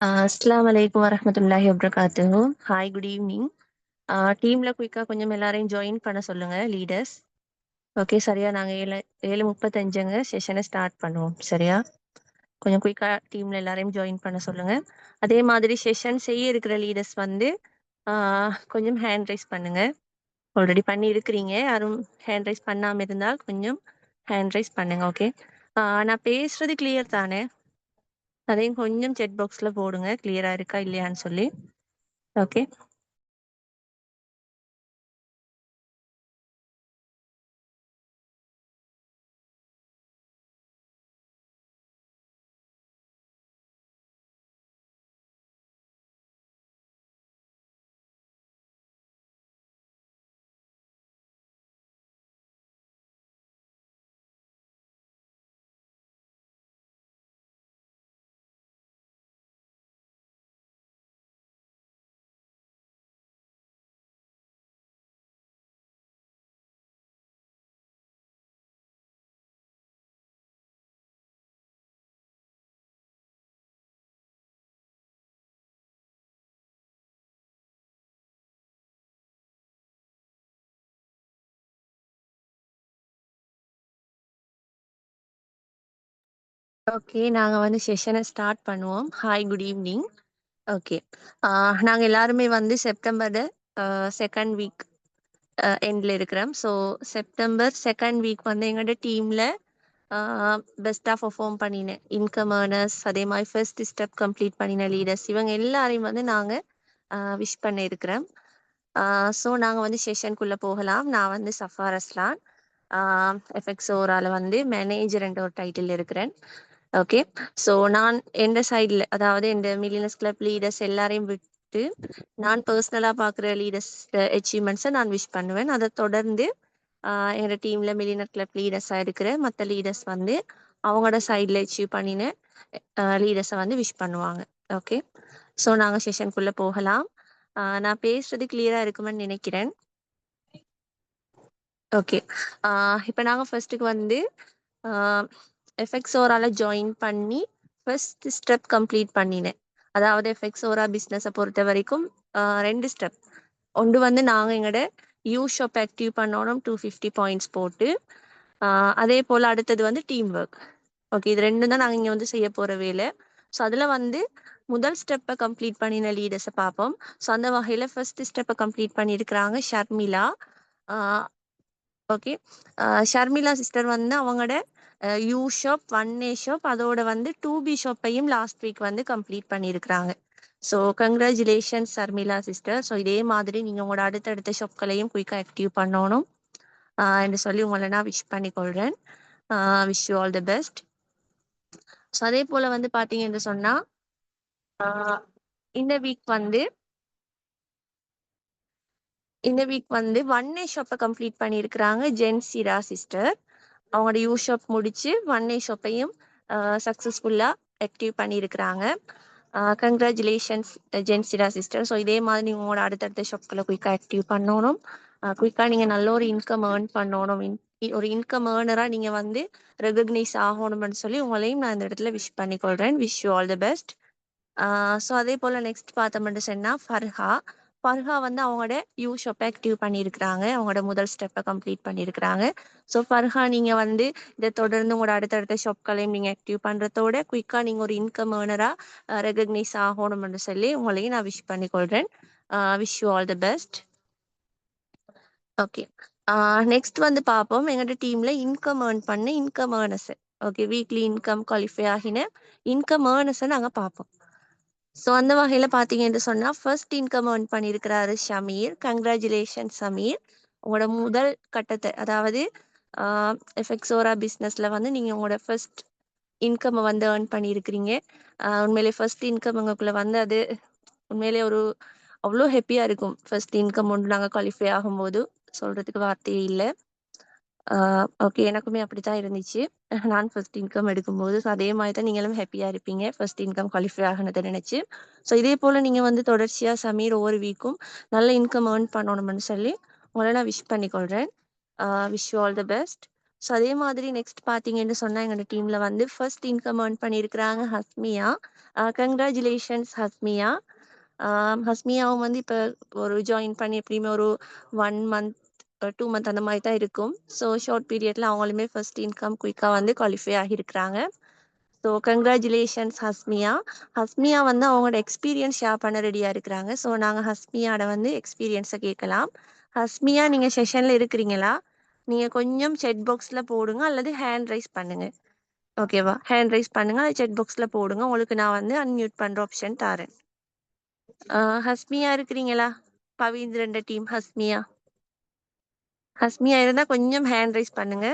அஸ்ஸலாமு அலைக்கும் வரஹ்மத்துல்லாஹி வபரகாத்துஹு. Hi, good evening. டீம்ல குயிக்கா கொஞ்சம் எல்லாரையும் ஜாயின் பண்ண சொல்லுங்க லீடர்ஸ். ஓகே, சரியா? நாங்கள் 7:35 செஷனை ஸ்டார்ட் பண்ணுவோம். சரியா? கொஞ்சம் குயிக்கா டீம்ல எல்லாரையும் ஜாயின் பண்ண சொல்லுங்க. அதே மாதிரி செஷன் செய்ய இருக்கிற லீடர்ஸ் வந்து கொஞ்சம் ஹேண்ட் ரைஸ் பண்ணுங்க. ஆல்ரெடி பண்ணி இருக்கிறீங்க, யாரும் ஹேண்ட் ரைஸ் பண்ணாமல் இருந்தால் கொஞ்சம் ஹேண்ட் ரைஸ் பண்ணுங்க. ஓகே, நான் பேசுறது கிளியர் தானே? அதையும் கொஞ்சம் செட் பாக்ஸில் போடுங்க, கிளியரா இருக்கா இல்லையான்னு சொல்லி. ஓகே. ஓகே, நாங்க வந்து செஷனை ஸ்டார்ட் பண்ணுவோம். Hi, good evening. ஓகே, நாங்க எல்லாருமே வந்து செப்டம்பர் செகண்ட் வீக் எண்ட்ல இருக்கிறோம். ஸோ செப்டம்பர் செகண்ட் வீக் வந்து எங்களோட டீம்ல பெஸ்ட்டாக பர்ஃபார்ம் பண்ணின இன்கம் ஏர்னர்ஸ், அதே மாதிரி ஃபர்ஸ்ட் ஸ்டெப் கம்ப்ளீட் பண்ணின லீடர்ஸ், இவங்க எல்லாரையும் வந்து நாங்கள் விஷ் பண்ண இருக்கிறோம். ஸோ நாங்கள் வந்து செஷனுக்குள்ளே போகலாம். நான் வந்து சஃபார் அஸ்லான், எஃப்எக்ஸோரால வந்து மேனேஜர் என்ற ஒரு டைட்டில் இருக்கிறேன். ஓகே, ஸோ நான் எந்த சைடில், அதாவது இந்த மில்லியனர்ஸ் கிளப் லீடர்ஸ் எல்லாரையும் விட்டு நான் பர்சனலாக பார்க்குற லீடர்ஸ் அச்சீவ்மெண்ட்ஸை நான் விஷ் பண்ணுவேன். அதை தொடர்ந்து எங்களோட டீமில் மில்லியனர் கிளப் லீடர்ஸாக இருக்கிற மற்ற லீடர்ஸ் வந்து அவங்களோட சைடில் அச்சீவ் பண்ணின லீடர்ஸை வந்து விஷ் பண்ணுவாங்க. ஓகே, ஸோ நாங்கள் செஷனுக்குள்ளே போகலாம். நான் பேசுறது கிளியராக இருக்குமென்னு நினைக்கிறேன். ஓகே, இப்போ நாங்கள் ஃபர்ஸ்ட்டுக்கு வந்து எஃப்எக்ஸோரால ஜாயின் பண்ணி ஃபர்ஸ்ட் ஸ்டெப் கம்ப்ளீட் பண்ணினேன். அதாவது எஃப்எக்ஸோரா பிஸ்னஸை பொறுத்த வரைக்கும் 2 ஸ்டெப். ஒன்று வந்து நாங்கள் எங்களோட யூ ஷாப் ஆக்டிவ் பண்ணணும் 250 பாயிண்ட்ஸ் போட்டு. அதே போல் அடுத்தது வந்து டீம் ஒர்க். ஓகே, இது ரெண்டும் தான் நாங்கள் இங்கே வந்து செய்ய போகிற வேலை. ஸோ அதில் வந்து முதல் ஸ்டெப்பை கம்ப்ளீட் பண்ணின லீடர்ஸை பார்ப்போம். ஸோ அந்த வகையில் ஃபர்ஸ்ட் ஸ்டெப்பை கம்ப்ளீட் பண்ணியிருக்கிறாங்க ஷர்மிளா. ஓகே, ஷர்மிளா சிஸ்டர் வந்து அவங்களோட யூ ஷாப், 1A ஷாப், அதோட வந்து 2B ஷாப்பையும் லாஸ்ட் வீக் வந்து கம்ப்ளீட் பண்ணியிருக்கிறாங்க. So congratulations Sharmila sister. So இதே மாதிரி நீங்கள் உங்களோட அடுத்தடுத்த ஷாப்களையும் குயிக்காக ஆக்டிவ் பண்ணணும் என்று சொல்லி உங்களை நான் விஷ் பண்ணிக்கொள்கிறேன். Wish you all the best. So அதே போல் வந்து பார்த்தீங்கன்னு சொன்னால் இந்த வீக் வந்து 1A ஷாப்பை கம்ப்ளீட் பண்ணியிருக்கிறாங்க ஜென்சிரா சிஸ்டர். அவங்களோட யூ ஷாப் முடிச்சு 1A ஷாப்பையும் சக்ஸஸ்ஃபுல்லாக ஆக்டிவ் பண்ணியிருக்கிறாங்க. Congratulations ஜென்சிரா sister. ஸோ இதே மாதிரி நீங்கள் உங்களோட அடுத்தடுத்த ஷாப்களை குயிக்காக ஆக்டிவ் பண்ணணும். குயிக்காக நீங்கள் நல்ல ஒரு இன்கம் ஏர்ன் பண்ணணும். ஒரு இன்கம் ஏர்னராக நீங்கள் வந்து ரெகக்னைஸ் ஆகணும்னு சொல்லி உங்களையும் நான் இந்த இடத்துல விஷ் பண்ணிக்கொள்கிறேன். Wish you all the best. So அதே போல் நெக்ஸ்ட் பார்த்தோம்னு சொன்னால் ஃபர்ஹா வந்து அவங்களோட யூ ஷாப்பை ஆக்டிவ் பண்ணியிருக்கிறாங்க. அவங்களோட முதல் ஸ்டெப்பை கம்ப்ளீட் பண்ணியிருக்கிறாங்க. ஸோ ஃபர்ஹா, நீங்கள் வந்து இதை தொடர்ந்து உங்களோட அடுத்தடுத்த ஷாப்களையும் நீங்கள் ஆக்டிவ் பண்ணுறதோட குயிக்காக நீங்கள் ஒரு இன்கம் ஏர்னராக ரெகக்னைஸ் ஆகணும்னு சொல்லி உங்களையும் நான் விஷ் பண்ணிக்கொள்கிறேன். Wish you all the best. Okay, next வந்து பார்ப்போம் எங்களோட டீமில் இன்கம் ஏர்ன் பண்ண இன்கம் ஏர்னர்ஸை. ஓகே, வீக்லி இன்கம் குவாலிஃபை ஆகின இன்கம் ஏர்னர்ஸை நாங்கள் பார்ப்போம். ஸோ அந்த வகையில் பார்த்தீங்கன்னு சொன்னால் ஃபர்ஸ்ட் இன்கம் ஏர்ன் பண்ணியிருக்கிறாரு ஷமீர். கங்க்ராச்சுலேஷன் ஷமீர். உங்களோட முதல் கட்டத்தை, அதாவது எஃப்எக்ஸோரா பிஸ்னஸில் வந்து நீங்கள் உங்களோட ஃபர்ஸ்ட் இன்கம்மை வந்து ஏர்ன் பண்ணியிருக்கிறீங்க. உண்மையிலே ஃபர்ஸ்ட் இன்கம் உங்களுக்குள்ள வந்து அது உண்மையிலே ஒரு அவ்வளோ ஹாப்பியாக இருக்கும். ஃபர்ஸ்ட் இன்கம் ஒன்று நாங்கள் குவாலிஃபை ஆகும்போது சொல்கிறதுக்கு வார்த்தையே இல்லை. ஓகே, எனக்குமே அப்படி தான் இருந்துச்சு. நான் ஃபர்ஸ்ட் இன்கம் எடுக்கும்போது. ஸோ அதே மாதிரி தான் நீங்களும் ஹாப்பியாக இருப்பீங்க ஃபர்ஸ்ட் இன்கம் குவாலிஃபை ஆகினதை நினச்சி. ஸோ இதே போல் நீங்கள் வந்து தொடர்ச்சியாக சமீர் ஒவ்வொரு வீக்கும் நல்ல இன்கம் ஏர்ன் பண்ணணும்னு சொல்லி உங்களை நான் விஷ் பண்ணிக்கொள்கிறேன். Wish you all the best. So அதே மாதிரி நெக்ஸ்ட் பார்த்தீங்கன்னு சொன்னா, எங்களோட டீம்ல வந்து ஃபர்ஸ்ட் இன்கம் ஏர்ன் பண்ணியிருக்கிறாங்க ஹஸ்மியா. கங்ராச்சுலேஷன்ஸ் ஹஸ்மியா. ஹஸ்மியாவும் வந்து இப்ப ஒரு ஜாயின் பண்ணி எப்படியுமே ஒரு 1 மந்த் 2 மந்த் அந்த மாரி தான் இருக்கும். ஸோ ஷார்ட் பீரியட்ல அவங்களுமே ஃபர்ஸ்ட் இன்கம் குயிக்கா வந்து குவாலிஃபை ஆகியிருக்கிறாங்க. So congratulations Hasmiya. ஹஸ்மியா வந்து அவங்களோட எக்ஸ்பீரியன்ஸ் ஷேர் பண்ண ரெடியா இருக்கிறாங்க. ஸோ நாங்க ஹஸ்மியாட வந்து எக்ஸ்பீரியன்ஸ கேட்கலாம். ஹஸ்மியா நீங்க செஷன்ல இருக்கிறீங்களா? நீங்க கொஞ்சம் செட் பாக்ஸ்ல போடுங்க அல்லது ஹேண்ட் ரைஸ் பண்ணுங்க. ஓகேவா? ஹேண்ட் ரைஸ் பண்ணுங்க. அது செட் பாக்ஸ்ல போடுங்க. உங்களுக்கு நான் வந்து அன்மியூட் பண்ற ஆப்ஷன் தாரேன். ஹஸ்மியா இருக்கிறீங்களா? பவீந்திரன் டீம் ஹஸ்மியா. ஹஸ்மியா இருந்தா கொஞ்சம் ஹேண்ட் ரைஸ் பண்ணுங்க.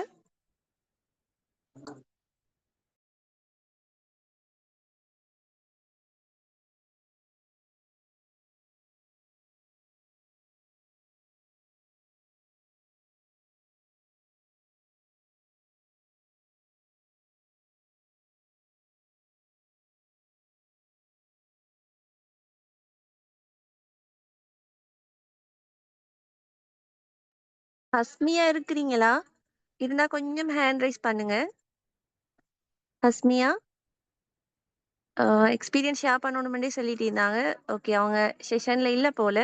ஹஸ்மியா இருக்கிறீங்களா? இருந்தா கொஞ்சம் ஹேண்ட் ரைஸ் பண்ணுங்க. ஹஸ்மியா எக்ஸ்பீரியன்ஸ் ஷேர் பண்ணணும்னே சொல்லிட்டு இருந்தாங்க. ஓகே அவங்க செஷன்ல இல்ல போல.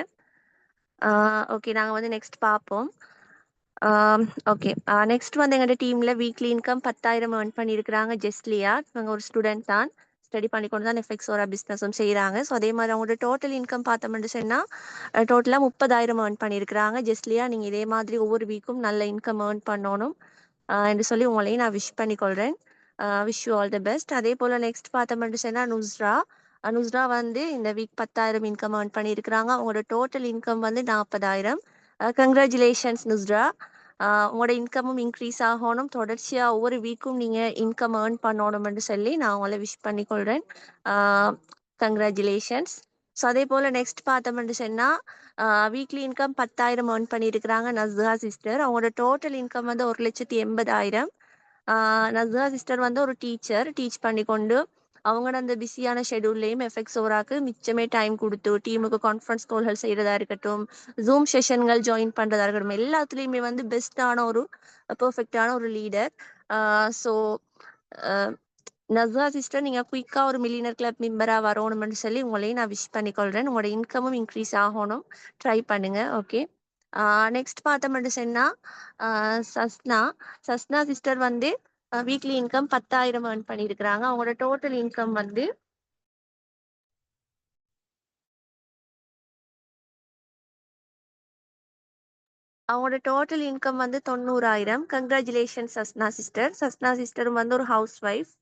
ஓகே நாங்க வந்து நெக்ஸ்ட் பார்ப்போம். ஓகே. நெக்ஸ்ட் வந்து எங்களோட டீம்ல வீக்லி இன்கம் 10,000 ஏர்ன் பண்ணியிருக்கிறாங்க ஜெஸ்லியா. இவங்க ஒரு ஸ்டூடெண்ட் தான். ஸ்டடி பண்ணிக்கொண்டு தான் எஃப்எக்ஸோரா பிசினஸும் செய்றாங்க. ஸோ அதே மாதிரி அவங்களோட டோட்டல் இன்கம் பார்த்தோம்னு சொன்னா, டோட்டலா 30,000 ஏர்ன் பண்ணியிருக்கிறாங்க. ஜெஸ்லியா நீங்க இதே மாதிரி ஒவ்வொரு வீக்கும் நல்ல இன்கம் ஏர்ன் பண்ணணும். என்று சொல்லி உங்களையும் நான் விஷ் பண்ணிக்கொள்றேன். Wish you all the best. அதே போல நெக்ஸ்ட் பார்த்தோம்னு சொன்னா நுஸ்ரா. நுஸ்ரா வந்து இந்த வீக் 10,000 இன்கம் ஏர்ன் பண்ணியிருக்கிறாங்க. அவங்களோட டோட்டல் இன்கம் வந்து 40,000. Congratulations Nusra. உங்களோட இன்கமும் இன்க்ரீஸ் ஆகணும். தொடர்ச்சியா ஒவ்வொரு வீக்கும் நீங்க இன்கம் ஏர்ன் பண்ணணும்னு சொல்லி நான் உங்கள விஷ் பண்ணிக்கொள்றேன். கங்ராச்சுலேஷன்ஸ். ஸோ அதே போல நெக்ஸ்ட் பார்த்தோம்னு சொன்னா, வீக்லி இன்கம் 10,000 ஏர்ன் பண்ணியிருக்கிறாங்க நஸ்ஹா சிஸ்டர். அவங்களோட டோட்டல் இன்கம் வந்து 1,80,000. நஸ்ஹா சிஸ்டர் வந்து ஒரு டீச்சர். டீச் பண்ணிக்கொண்டு அவங்களோட அந்த பிஸியான ஷெட்யூல்லையும் எஃப்எக்ஸோராக்கு மிச்சமே டைம் குடுத்து, டீமுக்கு கான்ஃபரன்ஸ் கால்கள் செய்றதா இருக்கட்டும், ஜூம் செஷன்கள் ஜாயின் பண்றதா இருக்கட்டும், எல்லாத்துலயுமே வந்து பெஸ்ட்டான ஒரு பெர்ஃபெக்ட்டான ஒரு லீடர். ஸோ அ நஸ்ஹா சிஸ்டர் நீங்க குயிக்கா ஒரு மில்லியனர் கிளப் மெம்பரா வரணும்னு சொல்லி உங்களையும் நான் விஷ் பண்ணிக்கொள்றேன். உங்களோட இன்கமும் இன்க்ரீஸ் ஆகணும். ட்ரை பண்ணுங்க. ஓகே. நெக்ஸ்ட் பார்த்தோம்னு சொன்னா, அ சஸ்னா. சஸ்னா சிஸ்டர் வந்து வீக்லி இன்கம் 10,000 ஏர்ன் பண்ணியிருக்கிறாங்க. அவங்களோட டோட்டல் இன்கம் வந்து அவங்களோட டோட்டல் இன்கம் வந்து 90,000. Congratulations சஸ்னா sister. சஸ்னா சிஸ்டரும் வந்து ஒரு ஹவுஸ் ஒய்ஃப்.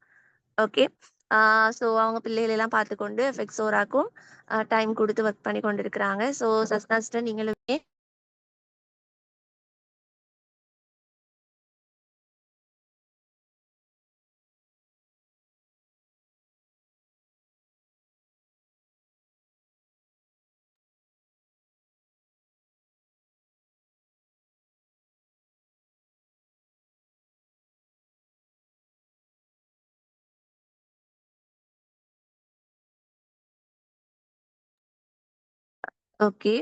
ஓகே. ஸோ அவங்க பிள்ளைகளை எல்லாம் பார்த்துக்கொண்டு எஃபெக்ஸோராக்கும் டைம் கொடுத்து ஒர்க் பண்ணி கொண்டு இருக்கிறாங்க. ஸோ சஸ்னா சிஸ்டர் நீங்களுமே ஓகே.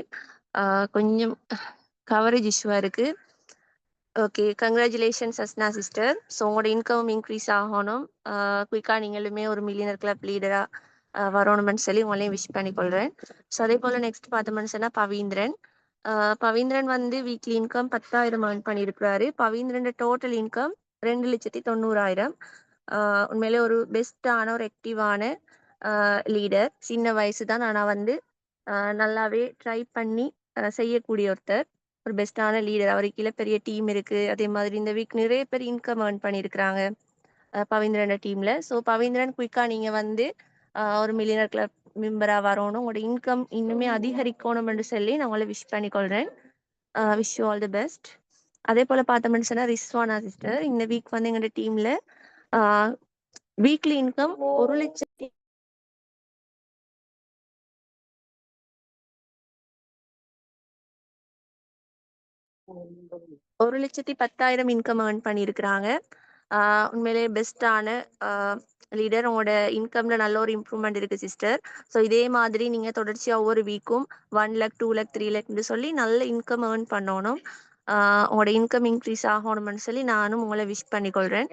கொஞ்சம் கவரேஜ் இஷ்யூவா இருக்கு. Okay. Congratulations Asna sister. So உங்களோட இன்கம் இன்க்ரீஸ் ஆகணும். குயிக்கா நீங்களுமே ஒரு மில்லியனர் கிளப் லீடரா வரணும்னு சொல்லி உங்களையும் விஷ் பண்ணிக்கொள்றேன். ஸோ அதே போல நெக்ஸ்ட் பார்த்தோம்னு சொன்னா பவீந்திரன். பவீந்திரன் வந்து வீக்லி இன்கம் 10,000 ஏர்ன் பண்ணியிருக்கிறாரு. Paveendran total income 2,90,000. உண்மையிலே ஒரு பெஸ்ட்டான ஒரு ஆக்டிவான லீடர். சின்ன வயசு தான். ஆனா வந்து நல்லாவே ட்ரை பண்ணி செய்யக்கூடிய ஒருத்தர். ஒரு பெஸ்ட்டான லீடர். அவருக்கு கீழ பெரிய டீம் இருக்கு. அதே மாதிரி இந்த வீக் நிறைய பேர் இன்கம் ஏர்ன் பண்ணியிருக்கிறாங்க. பவீந்திரன் டீம்ல. ஸோ பவீந்திரன் குயிக்கா நீங்க வந்து ஒரு மில்லியனர் கிளப் மெம்பரா வரணும். உங்களோட இன்கம் இன்னுமே அதிகரிக்கணும்னு சொல்லி நான் உங்கள விஷ் பண்ணிக்கொள்றேன். Wish you all the best. அதே போல பார்த்தோம்னு சொன்னா ரிஸ்வானா சிஸ்டர். இந்த வீக் வந்து எங்களோட டீம்ல ஆ வீக்லி இன்கம் 1,10,000 இன்கம் ஏர்ன் பண்ணியிருக்கிறாங்க. உண்மையிலேயே பெஸ்ட்டான லீடர். உங்களோட இன்கம்ல நல்ல ஒரு இம்ப்ரூவ்மெண்ட் இருக்கு சிஸ்டர். ஸோ இதே மாதிரி நீங்க தொடர்ச்சியா ஒவ்வொரு வீக்கும் 1 லேக் 2 லேக் 3 லேக்னு சொல்லி நல்ல இன்கம் ஏர்ன் பண்ணணும். உங்களோட இன்கம் இன்க்ரீஸ் ஆகணும்னு சொல்லி நானும் உங்களை விஷ் பண்ணிக்கொள்றேன்.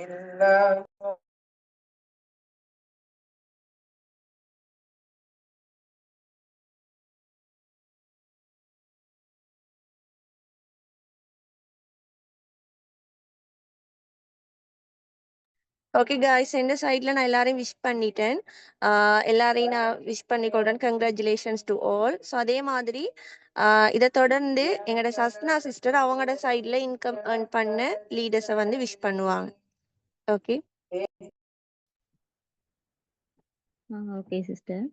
ஓகே காய்ஸ், எந்த சைட்ல நான் எல்லாரையும் விஷ் பண்ணிட்டேன். எல்லாரையும் நான் விஷ் பண்ணிக்கொள்றேன். Congratulations to all. ஸோ அதே மாதிரி இதை தொடர்ந்து எங்களோட சஸ்னா சிஸ்டர் அவங்களோட சைட்ல இன்கம் ஏர்ன் பண்ண லீடர்ஸை வந்து விஷ் பண்ணுவாங்க. Okay okay sister.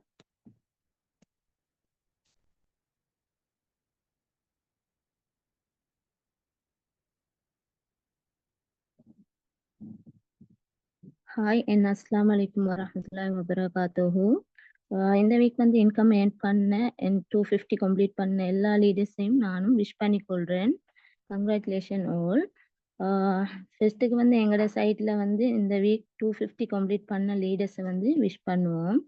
Hi and அஸ்ஸலாமு அலைக்கும் வரஹ்மத்துல்லாஹி வபரகாத்துஹு. இந்த வீக் வந்து இன்கம் ஏர்ன் பண்ண 250 கம்ப்ளீட் பண்ண எல்லா லீடர்ஸையும் நானும் விஷ் பண்ணிக்கொள்கிறேன். Congratulation all. ஃபர்ஸ்ட்டுக்கு வந்து எங்களோட சைட்டில் வந்து இந்த வீக் 250 கம்ப்ளீட் பண்ண லீடர்ஸை வந்து விஷ் பண்ணுவோம்.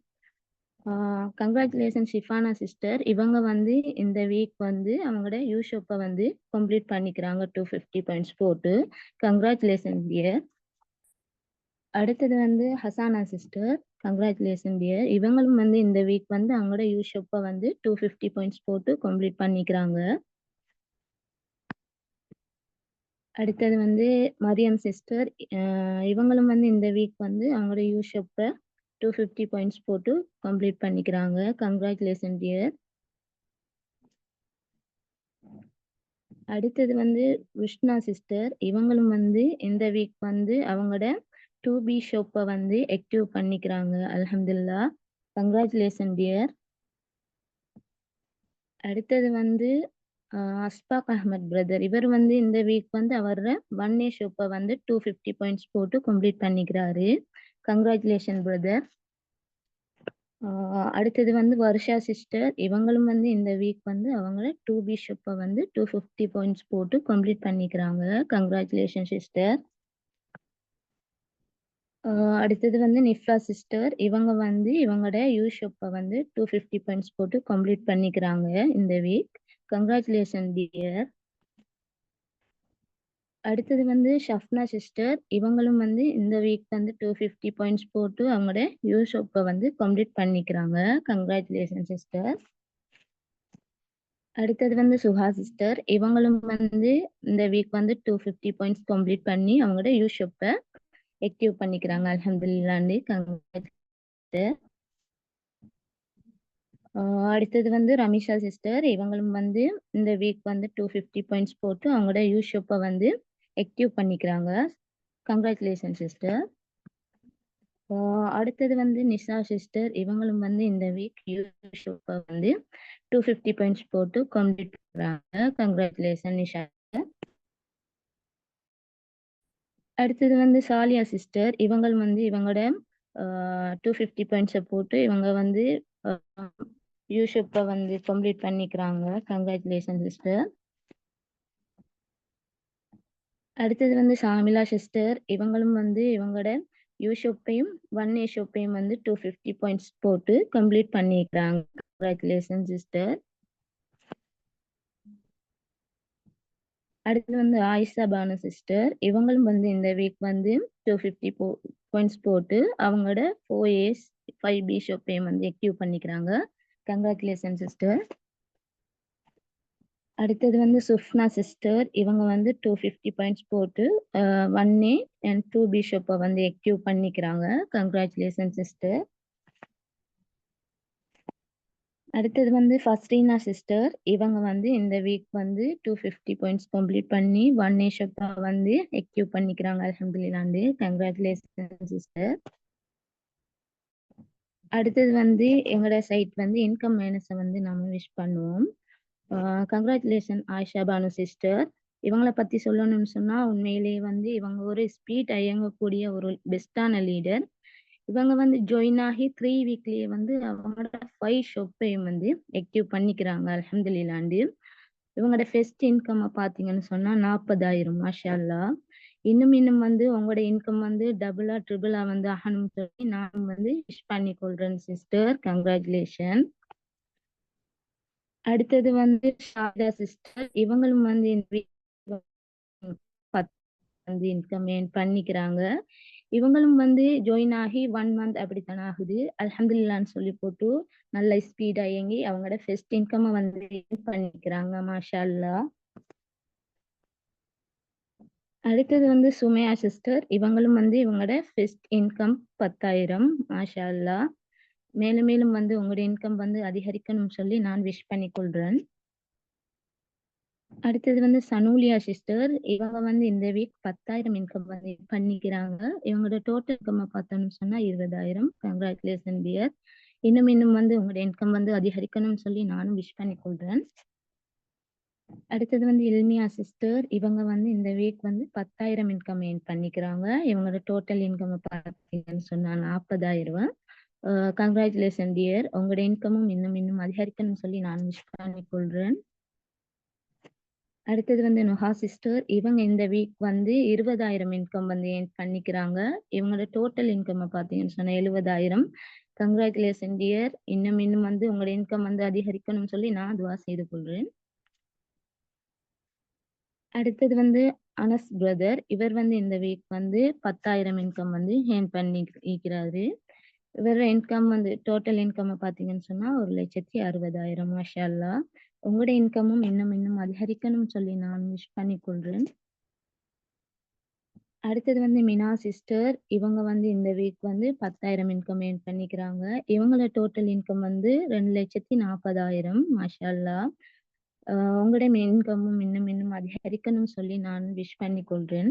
Congratulation Shifana sister. இவங்க வந்து இந்த வீக் வந்து அவங்களோட யூஷோப்பை வந்து கம்ப்ளீட் பண்ணிக்கிறாங்க 250 பாயிண்ட்ஸ் போட்டு. Congratulation dear. அடுத்தது வந்து ஹசானா சிஸ்டர். Congratulation dear. இவங்களும் வந்து இந்த வீக் வந்து அவங்களோட யூஷோப்பை வந்து 250 பாயிண்ட்ஸ் போட்டு கம்ப்ளீட் பண்ணிக்கிறாங்க. அடுத்தது வந்து மரியம் சிஸ்டர். இவங்களும் வந்து இந்த வீக் வந்து அவங்களோட யூஷோப்பை 250 பாயிண்ட்ஸ் போட்டு கம்ப்ளீட் பண்ணிக்கிறாங்க. Congratulation dear. அடுத்தது வந்து விஷ்ணா சிஸ்டர். இவங்களும் வந்து இந்த வீக் வந்து அவங்களோட 2B ஷோப்பை வந்து ஆக்டிவ் பண்ணிக்கிறாங்க. அல்ஹம்துலில்லாஹ். Congratulation dear. அடுத்தது வந்து அஸ்பாக் அஹ்மத் பிரதர். இவர் வந்து இந்த வீக் வந்து அவரோட 1A ஷோப்பை வந்து 250 பாயிண்ட்ஸ் போட்டு கம்ப்ளீட் பண்ணிக்கிறாரு. Congratulation brother. அடுத்தது வந்து வருஷா சிஸ்டர். இவங்களும் வந்து இந்த வீக் வந்து அவங்கள 2B ஷோப்பை வந்து 250 பாயிண்ட்ஸ் போட்டு கம்ப்ளீட் பண்ணிக்கிறாங்க. Congratulation sister. அடுத்தது வந்து நிஃப்லா சிஸ்டர். இவங்க வந்து இவங்களோட யூஷோப்பை வந்து 250 பாயிண்ட்ஸ் போட்டு கம்ப்ளீட் பண்ணிக்கிறாங்க இந்த வீக். Congratulation dear. அடுத்தது வந்து ஷஃப்னா சிஸ்டர். இவங்களும் வந்து இந்த வீக் வந்து 250 பாயிண்ட்ஸ் போட்டு அவங்களோட யூஷோப்பை வந்து கம்ப்ளீட் பண்ணிக்கிறாங்க. Congratulation sister. அடுத்தது வந்து சுஹா சிஸ்டர். இவங்களும் வந்து இந்த வீக் வந்து 250 பாயிண்ட்ஸ் கம்ப்ளீட் பண்ணி அவங்களோட யூஷோப்பை ஆக்டிவ் பண்ணிக்கிறாங்க. அல்ஹம்துலில்லாஹ். கங்க்ராச்சுலேஷன். அடுத்தது வந்து ரமிஷா சிஸ்டர். இவங்களும் வந்து இந்த வீக் வந்து 250 பாயிண்ட்ஸ் போட்டு அவங்களோட யூஷோப்பை வந்து ஆக்டிவ் பண்ணிக்கிறாங்க. Congratulation sister. அடுத்தது வந்து நிஷா சிஸ்டர். இவங்களும் வந்து இந்த வீக் யூஷோப்பை வந்து 250 பாயிண்ட்ஸ் போட்டு கம்ப்ளீட் பண்றாங்க. கங்க்ராச்சுலேஷன் நிஷா. அடுத்தது வந்து சாலியா சிஸ்டர். இவங்களும் வந்து இவங்களோட 250 பாயிண்ட்ஸை போட்டு இவங்க வந்து யூஷோப்பை வந்து கம்ப்ளீட் பண்ணிக்கிறாங்க. Congratulation sister. அடுத்தது வந்து ஷாமிலா சிஸ்டர். இவங்களும் வந்து இவங்களோட யூஷோப்பையும் 1A ஷோப்பையும் வந்து 250 பாயிண்ட்ஸ் போட்டு கம்ப்ளீட் பண்ணிக்கிறாங்க. Congratulation sister. அடுத்தது வந்து ஆயிஷா பானு சிஸ்டர். இவங்களும் வந்து இந்த வீக் வந்து 250 பாயிண்ட்ஸ் போட்டு அவங்களோட 4A 5B ஷோப்பையும் வந்து ஆக்டிவ் பண்ணிக்கிறாங்க. Congratulation sister. அடுத்தது வந்து சுஃப்னா சிஸ்டர். இவங்க வந்து 250 பாயிண்ட்ஸ் போட்டு 1A and 2B ஷோப்பை வந்து ஆக்டிவ் பண்ணிக்கிறாங்க. Congratulation sister. அடுத்தது வந்து ஃபஸ்ரீனா சிஸ்டர். இவங்க வந்து இந்த வீக் வந்து 250 பாயிண்ட்ஸ் கம்ப்ளீட் பண்ணி 1A ஷோப்பை வந்து ஆக்டிவ் பண்ணிக்கிறாங்க. அல்ஹம்துலில்லாஹ். Congratulation sister. அடுத்தது வந்து எங்களோட சைட் வந்து இன்கம் மைனஸை வந்து நாம விஷ் பண்ணுவோம். Congratulation Ayesha Banu sister. இவங்களை பத்தி சொல்லணும்னு சொன்னா உண்மையிலேயே வந்து இவங்க ஒரு ஸ்பீட் இயங்கக்கூடிய ஒரு பெஸ்டான லீடர். இவங்க வந்து ஜாயின் ஆகி 3 வீக்லயே வந்து அவங்களோட 5 ஷோப்பையும் வந்து ஆக்டிவ் பண்ணிக்கிறாங்க. அல்ஹம்துலில்லாஹ். இவங்களோட ஃபர்ஸ்ட் இன்கம் பாத்தீங்கன்னு சொன்னா 40,000. மாஷா அல்லாஹ். இன்னும் வந்து உங்களோட இன்கம் வந்து டபுளா ட்ரிபிளா வந்து ஆகணும்னு சொல்லி நான் வந்து விஷ் பண்ணிக்கொள்றேன் சிஸ்டர். கங்க்ராச்சுலேஷன். அடுத்தது வந்து ஷாரதா சிஸ்டர். இவங்களும் வந்து இந்த வந்து இன்கம் ஏர்ன் பண்ணிக்கிறாங்க. இவங்களும் வந்து ஜாயின் ஆகி 1 மந்த் அப்படித்தான் ஆகுது. அல்ஹம்துலில்லாஹ்ன்னு சொல்லி போட்டு நல்ல ஸ்பீடா இயங்கி அவங்களோட ஃபர்ஸ்ட் இன்கம்ம வந்து earn பண்ணிக்கிறாங்க. மாஷா அல்லாஹ். அடுத்தது வந்து சுமையா சிஸ்டர். இவங்களும் வந்து இவங்களோட ஃபர்ஸ்ட் இன்கம் 10,000 மாஷா அல்லாஹ். மேலும் மேலும் வந்து உங்களுடைய இன்கம் வந்து அதிகரிக்கணும்னு சொல்லி நான் விஷ் பண்ணிக்கொள்றேன். அடுத்தது வந்து சனூலியா சிஸ்டர். இவங்க வந்து இந்த வீக் 10,000 இன்கம் வந்து பண்ணிக்கிறாங்க. இவங்களோட டோட்டல் இன்கம் பார்த்தோம்னு சொன்னா 20,000. கங்ராச்சுலேஷன் டியர். இன்னும் இன்னும் வந்து உங்களுடைய இன்கம் வந்து அதிகரிக்கணும்னு சொல்லி நானும் விஷ் பண்ணிக்கொள்றேன். அடுத்தது வந்து இல்மியா சிஸ்டர். இவங்க வந்து இந்த வீக் வந்து 10,000 இன்கம் ஏர்ன் பண்ணிக்கிறாங்க. இவங்களோட டோட்டல் இன்கம் பார்த்தீங்கன்னு சொன்னா 40,000. கங்ராச்சுலேஷன் டியர். உங்களோட இன்கமும் இன்னும் இன்னும் அதிகரிக்கணும்னு சொல்லி நான் விஷ் பண்ணிக்கொள்றேன். அடுத்தது வந்து நுஹா சிஸ்டர். இவங்க இந்த வீக் வந்து 20,000 இன்கம் வந்து ஏர்ன் பண்ணிக்கிறாங்க. இவங்களோட டோட்டல் இன்கம் பார்த்தீங்கன்னு சொன்னா 70,000. கங்ராச்சுலேஷன் டியர். இன்னும் இன்னும் வந்து உங்களோட இன்கம் வந்து அதிகரிக்கணும்னு சொல்லி நான் துவா செய்து கொள்றேன். அடுத்தது வந்து அனஸ் பிரதர். இவர் வந்து இந்த வீக் வந்து 10,000 இன்கம் வந்து ஏர்ன் பண்ணிக்கிறாரு. இவரோட இன்கம் வந்து டோட்டல் இன்கம் பார்த்தீங்கன்னு சொன்னா 1,60,000. மாஷா அல்லாஹ். உங்களோட இன்கமும் இன்னும் இன்னும் அதிகரிக்கணும்னு சொல்லி நான் விஷ் பண்ணிக்கொள்றேன். அடுத்தது வந்து மினா சிஸ்டர். இவங்க வந்து இந்த வீக் வந்து 10,000 இன்கம் ஏர்ன் பண்ணிக்கிறாங்க. இவங்களோட டோட்டல் இன்கம் வந்து 2,40,000. மாஷா அல்லாஹ். உங்களோட இன்கமும் இன்னும் இன்னும் அதிகரிக்கணும்னு சொல்லி நான் விஷ் பண்ணிக்கொள்றேன்.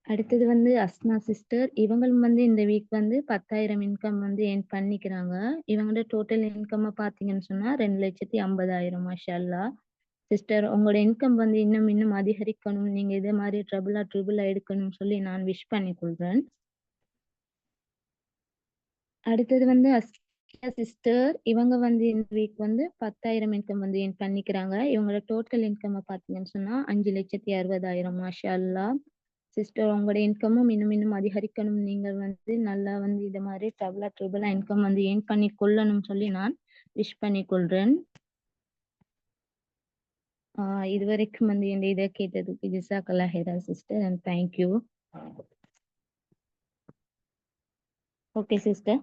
அடுத்தது வந்து அஸ்னா சிஸ்டர். இவங்களும் வந்து இந்த வீக் வந்து 10,000 இன்கம் வந்து ஏர்ன் பண்ணிக்கிறாங்க. இவங்களோட டோட்டல் இன்கம் பார்த்தீங்கன்னு சொன்னா 2,50,000. மாஷா அல்லாஹ். சிஸ்டர் உங்களோட இன்கம் வந்து இன்னும் இன்னும் அதிகரிக்கணும். நீங்க இதே மாதிரி ட்ரிபிளா எடுக்கணும்னு சொல்லி நான் விஷ் பண்ணிக்கொள்றேன். அடுத்தது வந்து அஸ்கியா சிஸ்டர். இவங்க வந்து இந்த வீக் வந்து 10,000 இன்கம் வந்து ஏர்ன் பண்ணிக்கிறாங்க. இவங்களோட டோட்டல் இன்கம் பார்த்தீங்கன்னு சொன்னா 5,60,000. மாஷா அல்லாஹ். சிஸ்டர் உங்களோட இன்கமும் இன்னும் இன்னும் அதிகரிக்கணும். நீங்கள் வந்து நல்லா வந்து இதை மாதிரி ட்ரிபிளா இன்கம் வந்து ஏர்ன் பண்ணி கொள்ளணும்னு சொல்லி நான் விஷ் பண்ணிக்கொள்றேன். இதுவரைக்கும் வந்து இந்த இதை கேட்டதுக்கு ஜிசாக்கல்லாஹ் ஹைரா sister and thank you. Okay sister.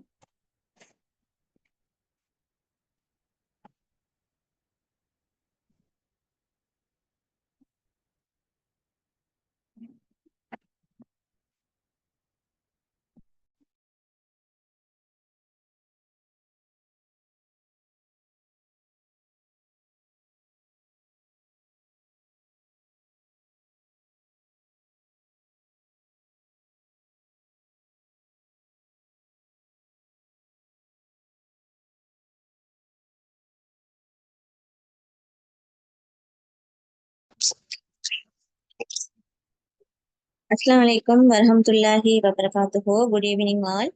Assalamu alaikum warahmatullahi wabarakatuh. Good evening all.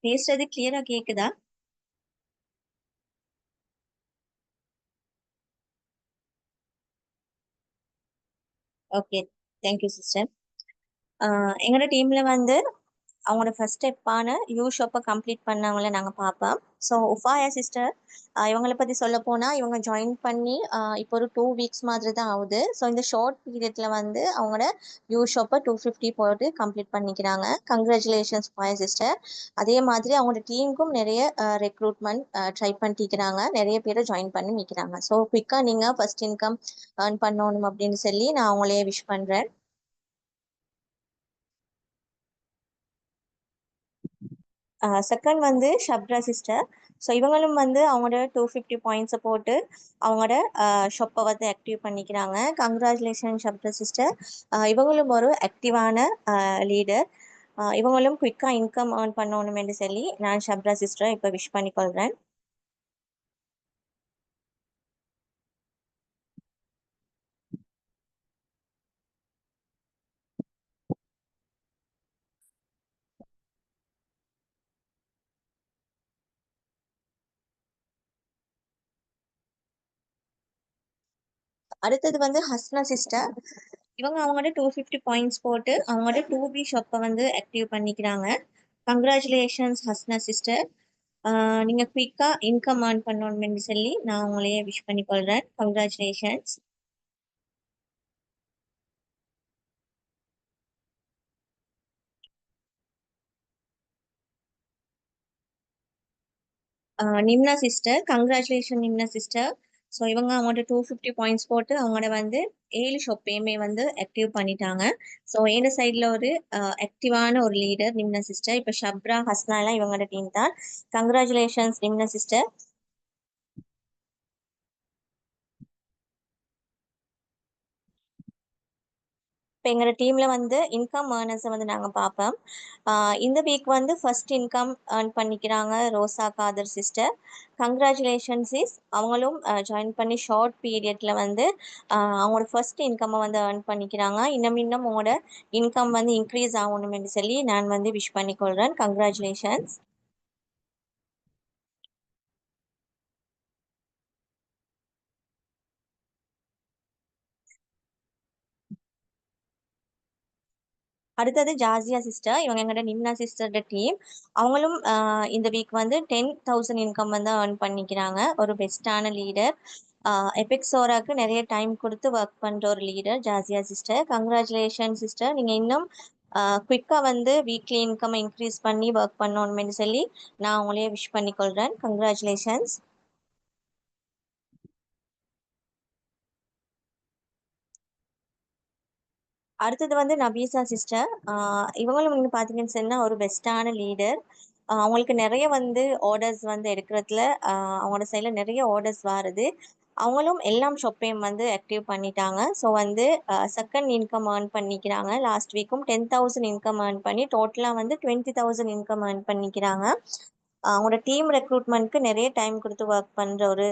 பேசுறது கிளியரா கேக்குதா? Okay, thank you sister. எங்களோட டீம்ல வந்து அவங்களோட ஃபர்ஸ்ட் ஸ்டெப்பான யூ ஷாப்பை கம்ப்ளீட் பண்ணவங்கள நாங்கள் பார்ப்போம். ஸோ உஃபாயா சிஸ்டர், இவங்களை பற்றி சொல்ல போனால் இவங்க ஜாயின் பண்ணி இப்போ ஒரு 2 வீக்ஸ் மாதிரி தான் ஆகுது. ஸோ இந்த ஷார்ட் பீரியடில் வந்து அவங்களோட யூ ஷாப்பை 250 போட்டு கம்ப்ளீட் பண்ணிக்கிறாங்க. Congratulations Ufaya sister. அதே மாதிரி அவங்களோட டீமுக்கும் நிறைய ரெக்ரூட்மெண்ட் ட்ரை பண்ணிக்கிறாங்க. நிறைய பேரை ஜாயின் பண்ணி நிற்கிறாங்க. ஸோ குயிக்காக நீங்கள் ஃபர்ஸ்ட் இன்கம் ஏர்ன் பண்ணணும் அப்படின்னு சொல்லி நான் அவங்களே விஷ் பண்ணுறேன். செகண்ட் வந்து ஷப்ரா சிஸ்டர். ஸோ இவங்களும் வந்து அவங்களோட 250 பாயிண்ட்ஸை போட்டு அவங்களோட ஷாப்பை வந்து ஆக்டிவ் பண்ணிக்கிறாங்க. Congratulation Shabra sister. இவங்களும் ஒரு ஆக்டிவான லீடர். இவங்களும் குயிக்காக இன்கம் ஏர்ன் பண்ணணும் என்று சொல்லி நான் ஷப்ரா சிஸ்டரை இப்போ விஷ் பண்ணிக்கொள்கிறேன். அடுத்தது வந்து ஹஸ்னா சிஸ்டர். இவங்க அவங்களோட 250 பாயிண்ட்ஸ் போட்டு அவங்களோட 2B ஷாப்பை வந்து ஆக்டிவ் பண்ணிக்கிறாங்க. Congratulations Hasna sister. நீங்கள் குயிக்காக இன்கம் ஏர்ன் பண்ணணும்னு சொல்லி நான் உங்களையே விஷ் பண்ணிக்கொள்கிறேன். Congratulations. Nimna sister, congratulation Nimna sister. So இவங்க அவங்கள்ட்ட 250 பாயிண்ட்ஸ் போட்டு அவங்களோட வந்து 7 ஷாப்பையுமே வந்து ஆக்டிவ் பண்ணிட்டாங்க. ஸோ எந்த சைடில் ஒரு ஆக்டிவான ஒரு லீடர் நிம்னா சிஸ்டர். இப்போ ஷப்ரா ஹஸ்னா எல்லாம் இவங்களோட டீம் தான். Congratulations Nimna sister. இப்போ எங்களோட டீம்ல வந்து இன்கம் ஏர்னர்ஸை வந்து நாங்கள் பார்ப்போம். இந்த வீக் வந்து ஃபர்ஸ்ட் இன்கம் ஏர்ன் பண்ணிக்கிறாங்க ரோசா காதர் சிஸ்டர். கங்க்ராச்சுலேஷன்ஸ் இஸ் அவங்களும் ஜாயின் பண்ணி ஷார்ட் பீரியட்ல வந்து அவங்களோட ஃபர்ஸ்ட் இன்கம்மை வந்து ஏர்ன் பண்ணிக்கிறாங்க. இன்னும் இன்னும் உங்களோட இன்கம் வந்து இன்க்ரீஸ் ஆகணும்னு சொல்லி நான் வந்து விஷ் பண்ணிக்கொள்கிறேன். கங்க்ராச்சுலேஷன்ஸ். அடுத்தது ஜாசியா சிஸ்டர். இவங்க எங்கள்ட நிம்னா சிஸ்டரோட டீம். அவங்களும் இந்த வீக் வந்து 10,000 இன்கம் வந்து ஏர்ன் பண்ணிக்கிறாங்க. ஒரு பெஸ்டான லீடர். எபிக்ஸோராக்கு நிறைய டைம் கொடுத்து ஒர்க் பண்ணுற ஒரு leader Jasiya sister. Congratulation sister. நீங்கள் இன்னும் குயிக்காக வந்து வீக்லி இன்கம் இன்க்ரீஸ் பண்ணி ஒர்க் பண்ணணும்னு சொல்லி நான் உங்களையே விஷ் பண்ணிக்கொள்கிறேன். கங்க்ராச்சுலேஷன்ஸ். அடுத்தது வந்து நபீசா சிஸ்டர். இவங்களும் வந்து பார்த்தீங்கன்னு சொன்னால் ஒரு பெஸ்ட்டான லீடர். அவங்களுக்கு நிறைய வந்து ஆர்டர்ஸ் வந்து எடுக்கிறதுல அவங்களோட சைடில் நிறைய ஆர்டர்ஸ் வருது. அவங்களும் எல்லாம் ஷாப்பையும் வந்து ஆக்டிவ் பண்ணிட்டாங்க. ஸோ வந்து செகண்ட் இன்கம் ஏர்ன் பண்ணிக்கிறாங்க. லாஸ்ட் வீக்கும் 10,000 இன்கம் ஏர்ன் பண்ணி டோட்டலாக வந்து 20,000 இன்கம் ஏர்ன் பண்ணிக்கிறாங்க. அவங்களோட டீம் ரெக்ரூட்மெண்ட்க்கு நிறைய டைம் கொடுத்து ஒர்க் பண்ணுற ஒரு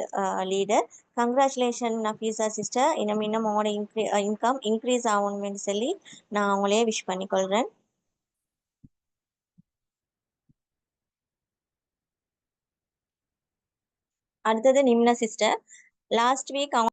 லீடர். Congratulation Nafeesa sister. இன்னும் இன்னும் உங்களோட இன்கம் இன்க்ரீஸ் ஆகணும்னு சொல்லி நான் அவங்களே விஷ் பண்ணிக்கொள்கிறேன். அடுத்தது நிம்னா சிஸ்டர். லாஸ்ட் வீக் அவங்க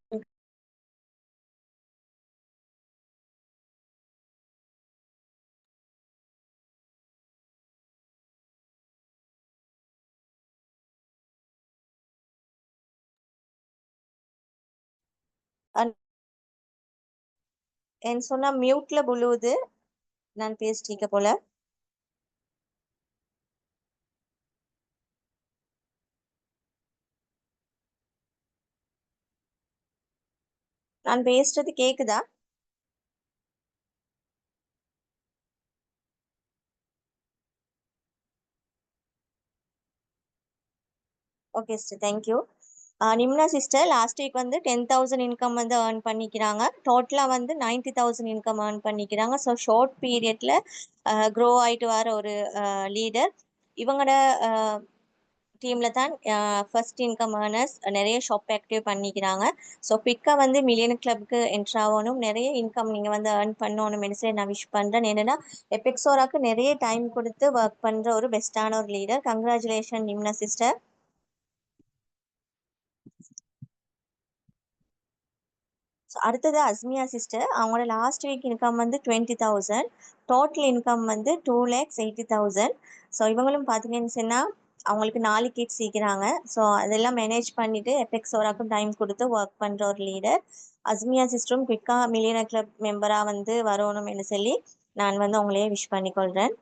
என் சொன்னா மியூட்ல புழுவுது. நான் பேசிட்டீங்க போல. நான் பேசுறது கேக்குதா? Okay sister, thank you. Nimna sister last week வந்து 10,000 இன்கம் வந்து ஏர்ன் பண்ணிக்கிறாங்க. டோட்டலாக வந்து 90,000 இன்கம் ஏர்ன் பண்ணிக்கிறாங்க. ஸோ ஷார்ட் பீரியட்ல க்ரோ ஆயிட்டு வர ஒரு லீடர். இவங்களோட டீம்ல தான் ஃபர்ஸ்ட் இன்கம் ஏர்னர்ஸ் நிறைய ஷாப் ஆக்டிவ் பண்ணிக்கிறாங்க. ஸோ குவிக்காக வந்து மில்லியன் கிளப்க்கு என்ட்ரு ஆகணும், நிறைய இன்கம் நீங்கள் வந்து ஏர்ன் பண்ணணும் சொல்லி நான் விஷ் பண்ணுறேன். என்னென்னா எபிக்ஸோராக்கு நிறைய டைம் கொடுத்து ஒர்க் பண்ணுற ஒரு பெஸ்ட்டான ஒரு லீடர். Congratulation Nimna sister. அடுத்தது அஸ்மியா சிஸ்டர். அவங்களோட லாஸ்ட் வீக் இன்கம் வந்து 20,000. டோட்டல் இன்கம் வந்து 2,80,000. ஸோ இவங்களும் பார்த்தீங்கன்னு சொன்னால் அவங்களுக்கு 4 கிட்ஸ் சீக்கிறாங்க. ஸோ அதெல்லாம் மேனேஜ் பண்ணிட்டு எஃபெக்ட்ஸோராக்கும் டைம் கொடுத்து ஒர்க் பண்ணுற ஒரு லீடர். அஸ்மியா சிஸ்டரும் குவிக்காக மில்லியனர் கிளப் மெம்பராக வந்து வரணும்னு சொல்லி நான் வந்து அவங்களையே விஷ் பண்ணிக்கொள்கிறேன்.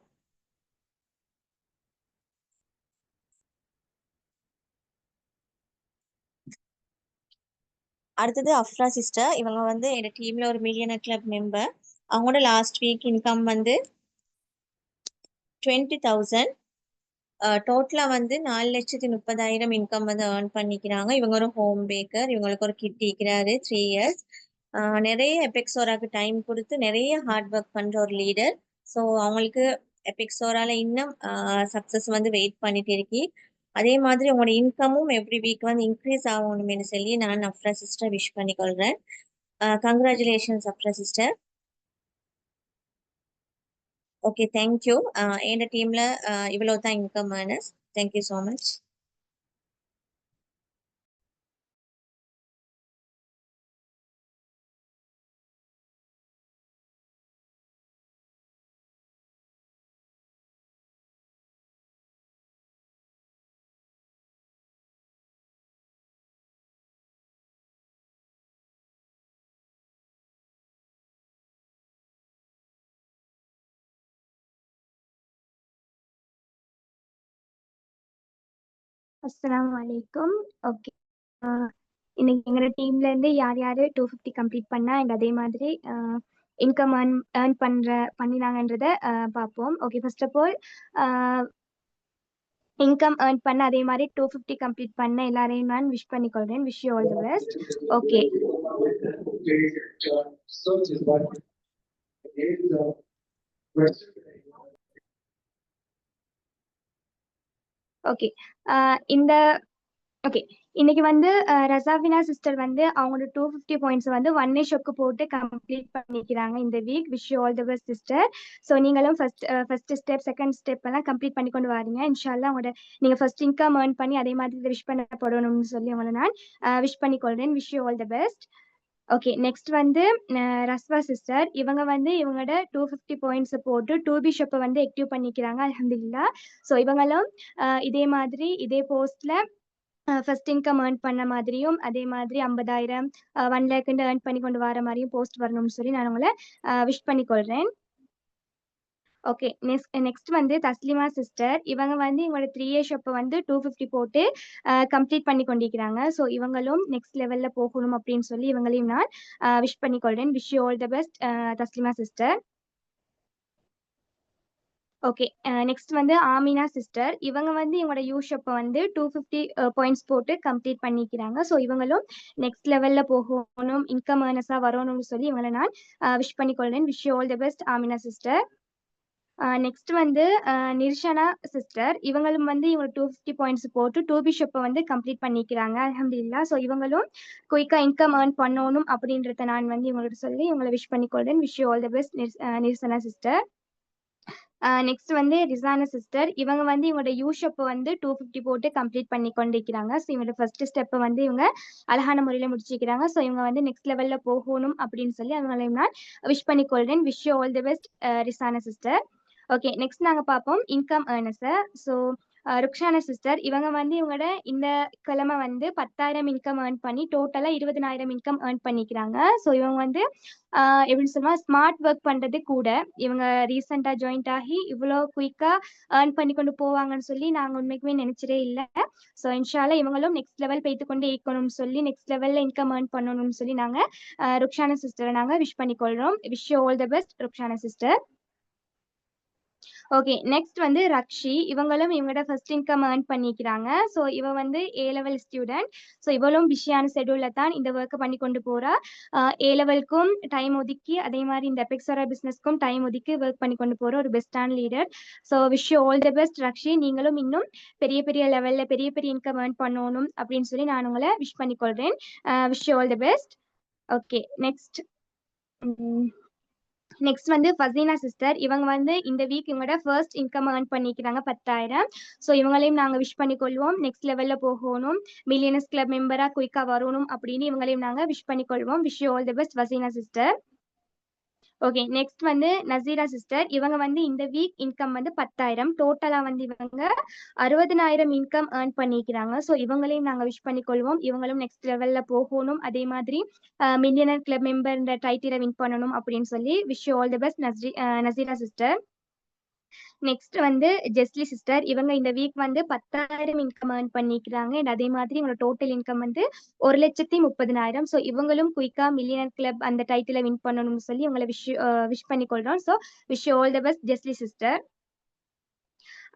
அடுத்தது அஃப்ரா சிஸ்டர். இவங்க வந்து என்னோட டீம்ல ஒரு மில்லியனர் கிளப் மெம்பர். அவங்களோட லாஸ்ட் வீக் இன்கம் வந்து 20,000. டோட்டலாக வந்து 4,30,000 இன்கம் வந்து ஏர்ன் பண்ணிக்கிறாங்க. இவங்க ஒரு ஹோம் பேக்கர். இவங்களுக்கு ஒரு கிட் இருக்கிறாரு 3 இயர்ஸ். நிறைய எபெக்ஸோராக்கு டைம் கொடுத்து நிறைய ஹார்ட் ஒர்க் பண்ணுற ஒரு லீடர். ஸோ அவங்களுக்கு எபெக்ஸோரால இன்னும் சக்ஸஸ் வந்து வெயிட் பண்ணிட்டு இருக்கி. அதே மாதிரி உங்களோட இன்கமும் எவ்ரி வீக் வந்து இன்க்ரீஸ் ஆகணும்னு சொல்லி நான் அப்ரா சிஸ்டர் விஷ் பண்ணிக்கொள்கிறேன். Congratulations Abra sister. Okay, thank you. என் டீம்ல இவ்வளோ தான் income earners. Thank you so much. அஸ்ஸலாமு அலைக்கும். ஓகே. இன்னைக்கு எங்களோட டீம்ல இருந்து யார் யாரு 250 கம்ப்ளீட் பண்ணா அண்ட் அதே மாதிரி இன்கம் ஏர்ன் பண்ணினாங்கன்றத பார்ப்போம். Okay, first of all income earn பண்ண அதே மாதிரி 250 கம்ப்ளீட் பண்ண எல்லாரையும் நான் விஷ் பண்ணிக்கொள்றேன். Wish you all the best. Okay. Okay. இந்த ஓகே, இன்னைக்கு வந்து ரசாவினா சிஸ்டர் வந்து அவங்களோட 250 பாயிண்ட்ஸ் வந்து ஒன்னே ஷொக்கு போட்டு கம்ப்ளீட் பண்ணிக்கிறாங்க இந்த week. Wish you all the best sister. So நீங்களும் ஃபர்ஸ்ட் ஸ்டெப் செகண்ட் ஸ்டெப் எல்லாம் கம்ப்ளீட் பண்ணி கொண்டு வரீங்க. இன்ஷால்லா உங்களோட நீங்க ஃபர்ஸ்ட் இன்கம் ஏர்ன் பண்ணி அதே மாதிரி விஷ் பண்ணப்படணும்னு சொல்லி உங்களை நான் விஷ் பண்ணிக்கொள்றேன். Wish you all the best. Okay, next வந்து ரஸ்வா சிஸ்டர். இவங்க வந்து இவங்களோட 250 பாயிண்ட்ஸ் போட்டு 2B ஷாப்பை வந்து ஆக்டிவ் பண்ணிக்கிறாங்க. அல்ஹம்துலில்லாஹ். ஸோ இவங்களும் இதே மாதிரி இதே போஸ்ட்ல ஃபர்ஸ்ட் இன்கம் ஏர்ன் பண்ண மாதிரியும் அதே மாதிரி 50,000 1 லேக் ஏர்ன் பண்ணி கொண்டு வர மாதிரியும் போஸ்ட் வரணும்னு சொல்லி நான் உங்களை விஷ் பண்ணிக்கொள்றேன். ஓகே, நெக்ஸ்ட் வந்து தஸ்லிமா சிஸ்டர். இவங்க வந்து இவங்களோட 3A ஷாப்பை வந்து 250 போட்டு கம்ப்ளீட் பண்ணி கொண்டிருக்கிறாங்க. ஸோ இவங்களும் நெக்ஸ்ட் லெவல்ல போகணும் அப்படின்னு சொல்லி இவங்களையும் நான் விஷ் பண்ணிக்கொள்றேன். Wish you all the best Taslima sister. Okay, next வந்து ஆமினா சிஸ்டர். இவங்க வந்து இவங்களோட யூஷப்பை வந்து 250 பாயிண்ட்ஸ் போட்டு கம்ப்ளீட் பண்ணிக்கிறாங்க. ஸோ இவங்களும் நெக்ஸ்ட் லெவல்ல போகணும், இன்கம் ஏர்னஸா வரணும்னு சொல்லி இவங்களை நான் விஷ் பண்ணிக்கொள்றேன். Wish you all the best Amina sister. Next வந்து நிர்ஷனா சிஸ்டர். இவங்களும் வந்து இவங்க 250 பாயிண்ட்ஸ் போட்டு 2B ஷாப்பை வந்து கம்ப்ளீட் பண்ணிக்கிறாங்க. அல்ஹம்துலில்லாஹ். ஸோ இவங்களும் குயிக்கா இன்கம் ஏர்ன் பண்ணணும் அப்படின்றத நான் வந்து இவங்களுக்கு சொல்லி இவங்களை விஷ் பண்ணிக்கொள்றேன். Wish you all the best Nirshana sister. Next வந்து ரிசானா சிஸ்டர். இவங்க வந்து இவங்களோட யூஷப்பை வந்து 250 போட்டு கம்ப்ளீட் பண்ணி கொண்டிருக்கிறாங்க. ஸோ இவங்களோட ஃபர்ஸ்ட் ஸ்டெப்பை வந்து இவங்க அழகான முறையில் முடிச்சிருக்கிறாங்க. ஸோ இவங்க வந்து நெக்ஸ்ட் லெவல்ல போகணும் அப்படின்னு சொல்லி அவங்களையும் நான் விஷ் பண்ணிக்கொள்றேன். Wish you all the best Risana sister. Okay, next நாங்க பார்ப்போம் இன்கம் ஏர்னர்ஸை. So Rukshana sister. இவங்க வந்து இவங்களோட இந்த கிழமை வந்து 10,000 இன்கம் ஏர்ன் பண்ணி டோட்டலா 20,000 இன்கம் ஏர்ன் பண்ணிக்கிறாங்க. ஸோ இவங்க வந்து எப்படி சொல்லுவா ஸ்மார்ட் ஒர்க் பண்றது கூட. இவங்க ரீசெண்டா ஜாயின்ட் ஆகி இவ்வளோ குயிக்கா ஏர்ன் பண்ணி கொண்டு போவாங்கன்னு சொல்லி நாங்க உண்மைக்குமே நினைச்சதே இல்லை. ஸோ இன்ஷால்லா இவங்களும் நெக்ஸ்ட் லெவல் போய்த்து கொண்டே இருக்கணும்னு சொல்லி நெக்ஸ்ட் லெவல்ல இன்கம் ஏர்ன் பண்ணணும்னு சொல்லி நாங்க ருக்ஷானா சிஸ்டரை நாங்க விஷ் பண்ணிக்கொள்றோம். Wish you all the best Rukshana sister. Okay, next வந்து ரக்ஷி. இவங்களும் இவங்களோட ஃபர்ஸ்ட் இன்கம் ஏர்ன் பண்ணிக்கிறாங்க. ஸோ இவ வந்து A லெவல் ஸ்டூடெண்ட். ஸோ இவளும் பிஸியான ஷெடியூல்ல தான் இந்த ஒர்க்கை பண்ணி கொண்டு போறா. A லெவலுக்கும் டைம் ஒதுக்கி அதே மாதிரி இந்த எபெக்ஸோரா பிசினஸ்க்கும் டைம் ஒதுக்கி ஒர்க் பண்ணி கொண்டு போற ஒரு பெஸ்டான leader. So wish you all the best Rakshi. நீங்களும் இன்னும் பெரிய பெரிய லெவல்ல பெரிய பெரிய இன்கம் ஏர்ன் பண்ணணும் அப்படின்னு சொல்லி நான் உங்களை விஷ் பண்ணிக்கொள்றேன். Wish you all the best. Okay, next வந்து ஃபசீனா சிஸ்டர். இவங்க வந்து இந்த வீக் இவங்களோட ஃபர்ஸ்ட் இன்கம் ஏர்ன் பண்ணிக்கிறாங்க 10,000. ஸோ இவங்களையும் நாங்கள் விஷ் பண்ணிக்கொள்வோம். நெக்ஸ்ட் லெவலில் போகணும், மில்லியனர்ஸ் கிளப் மெம்பராக குயிக்காக வரணும் அப்படின்னு இவங்களையும் நாங்கள் விஷ் பண்ணிக்கொள்வோம். Wish you all the best Fasina sister. Okay, next வந்து நசீரா சிஸ்டர். இவங்க வந்து இந்த வீக் இன்கம் வந்து 10,000. டோட்டலா வந்து இவங்க 60,000 இன்கம் ஏர்ன் பண்ணிக்கிறாங்க. ஸோ இவங்களையும் நாங்கள் விஷ் பண்ணிக்கொள்வோம். இவங்களும் நெக்ஸ்ட் லெவல்ல போகணும், அதே மாதிரி மில்லியனர் கிளப் மெம்பர் இந்த டைட்டிலை வின் பண்ணணும் அப்படின்னு சொல்லி wish you all the best Nazira sister. Next வந்து ஜெஸ்லி சிஸ்டர். இவங்க இந்த வீக் வந்து 10,000 இன்கம் ஏர்ன் பண்ணிக்கிறாங்க. அண்ட் அதே மாதிரி இவங்களோட டோட்டல் இன்கம் வந்து 1,30,30,000. ஸோ இவங்களும் குயிக்கா மில்லியனர் கிளப் அந்த டைட்டிலை வின் பண்ணணும்னு சொல்லி இவங்களை விஷ் பண்ணிக்கொள்றோம். So wish all the best Jesli sister.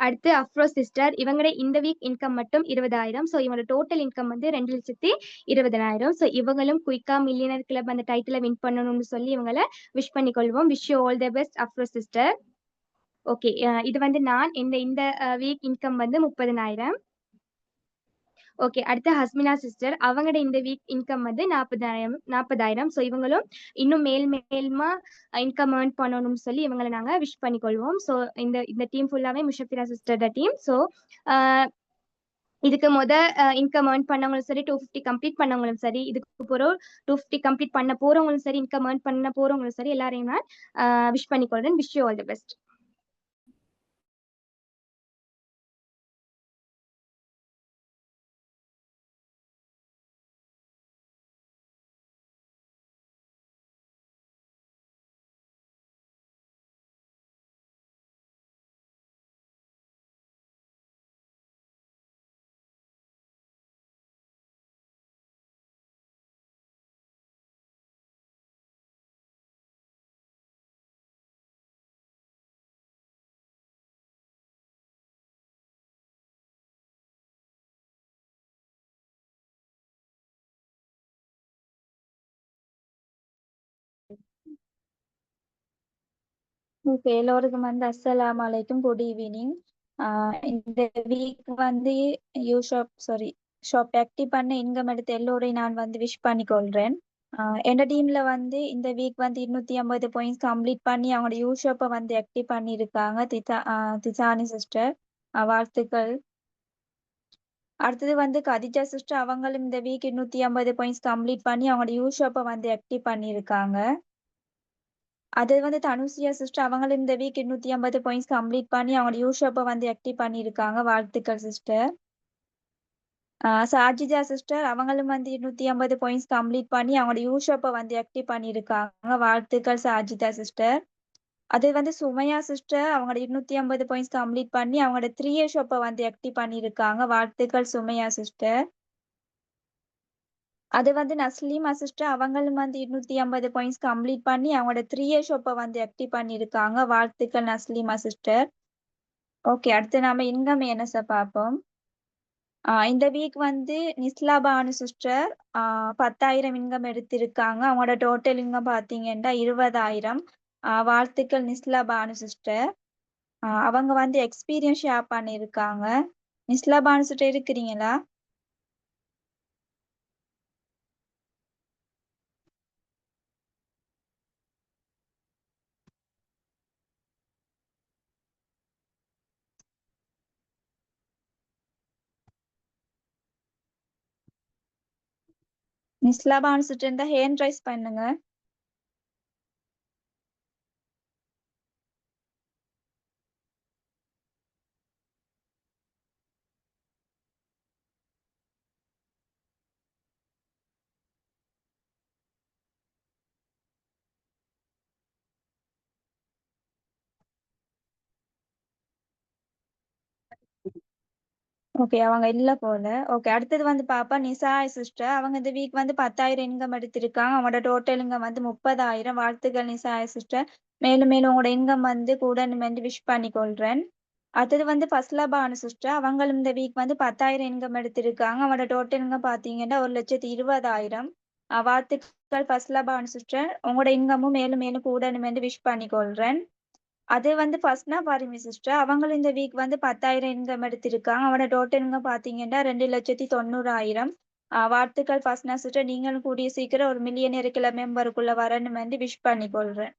அடுத்து அஃப்ரோ சிஸ்டர். இவங்களோட இந்த வீக் இன்கம் மட்டும் 20,000. ஸோ இவங்களோட டோட்டல் இன்கம் வந்து 2,20,000. ஸோ இவங்களும் குயிக்கா மில்லியனர் கிளப் அந்த டைட்டிலை வின் பண்ணணும்னு சொல்லி இவங்களை விஷ் பண்ணிக்கொள்வோம். Wish you all the best Afro sister. Okay, இது வந்து நான் இந்த வீக் இன்கம் வந்து 30,000. ஓகே, அடுத்து ஹஸ்மினா சிஸ்டர். அவங்களோட இந்த வீக் இன்கம் வந்து 40,000. ஸோ இவங்களும் இன்னும் மேல்மா இன்கம் ஏர்ன் பண்ணணும்னு சொல்லி இவங்களை நாங்கள் விஷ் பண்ணிக்கொள்வோம். ஸோ இந்த டீம் ஃபுல்லாகவே முஷஃபிரா சிஸ்டர் டீம். ஸோ இதுக்கு இன்கம் ஏர்ன் பண்ணவங்களும் சரி 250 கம்ப்ளீட் பண்ணவங்களும் சரி இதுக்கு போகிறோம் 250 கம்ப்ளீட் பண்ண போறவங்களும் சரி இன்கம் ஏர்ன் பண்ண போறவங்களும் சரி எல்லாரையும் நான் விஷ் பண்ணிக்கொள்றேன். Wish you all the best. Okay, எல்லோருக்கும் வந்து அஸ்ஸலாமு அலைக்கும், குட் ஈவினிங். இந்த வீக் வந்து ஷாப் ஆக்டிவ் பண்ண இன்கம் எடுத்த எல்லோரையும் நான் வந்து விஷ் பண்ணிக்கொள்றேன். எந்த டீம்ல வந்து இந்த வீக் வந்து 250 பாயிண்ட்ஸ் கம்ப்ளீட் பண்ணி அவங்களோட யூஷாப்பை வந்து ஆக்டிவ் பண்ணியிருக்காங்க. திசானி சிஸ்டர், வாழ்த்துக்கள். அடுத்தது வந்து கதிஜா சிஸ்டர், அவங்களும் இந்த வீக் 250 பாயிண்ட்ஸ் கம்ப்ளீட் பண்ணி அவங்களோட யூஷாப்பை வந்து ஆக்டிவ் பண்ணியிருக்காங்க. அது வந்து தனுஷியா சிஸ்டர், அவங்களும் இந்த வீக் 250 பாயிண்ட்ஸ் கம்ப்ளீட் பண்ணி அவங்களோட யூஷாப்பை வந்து ஆக்டிவ் பண்ணியிருக்காங்க. வாழ்த்துக்கள் சிஸ்டர். சாஜிதா சிஸ்டர், அவங்களும் வந்து 250 பாயிண்ட்ஸ் கம்ப்ளீட் பண்ணி அவங்களோட யூஷாப்பை வந்து ஆக்டிவ் பண்ணியிருக்காங்க. வாழ்த்துக்கள் சாஜிதா சிஸ்டர். அது வந்து சுமையா சிஸ்டர், அவங்களோட 250 பாயிண்ட்ஸ் கம்ப்ளீட் பண்ணி அவங்களோட 3A ஷாப்பை வந்து ஆக்டிவ் பண்ணியிருக்காங்க. வாழ்த்துக்கள் சுமையா சிஸ்டர். அது வந்து நஸ்லீமா சிஸ்டர், அவங்களும் வந்து 250 பாயிண்ட்ஸ் கம்ப்ளீட் பண்ணி அவங்களோட 3A ஷாப்பை வந்து ஆக்டிவ் பண்ணியிருக்காங்க. வாழ்த்துக்கள் நஸ்லீமா சிஸ்டர். ஓகே, அடுத்து நாம இன்கம் ஏர்னர்ஸை பார்ப்போம். இந்த வீக் வந்து நிஸ்லா பானு சிஸ்டர் 10,000 இன்கம் எடுத்திருக்காங்க. அவங்களோட டோட்டல் இன்கம் பார்த்தீங்கன்னா 20,000. வாழ்த்துக்கள் நிஸ்லா பானு சிஸ்டர். அவங்க வந்து எக்ஸ்பீரியன்ஸ் ஷேர் பண்ணியிருக்காங்க. நிஸ்லா பானு சிஸ்டர் இருக்கிறீங்களா? நிஸ்லா பானு சிஸ்டர் இருந்தா ஹேண்ட் ரைஸ் பண்ணுங்க. ஓகே, அவங்க இல்ல போல. ஓகே, அடுத்தது வந்து பாப்பா நிசா சிஸ்டர், அவங்க இந்த வீக் வந்து 10,000 இன்கம் எடுத்திருக்காங்க. அவங்களோட டோட்டல் இன்கம் வந்து 30,000. வாழ்த்துக்கள் நிசா சிஸ்டர். மேலும் மேலும் உங்களோட இன்கம் வந்து கூட வந்து விஷ் பண்ணிக்கொள்றேன். அடுத்தது வந்து ஃபஸ்லா பானு சிஸ்டர், அவங்களும் இந்த வீக் வந்து 10,000 இன்கம் எடுத்திருக்காங்க. அவங்களோட டோட்டல் இன்கம் பார்த்தீங்கன்னா 1,20,000. வாழ்த்துக்கள் ஃபஸ்லா பானு சிஸ்டர். உங்களோட இன்கமும் மேலும் மேலும் கூட வந்து விஷ் பண்ணிக்கொள்றேன். அது வந்து ஃபர்ஸ்ட்னா பாருங்க சிஸ்டர், அவங்களும் இந்த வீக் வந்து 10,000 இன்கம் எடுத்திருக்காங்க. அவனோட டோட்டல் இன்கம் பார்த்தீங்கன்னா 2,90,000. வாழ்த்துக்கள் ஃபர்ஸ்ட்னா சிஸ்டர். நீங்களும் கூடிய சீக்கிரம் ஒரு மில்லியனர் கிளப் மெம்பருக்குள்ள வரணும் வந்து விஷ் பண்ணிக்கொள்றேன்.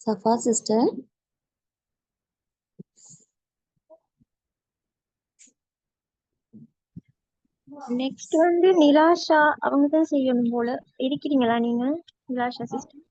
சஃபா சிஸ்டர். நெக்ஸ்ட் வந்து நிலாஷா, அவங்க தான் செய்யணும் போல. இருக்கிறீங்களா நீங்க நிலாஷா சிஸ்டர்?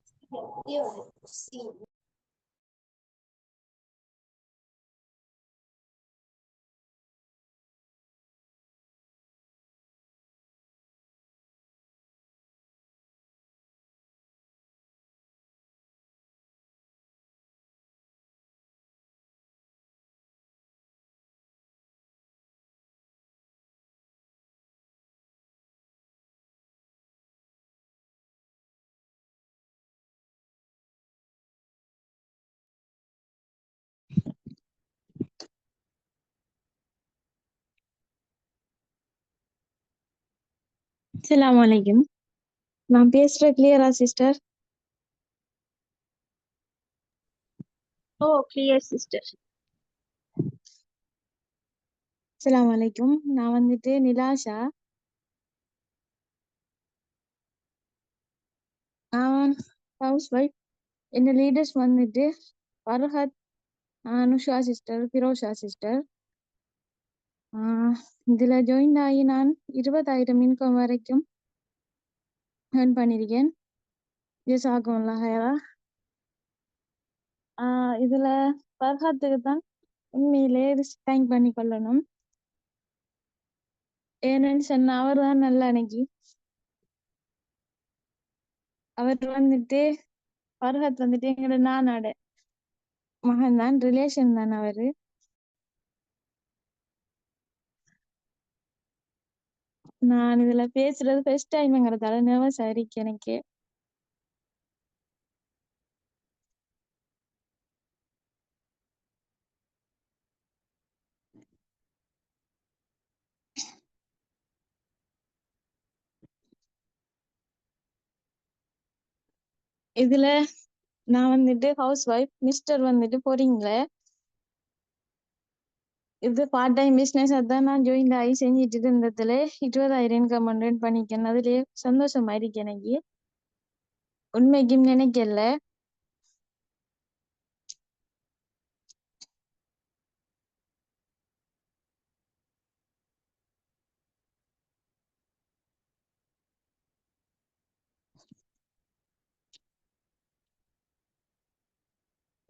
அஸ்ஸலாமு அலைக்கும். நான் பேசுற கிளியரா சிஸ்டர்? ஓ கிளியர் சிஸ்டர். அஸ்ஸலாமு அலைக்கும். நான் வந்துட்டு நிலாஷா. நான் ஹவுஸ் ஒய்ஃப். என்ன லீடர்ஸ் வந்துட்டு ஃபர்ஹத், அனுஷா சிஸ்டர், ஃபிரோஷா சிஸ்டர். இதுல ஜாயின் ஆகி நான் 20,000 இன்கம் வரைக்கும் ஏர்ன் பண்ணியிருக்கேன். ஜஸாக்குமுல்லாஹ் ஹைரா. இதுல ஃபர்ஹத்துக்கு தான் உண்மையிலே தேங்க் பண்ணி கொள்ளணும். ஏன்னு சொன்ன அவர் தான் நல்ல அன்னைக்கு. அவர் வந்துட்டு ஃபர்ஹத் வந்துட்டு எங்களோட நானோட மகன் தான், ரிலேஷன் தான் அவரு. நான் இதுல பேசுறது ஃபர்ஸ்ட் டைம்ங்கிறதால நர்வஸ் ஆயிருக்கு எனக்கு. இதுல நான் வந்துட்டு ஹவுஸ் ஒய்ஃப், மிஸ்டர் வந்துட்டு போறீங்கள. இது பார்ட் டைம் பிசினஸ். அதான் நான் ஜாயின் ஆகி செஞ்சுட்டு இருந்ததுல 20,000 இன்கம் ஏர்ன் பண்ணிக்கேன். அதுலயே சந்தோஷமா இருக்கு எனக்கு. உண்மைக்கும் நினைக்கல.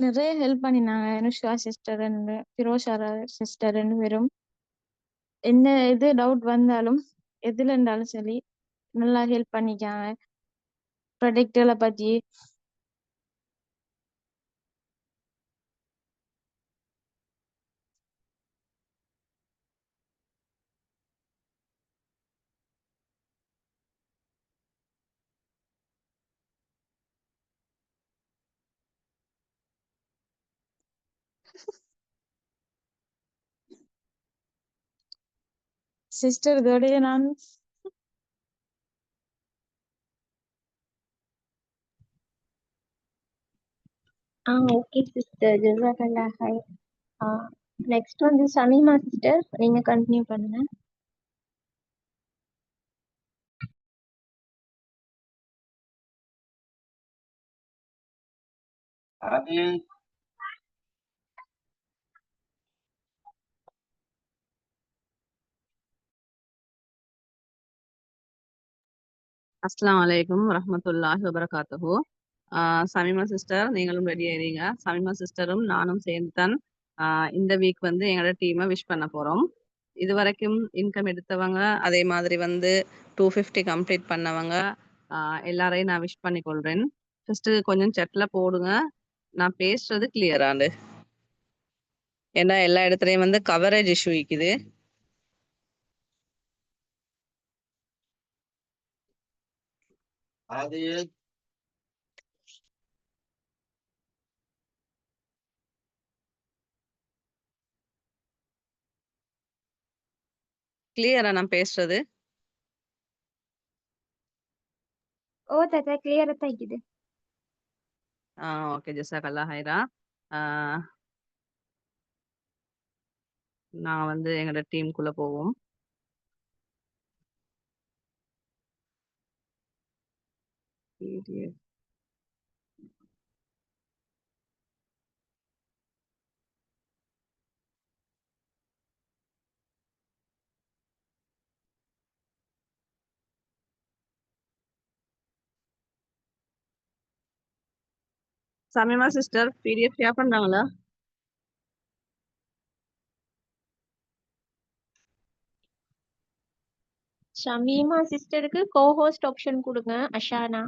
நிறைய ஹெல்ப் பண்ணினாங்க Anushka sister and Firoz Shah sister 2 பேரும். என்ன எது டவுட் வந்தாலும் எதுல இருந்தாலும் சரி நல்லா ஹெல்ப் பண்ணிக்காங்க. ப்ராடக்ட்களை பத்தி சிஸ்டர் இதோடய நான் ஓகே சிஸ்டர், ஜஸாக்கல்லாஹ் ஹைர். நெக்ஸ்ட் வந்து ஷமீமா சிஸ்டர், நீங்க கண்டினியூ பண்ணுங்க. அஸ்ஸலாமு அலைக்கும் வரஹ்மத்துல்லாஹி வபரகாத்துஹு. சமீமா சிஸ்டர் நீங்களும் ரெடி ஆயிருங்க. சமீமா சிஸ்டரும் நானும் சேர்ந்து தான் இந்த வீக் வந்து எங்களோட டீமை விஷ் பண்ண போகிறோம். இது வரைக்கும் இன்கம் எடுத்தவங்க, அதே மாதிரி வந்து 250 கம்ப்ளீட் பண்ணவங்க எல்லாரையும் நான் விஷ் பண்ணி கொள்கிறேன். ஃபஸ்ட்டு கொஞ்சம் செட்டில் போடுங்க, நான் பேசுறது கிளியராண்டு. ஏன்னா எல்லா இடத்துலையும் வந்து கவரேஜ் இஷ்யூ இருக்குது. கிளியரா நான் பேசுறது? ஓ தாத்தா கிளியரா தான் இருக்குது. ஓகே, ஜஸாக்கல்லாஹ் ஹைரா. நான் வந்து எங்களோட டீமுக்குள்ள போவோம். சமீமா சிஸ்டர் பிடிஎஃப் ஷேர் பண்றாங்களா? ஷமீமா சிஸ்டருக்கு கோஹோஸ்ட் ஆப்ஷன் கொடுங்க. அஷானா.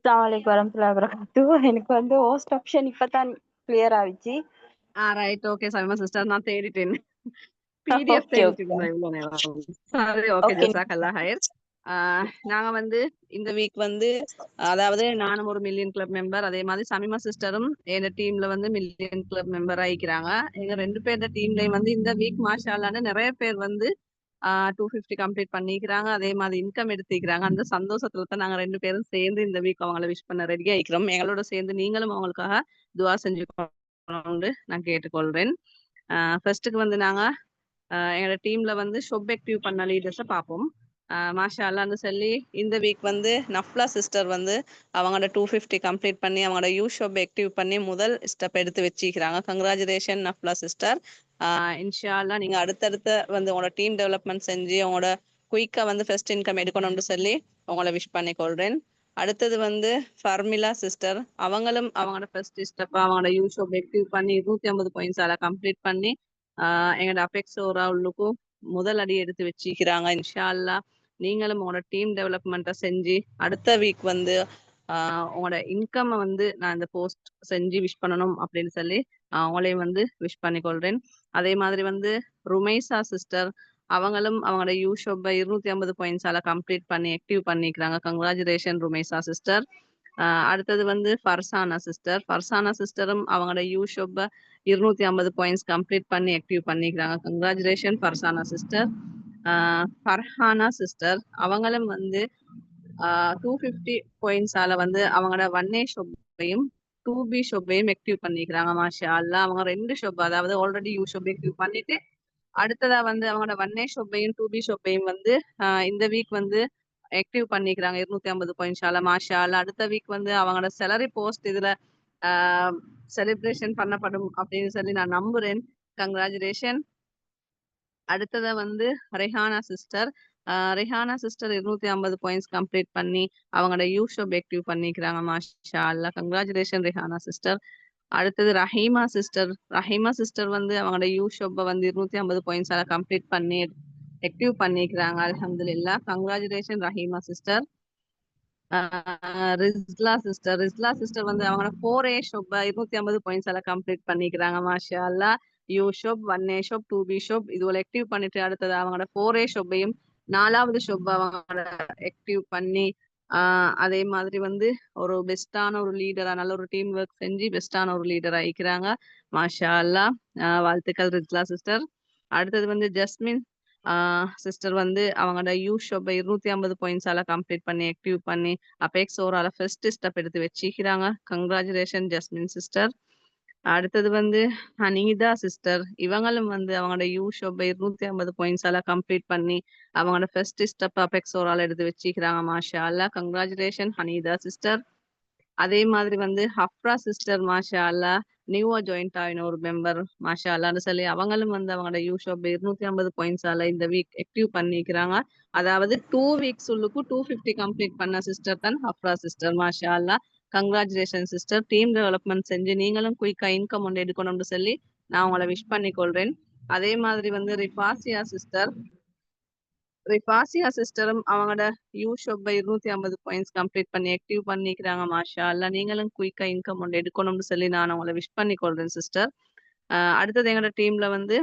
அஸ்ஸலாமு அலைக்கும் வரஹ்மத்துல்லாஹி வபரகாத்துஹு. எனக்கு வந்து ஹோஸ்ட் ஆப்ஷன் இப்பதான் கிளியர் ஆயிடுச்சு. ரைட், ஓகே சமீமா சிஸ்டர், நான் தேடிட்டேன். பிடிஎஃப் ஓகே தேடிட்டு ஓகே இருந்தேன் இவ்வளவு நேரம். சரி, ஓகே, ஓகே. ஜஸாக்கல்லாஹ் ஹைர். நாங்க வந்து இந்த வீக் வந்து அதாவது நானும் ஒரு மில்லியன் கிளப் மெம்பர், அதே மாதிரி சமீமா சிஸ்டரும் எங்க டீம்ல வந்து மில்லியன் கிளப் மெம்பர் ஆயிக்கிறாங்க. எங்க 2 பேரோட டீம்லயும் வந்து இந்த வீக் மாஷால்லான்னு நிறைய பேர் வந்து 250 கம்ப்ளீட் பண்ணிக்கிறாங்க. அதே மாதிரி இன்கம் எடுத்துக்கிறாங்க. அந்த சந்தோஷத்துல தான் நாங்க 2 பேரும் சேர்ந்து இந்த வீக் அவங்கள விஷ் பண்ண ரெடி ஆயிக்கிறோம். எங்களோட சேர்ந்து நீங்களும் அவங்களுக்காக துவா செஞ்சுக்கணும்னு நான் கேட்டுக்கொள்றேன். ஃபர்ஸ்ட்டுக்கு வந்து நாங்க எங்களோட டீம்ல வந்து ஷொப் ஆக்டிவ் பண்ண லீடர்ஸை பார்ப்போம். மாஷா அல்லான்னு சொல்லி இந்த வீக் வந்து நஃப்லா சிஸ்டர் வந்து அவங்களோட 250 கம்ப்ளீட் பண்ணி அவங்களோட யூ ஷொப் ஆக்டிவ் பண்ணி முதல் ஸ்டெப் எடுத்து வச்சுக்கிறாங்க. Congratulation Nafla sister. இன்ஷா அல்லா நீங்க அடுத்தடுத்த வந்து உங்களோட டீம் டெவலப்மெண்ட் செஞ்சு உங்களோட குயிக்கா வந்து ஃபர்ஸ்ட் இன்கம் எடுக்கணும்னு சொல்லி உங்களை விஷ் பண்ணி கொள்றேன். அடுத்தது வந்து ஃபர்மிலா சிஸ்டர், அவங்களும் அவங்களோட ஃபர்ஸ்ட் ஸ்டெப் அவங்களோட யூ ஷொப் ஆக்டிவ் பண்ணி 250 பாயிண்ட்ஸால கம்ப்ளீட் பண்ணி எங்களோட அபெக்ஸ் உள்ளுக்கும் முதல் அடி எடுத்து வச்சுக்கிறாங்க. இன்ஷா அல்லா நீங்களும் உங்களோட டீம் டெவலப்மெண்ட்டை செஞ்சு அடுத்த வீக் வந்து உங்களோட இன்கம் வந்து நான் இந்த போஸ்ட் செஞ்சு விஷ் பண்ணணும் அப்படின்னு சொல்லி அவங்களையும் வந்து விஷ் பண்ணிக்கொள்றேன். அதே மாதிரி வந்து ருமைசா சிஸ்டர், அவங்களும் அவங்களோட யூ ஷோப்பை 250 பாயிண்ட்ஸால கம்ப்ளீட் பண்ணி ஆக்டிவ் பண்ணிக்கிறாங்க. Congratulation Rumaisa sister. அடுத்தது வந்து ஃபர்சானா சிஸ்டர், ஃபர்சானா சிஸ்டரும் அவங்களோட யூ ஷோப்பை 250 பாயிண்ட்ஸ் கம்ப்ளீட் பண்ணி ஆக்டிவ் பண்ணிக்கிறாங்க. Congratulation Farsana sister. Farhana sister, அவங்களும் வந்து 250 பாயிண்ட்ஸால வந்து அவங்களோட 1A ஷோப்பையும் 2B ஷோப்பையும் ஆக்டிவ் பண்ணிக்கிறாங்க. மாஷா அல்லா அவங்க 2 ஷோப், அதாவது ஆல்ரெடி யூ ஷோப் ஆக்டிவ் பண்ணிட்டு அடுத்ததா வந்து அவங்களோட 1A ஷோப்பையும் 2B ஷோப்பையும் வந்து இந்த வீக் வந்து ஆக்டிவ் பண்ணிக்கிறாங்க 250 பாயிண்ட்ஸால. மாஷா அல்லா அடுத்த வீக் வந்து அவங்களோட சேலரி போஸ்ட் இதுல செலிப்ரேஷன் பண்ணப்படும் அப்படின்னு சொல்லி நான் நம்புறேன். கங்க்ராச்சுலேஷன். அடுத்ததா வந்து Rehana sister, Rehana sister 250 points complete பண்ணி அவங்களோட யூ ஷோப் ஆக்டிவ் பண்ணிக்கிறாங்க. மாஷா அல்லா கங்க்ராச்சுலேஷன் ரெஹானா சிஸ்டர். அடுத்தது ரஹீமா சிஸ்டர், ரஹீமா சிஸ்டர் வந்து அவங்களோட யூ ஷோப்பை வந்து 250 பாயிண்ட்ஸால கம்ப்ளீட் பண்ணி ஆக்டிவ் பண்ணிக்கிறாங்க. அல்ஹம்துலில்லாஹ் congratulation Rahima sister. Rizla sister, Rizla sister வந்து அவங்களோட 4A ஷோப்பை 250 பாயிண்ட்ஸால கம்ப்ளீட் பண்ணிக்கிறாங்க. மாஷா அல்லா U shop 1A shop 2B shop இதுவரை ஆக்டிவ் பண்ணிட்டு அடுத்தது அவங்களோட 4A ஷோப்பையும் 4வது ஷோப் அவங்களோட ஆக்டிவ் பண்ணி அதே மாதிரி வந்து ஒரு பெஸ்டான ஒரு லீடரா நல்ல ஒரு டீம் ஒர்க் செஞ்சு பெஸ்டான ஒரு லீடரா ஆயிக்கிறாங்க. மாஷா அல்லா வாழ்த்துக்கள் ரிஸ்லா சிஸ்டர். அடுத்தது வந்து ஜஸ்மின் சிஸ்டர் வந்து அவங்களோட யூ ஷோப்பை 250 பாயிண்ட்ஸால கம்ப்ளீட் பண்ணி ஆக்டிவ் பண்ணி அபெக்ஸ் ஓவரால ஃபர்ஸ்ட் ஸ்டெப் எடுத்து வச்சுக்கிறாங்க. Congratulation Jasmine sister. அடுத்தது வந்து ஹனீதா சிஸ்டர், இவங்களும் வந்து அவங்களோட யூ ஷோப்பை 250 பாயிண்ட்ஸால கம்ப்ளீட் பண்ணி அவங்களோட ஃபர்ஸ்ட் ஸ்டெப் அபெக்ஸ் ஓவரால எடுத்து வச்சுக்கிறாங்க. மாஷா அல்லா கங்க்ராச்சுலேஷன் ஹனீதா சிஸ்டர். அதே மாதிரி வந்து ஹப்ரா சிஸ்டர், மாஷா அல்லா நியூவா ஜாயின்ட் ஆகின ஒரு மெம்பர். மாஷா அல்லான்னு சொல்லி அவங்களும் வந்து அவங்களோட யூ ஷோப் 250 பாயிண்ட்ஸால இந்த வீக் ஆக்டிவ் பண்ணிக்கிறாங்க. அதாவது 2 வீக்ஸ் உள்ளுக்கு 250 கம்ப்ளீட் பண்ண சிஸ்டர் தான் ஹப்ரா சிஸ்டர். மாஷா அல்லா கங்க்ராச்சுலேஷன் சிஸ்டர். டீம் டெவலப்மெண்ட் செஞ்சு நீங்களும் குயிக்கா இன்கம் ஒன்று எடுக்கணும்னு சொல்லி நான் உங்களை விஷ் பண்ணிக்கொள்றேன். அதே மாதிரி வந்து ரிஃபாசியா சிஸ்டர், ரிஃபாசியா சிஸ்டரும் அவங்களோட யூ ஷோப்பை 250 பாயிண்ட்ஸ் கம்ப்ளீட் பண்ணி ஆக்டிவ் பண்ணிக்கிறாங்க. மாஷா அல்லா நீங்களும் குயிக்கா இன்கம் ஒன்று எடுக்கணும்னு சொல்லி நான் உங்களை விஷ் பண்ணிக்கொள்றேன் சிஸ்டர். அடுத்தது எங்களோட டீம்ல வந்து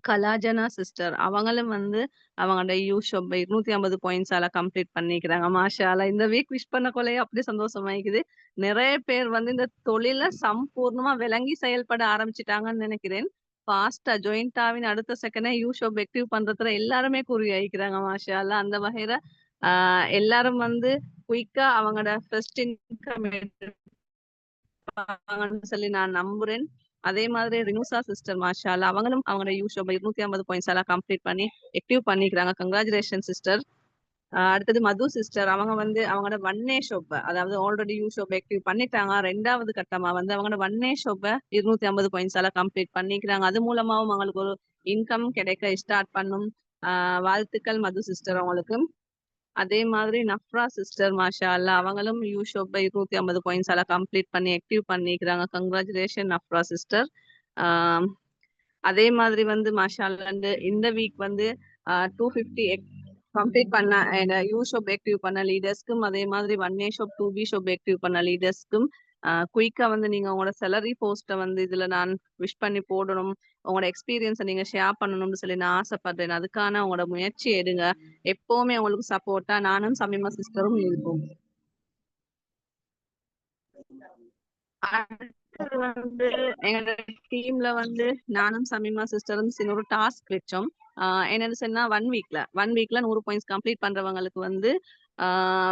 கலாஜனா சிஸ்டர், அவங்களும் வந்து அவங்களோட யூ ஷோப்பை 250 பாயிண்ட்ஸால கம்ப்ளீட் பண்ணிக்கிறாங்க. மாஷா அல்லா இந்த வீக் விஷ் பண்ண கொள்ளையே அப்படி சந்தோஷமாயிக்குது. நிறைய பேர் வந்து இந்த தொழில சம்பூர்ணமா விளங்கி செயல்பட ஆரம்பிச்சிட்டாங்கன்னு நினைக்கிறேன். ஃபாஸ்டா ஜாயிண்ட் ஆவின் அடுத்த செகண்டே யூ ஷோப் ஆக்டிவ் பண்றதுல எல்லாருமே குறி ஆயிக்கிறாங்க. மாஷா அல்லா அந்த வகையில எல்லாரும் வந்து குயிக்கா அவங்களோட ஃபர்ஸ்ட் இன்கம் சொல்லி நான் நம்புறேன். அதே மாதிரி ரினுசா சிஸ்டர், மாஷா அல்லா அவங்களும் அவங்களோட யூ ஷோப் 250 பாயிண்ட்ஸால கம்ப்ளீட் பண்ணி ஆக்டிவ் பண்ணிக்கிறாங்க. Congratulation sister. அடுத்தது மது சிஸ்டர், அவங்க வந்து அவங்களோட 1A ஷோப், அதாவது ஆல்ரெடி யூ ஷோப் ஆக்டிவ் பண்ணிட்டாங்க. 2வது கட்டமா வந்து அவங்களோட 1A ஷோப்பை 250 பாயிண்ட்ஸால கம்ப்ளீட் பண்ணிக்கிறாங்க. அது மூலமாவும் அவங்களுக்கு ஒரு இன்கம் கிடைக்க ஸ்டார்ட் பண்ணும். வாழ்த்துக்கள் மது சிஸ்டர் அவங்களுக்கு. அதே மாதிரி நஃப்ரா சிஸ்டர், மாஷா அல்லா அவங்களும் யூ ஷோப்பை 250 பாயிண்ட்ஸால கம்ப்ளீட் பண்ணி ஆக்டிவ் பண்ணிக்கிறாங்க. Congratulation Nafra sister. அதே மாதிரி வந்து மாஷா அல்லா இந்த வீக் வந்து 250 கம்ப்ளீட் பண்ண யூ ஷோப் ஆக்டிவ் பண்ண லீடர்ஸ்க்கும் அதே மாதிரி 1A shop 2B shop active பண்ண லீடர்ஸ்க்கும் குயிக்கா வந்து நீங்க உங்களோட சேலரி போஸ்ட்டை வந்து இதுல நான் விஷ் பண்ணி போடணும், உங்களோட எக்ஸ்பீரியன்ஸை நீங்க ஷேர் பண்ணணும்னு சொல்லி நான் ஆசைப்படுறேன். அதுக்கான உங்களோட முயற்சி எடுங்க. எப்பவுமே உங்களுக்கு சப்போர்ட்டா நானும் சமீமா சிஸ்டரும் இருப்போம். அடுத்தது வந்து எங்களோட டீம்ல வந்து நானும் சமீமா சிஸ்டரும் ஒரு டாஸ்க் வச்சோம். என்னன்னு சொன்னா 1 வீக்ல 100 பாயிண்ட்ஸ் கம்ப்ளீட் பண்றவங்களுக்கு வந்து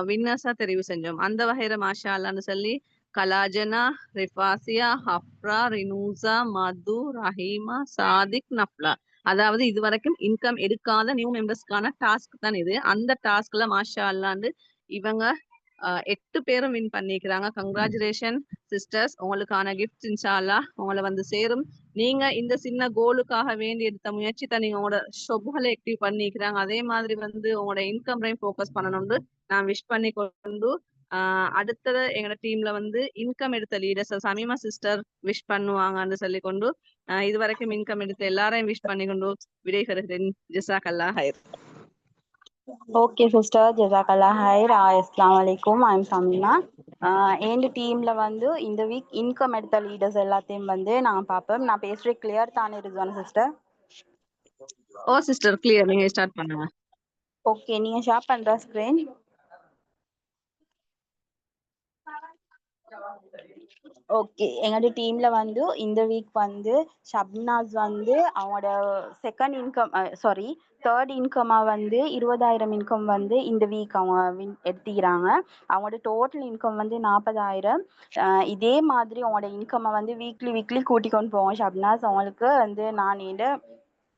வின்னர்ஸா தெரிவு செஞ்சோம். அந்த வகையில மாஷா அல்லான்னு சொல்லி கலாஜனா, ரிஃபாசியா, ஹப்ரா, ரினூசா, மது, ரஹீமா, சாதிக், நஃப்லா. அதாவது இது வரைக்கும் இன்கம் எடுக்காத நியூ மெம்பர்ஸ்க்கான டாஸ்க் தான் இது. அந்த டாஸ்க்ல மாஷா அல்லாண்டு இவங்க 8 பேரும் வின் பண்ணிக்கிறாங்க. கங்க்ராச்சுலேஷன் சிஸ்டர்ஸ், உங்களுக்கான கிஃப்ட் இன்ஷா அல்லாஹ் உங்களை வந்து சேரும். நீங்க இந்த சின்ன கோலுக்காக வேண்டி எடுத்த முயற்சி தான் நீங்க உங்களோட ஷொப்புகளை ஆக்டிவ் பண்ணிக்கிறாங்க. அதே மாதிரி வந்து உங்களோட இன்கம் ரைம் ஃபோக்கஸ் பண்ணணும்னு நான் விஷ் பண்ணி கொண்டு அடுத்தது எங்களோட டீம்ல வந்து இன்கம் எடுத்த லீடர்ஸ் சமீமா சிஸ்டர் விஷ் பண்ணுவாங்கன்னு சொல்லி கொண்டு இது வரைக்கும் இன்கம் எடுத்த எல்லாரையும் விஷ் பண்ணி கொண்டு விடைபெறுகிறேன். ஜஸாக்கல்லா ஹைர். ஓகே சிஸ்டர், ஜஸாக்கல்லா ஹைர். அஸ்ஸலாமு அலைக்கும், ஐ எம் சமீமா. எந்த டீம்ல வந்து இந்த வீக் இன்கம் எடுத்த லீடர்ஸ் எல்லாத்தையும் வந்து நான் பார்ப்பேன். நான் பேசுறது கிளியர் தானே ரிஸ்வானா சிஸ்டர்? ஓ சிஸ்டர் கிளியர், நீங்க ஸ்டார்ட் பண்ணுங்க. ஓகே, நீங்க ஷேர் பண்ற ஸ்கிரீன். ஓகே, எங்களோட டீம்ல வந்து இந்த வீக் வந்து ஷப்னாஸ் வந்து அவங்களோட செகண்ட் இன்கம் தேர்ட் இன்கமா வந்து 20,000 இன்கம் வந்து இந்த வீக் அவங்க எடுத்துக்கிறாங்க. அவங்களோட டோட்டல் இன்கம் வந்து 40,000. இதே மாதிரி அவங்களோட இன்கம்மை வந்து வீக்லி கூட்டி கொண்டு போவோம் ஷப்னாஸ். அவங்களுக்கு வந்து நான் இந்த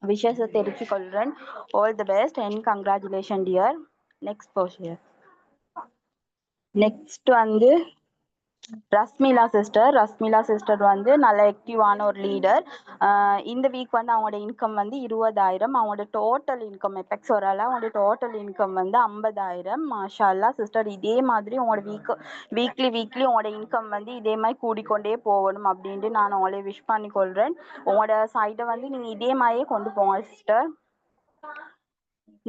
விஷயத்தை தெரிவித்து கொள்கிறேன். All the best and congratulation dear. Next வந்து ரஸ்மிலா சிஸ்டர் வந்து நல்ல ஆக்டிவான ஒரு லீடர். இந்த வீக் வந்து அவங்களோட இன்கம் வந்து 20,000. அவங்களோட டோட்டல் இன்கம் எஃபெக்ட்ஸ் வரல, அவங்களோட டோட்டல் இன்கம் வந்து 50,000. மாஷா அல்லா சிஸ்டர், இதே மாதிரி உங்களோட வீக்லி உங்களோட இன்கம் வந்து இதே மாதிரி கூடிக்கொண்டே போகணும் அப்படின்ட்டு நான் உங்களை விஷ் பண்ணி கொள்கிறேன். உங்களோட சைடை வந்து நீங்கள் இதே மாதிரியே கொண்டு போங்க சிஸ்டர்.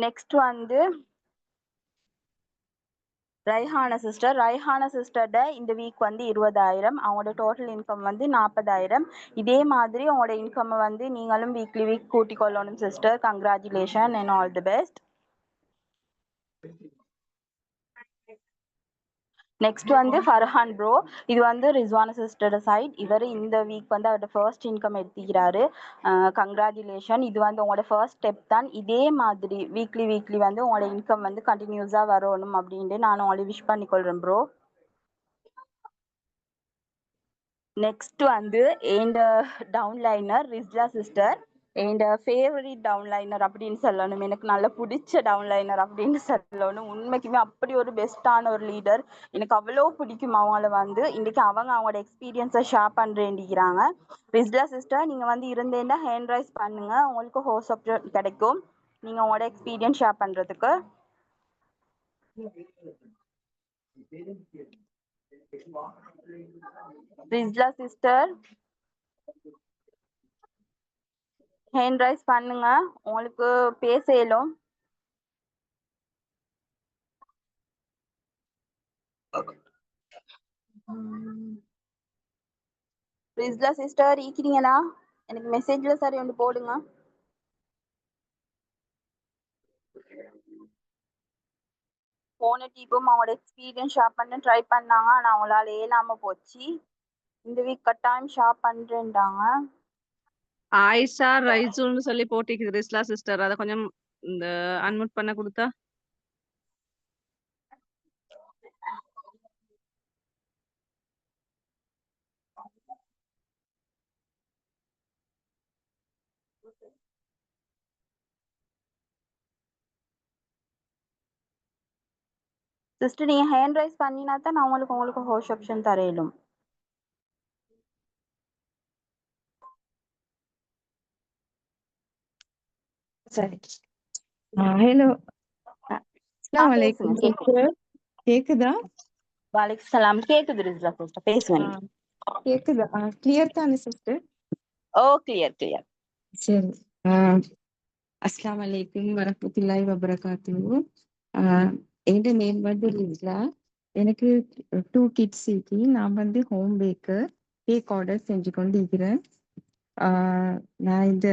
நெக்ஸ்ட் வந்து ரைஹானா சிஸ்டர்ட இந்த வீக் வந்து 20,000. அவங்களோட டோட்டல் இன்கம் வந்து 40,000. இதே மாதிரி உங்களோட இன்கம் வந்து நீங்களும் வீக்லி கூட்டிக் கொள்ளணும் sister. Congratulation and all the best. Next வந்து ஃபர்ஹான் ப்ரோ. இது வந்து ரிஸ்வானா சிஸ்டரோட சைட். இவர் இந்த வீக் வந்து அவரோட ஃபர்ஸ்ட் இன்கம் எடுத்துக்கிறாரு. கங்க்ராச்சுலேஷன். இது வந்து உங்களோட ஃபர்ஸ்ட் ஸ்டெப் தான். இதே மாதிரி வீக்லி வந்து உங்களோட இன்கம் வந்து கண்டினியூஸாக வரணும் அப்படின்ட்டு நான் உங்களை விஷ் பண்ணிக்கொள்கிறேன் ப்ரோ. நெக்ஸ்ட் வந்து எந்த டவுன்லைனர் ரிஸ்லா சிஸ்டர். என் ஃபேவரட் டவுன்லைனர் அப்படின்னு சொல்லணும். எனக்கு நல்ல பிடிச்ச டவுன்லைனர் அப்படின்னு சொல்லணும். உண்மைக்குமே அப்படி ஒரு பெஸ்ட்டான ஒரு லீடர். எனக்கு அவ்வளோ பிடிக்கும் அவங்கள வந்து. இன்றைக்கி அவங்களோட எக்ஸ்பீரியன்ஸை ஷேர் பண்ணுறேன்டிக்கிறாங்க. ரிஸ்லா சிஸ்டர், நீங்கள் வந்து இருந்தேன்னா ஹேண்ட் ரைஸ் பண்ணுங்கள், உங்களுக்கு ஹோஸ்ட் ஆப்ஷன் கிடைக்கும் நீங்கள் உங்களோட எக்ஸ்பீரியன்ஸ் ஷேர் பண்ணுறதுக்கு. ரிஸ்லா சிஸ்டர், ஹேண்ட் ரைஸ் பண்ணுங்க, உங்களுக்கு பேச இயலும். ரிஸ்லா சிஸ்டர் இருக்கிறீங்களா? எனக்கு மெசேஜ்ல சரி ஒன்று போடுங்க. போன டீப்பும் அவங்களோட எக்ஸ்பீரியன்ஸ் ஷேர் பண்ண ட்ரை பண்ணாங்க, ஆனால் அவங்களால இயலாம போச்சு. இந்த வீக் கட்டாயம் ஷேர் பண்றேன்டாங்க. ஆயிஷா ரைசூல்னு சொல்லி போட்டிக்குது ரிஸ்லா சிஸ்டர், அதை கொஞ்சம் இந்த அன்மியூட் பண்ண கொடுத்தா. சிஸ்டர், நீங்க ஹேண்ட் ரைஸ் பண்ணினா தான் நான் உங்களுக்கு ஹோஸ்ட் ஆப்ஷன் தரையிலும். சரி. ஹலோ, அஸ்ஸலாமு அலைக்கும் சிஸ்டர். கேக்குதா? வலைக்கும் சலாம். கேக்குது ரிஸ்லா சிஸ்டர், பேசுங்க. கேக்குதா? கிளியர் தானே சிஸ்டர்? ஓ கிளியர். சரி. அஸ்ஸலாமு அலைக்கும் வரஹ்மத்துல்லாஹி வபரகாத்துஹு. என் நேம் வந்து ரிஸ்லா. எனக்கு 2 கிட்ஸ் இருக்கு. நான் வந்து ஹோம் கேக் ஆர்டர் செஞ்சு கொண்டு இருக்கிறேன். நான் இந்த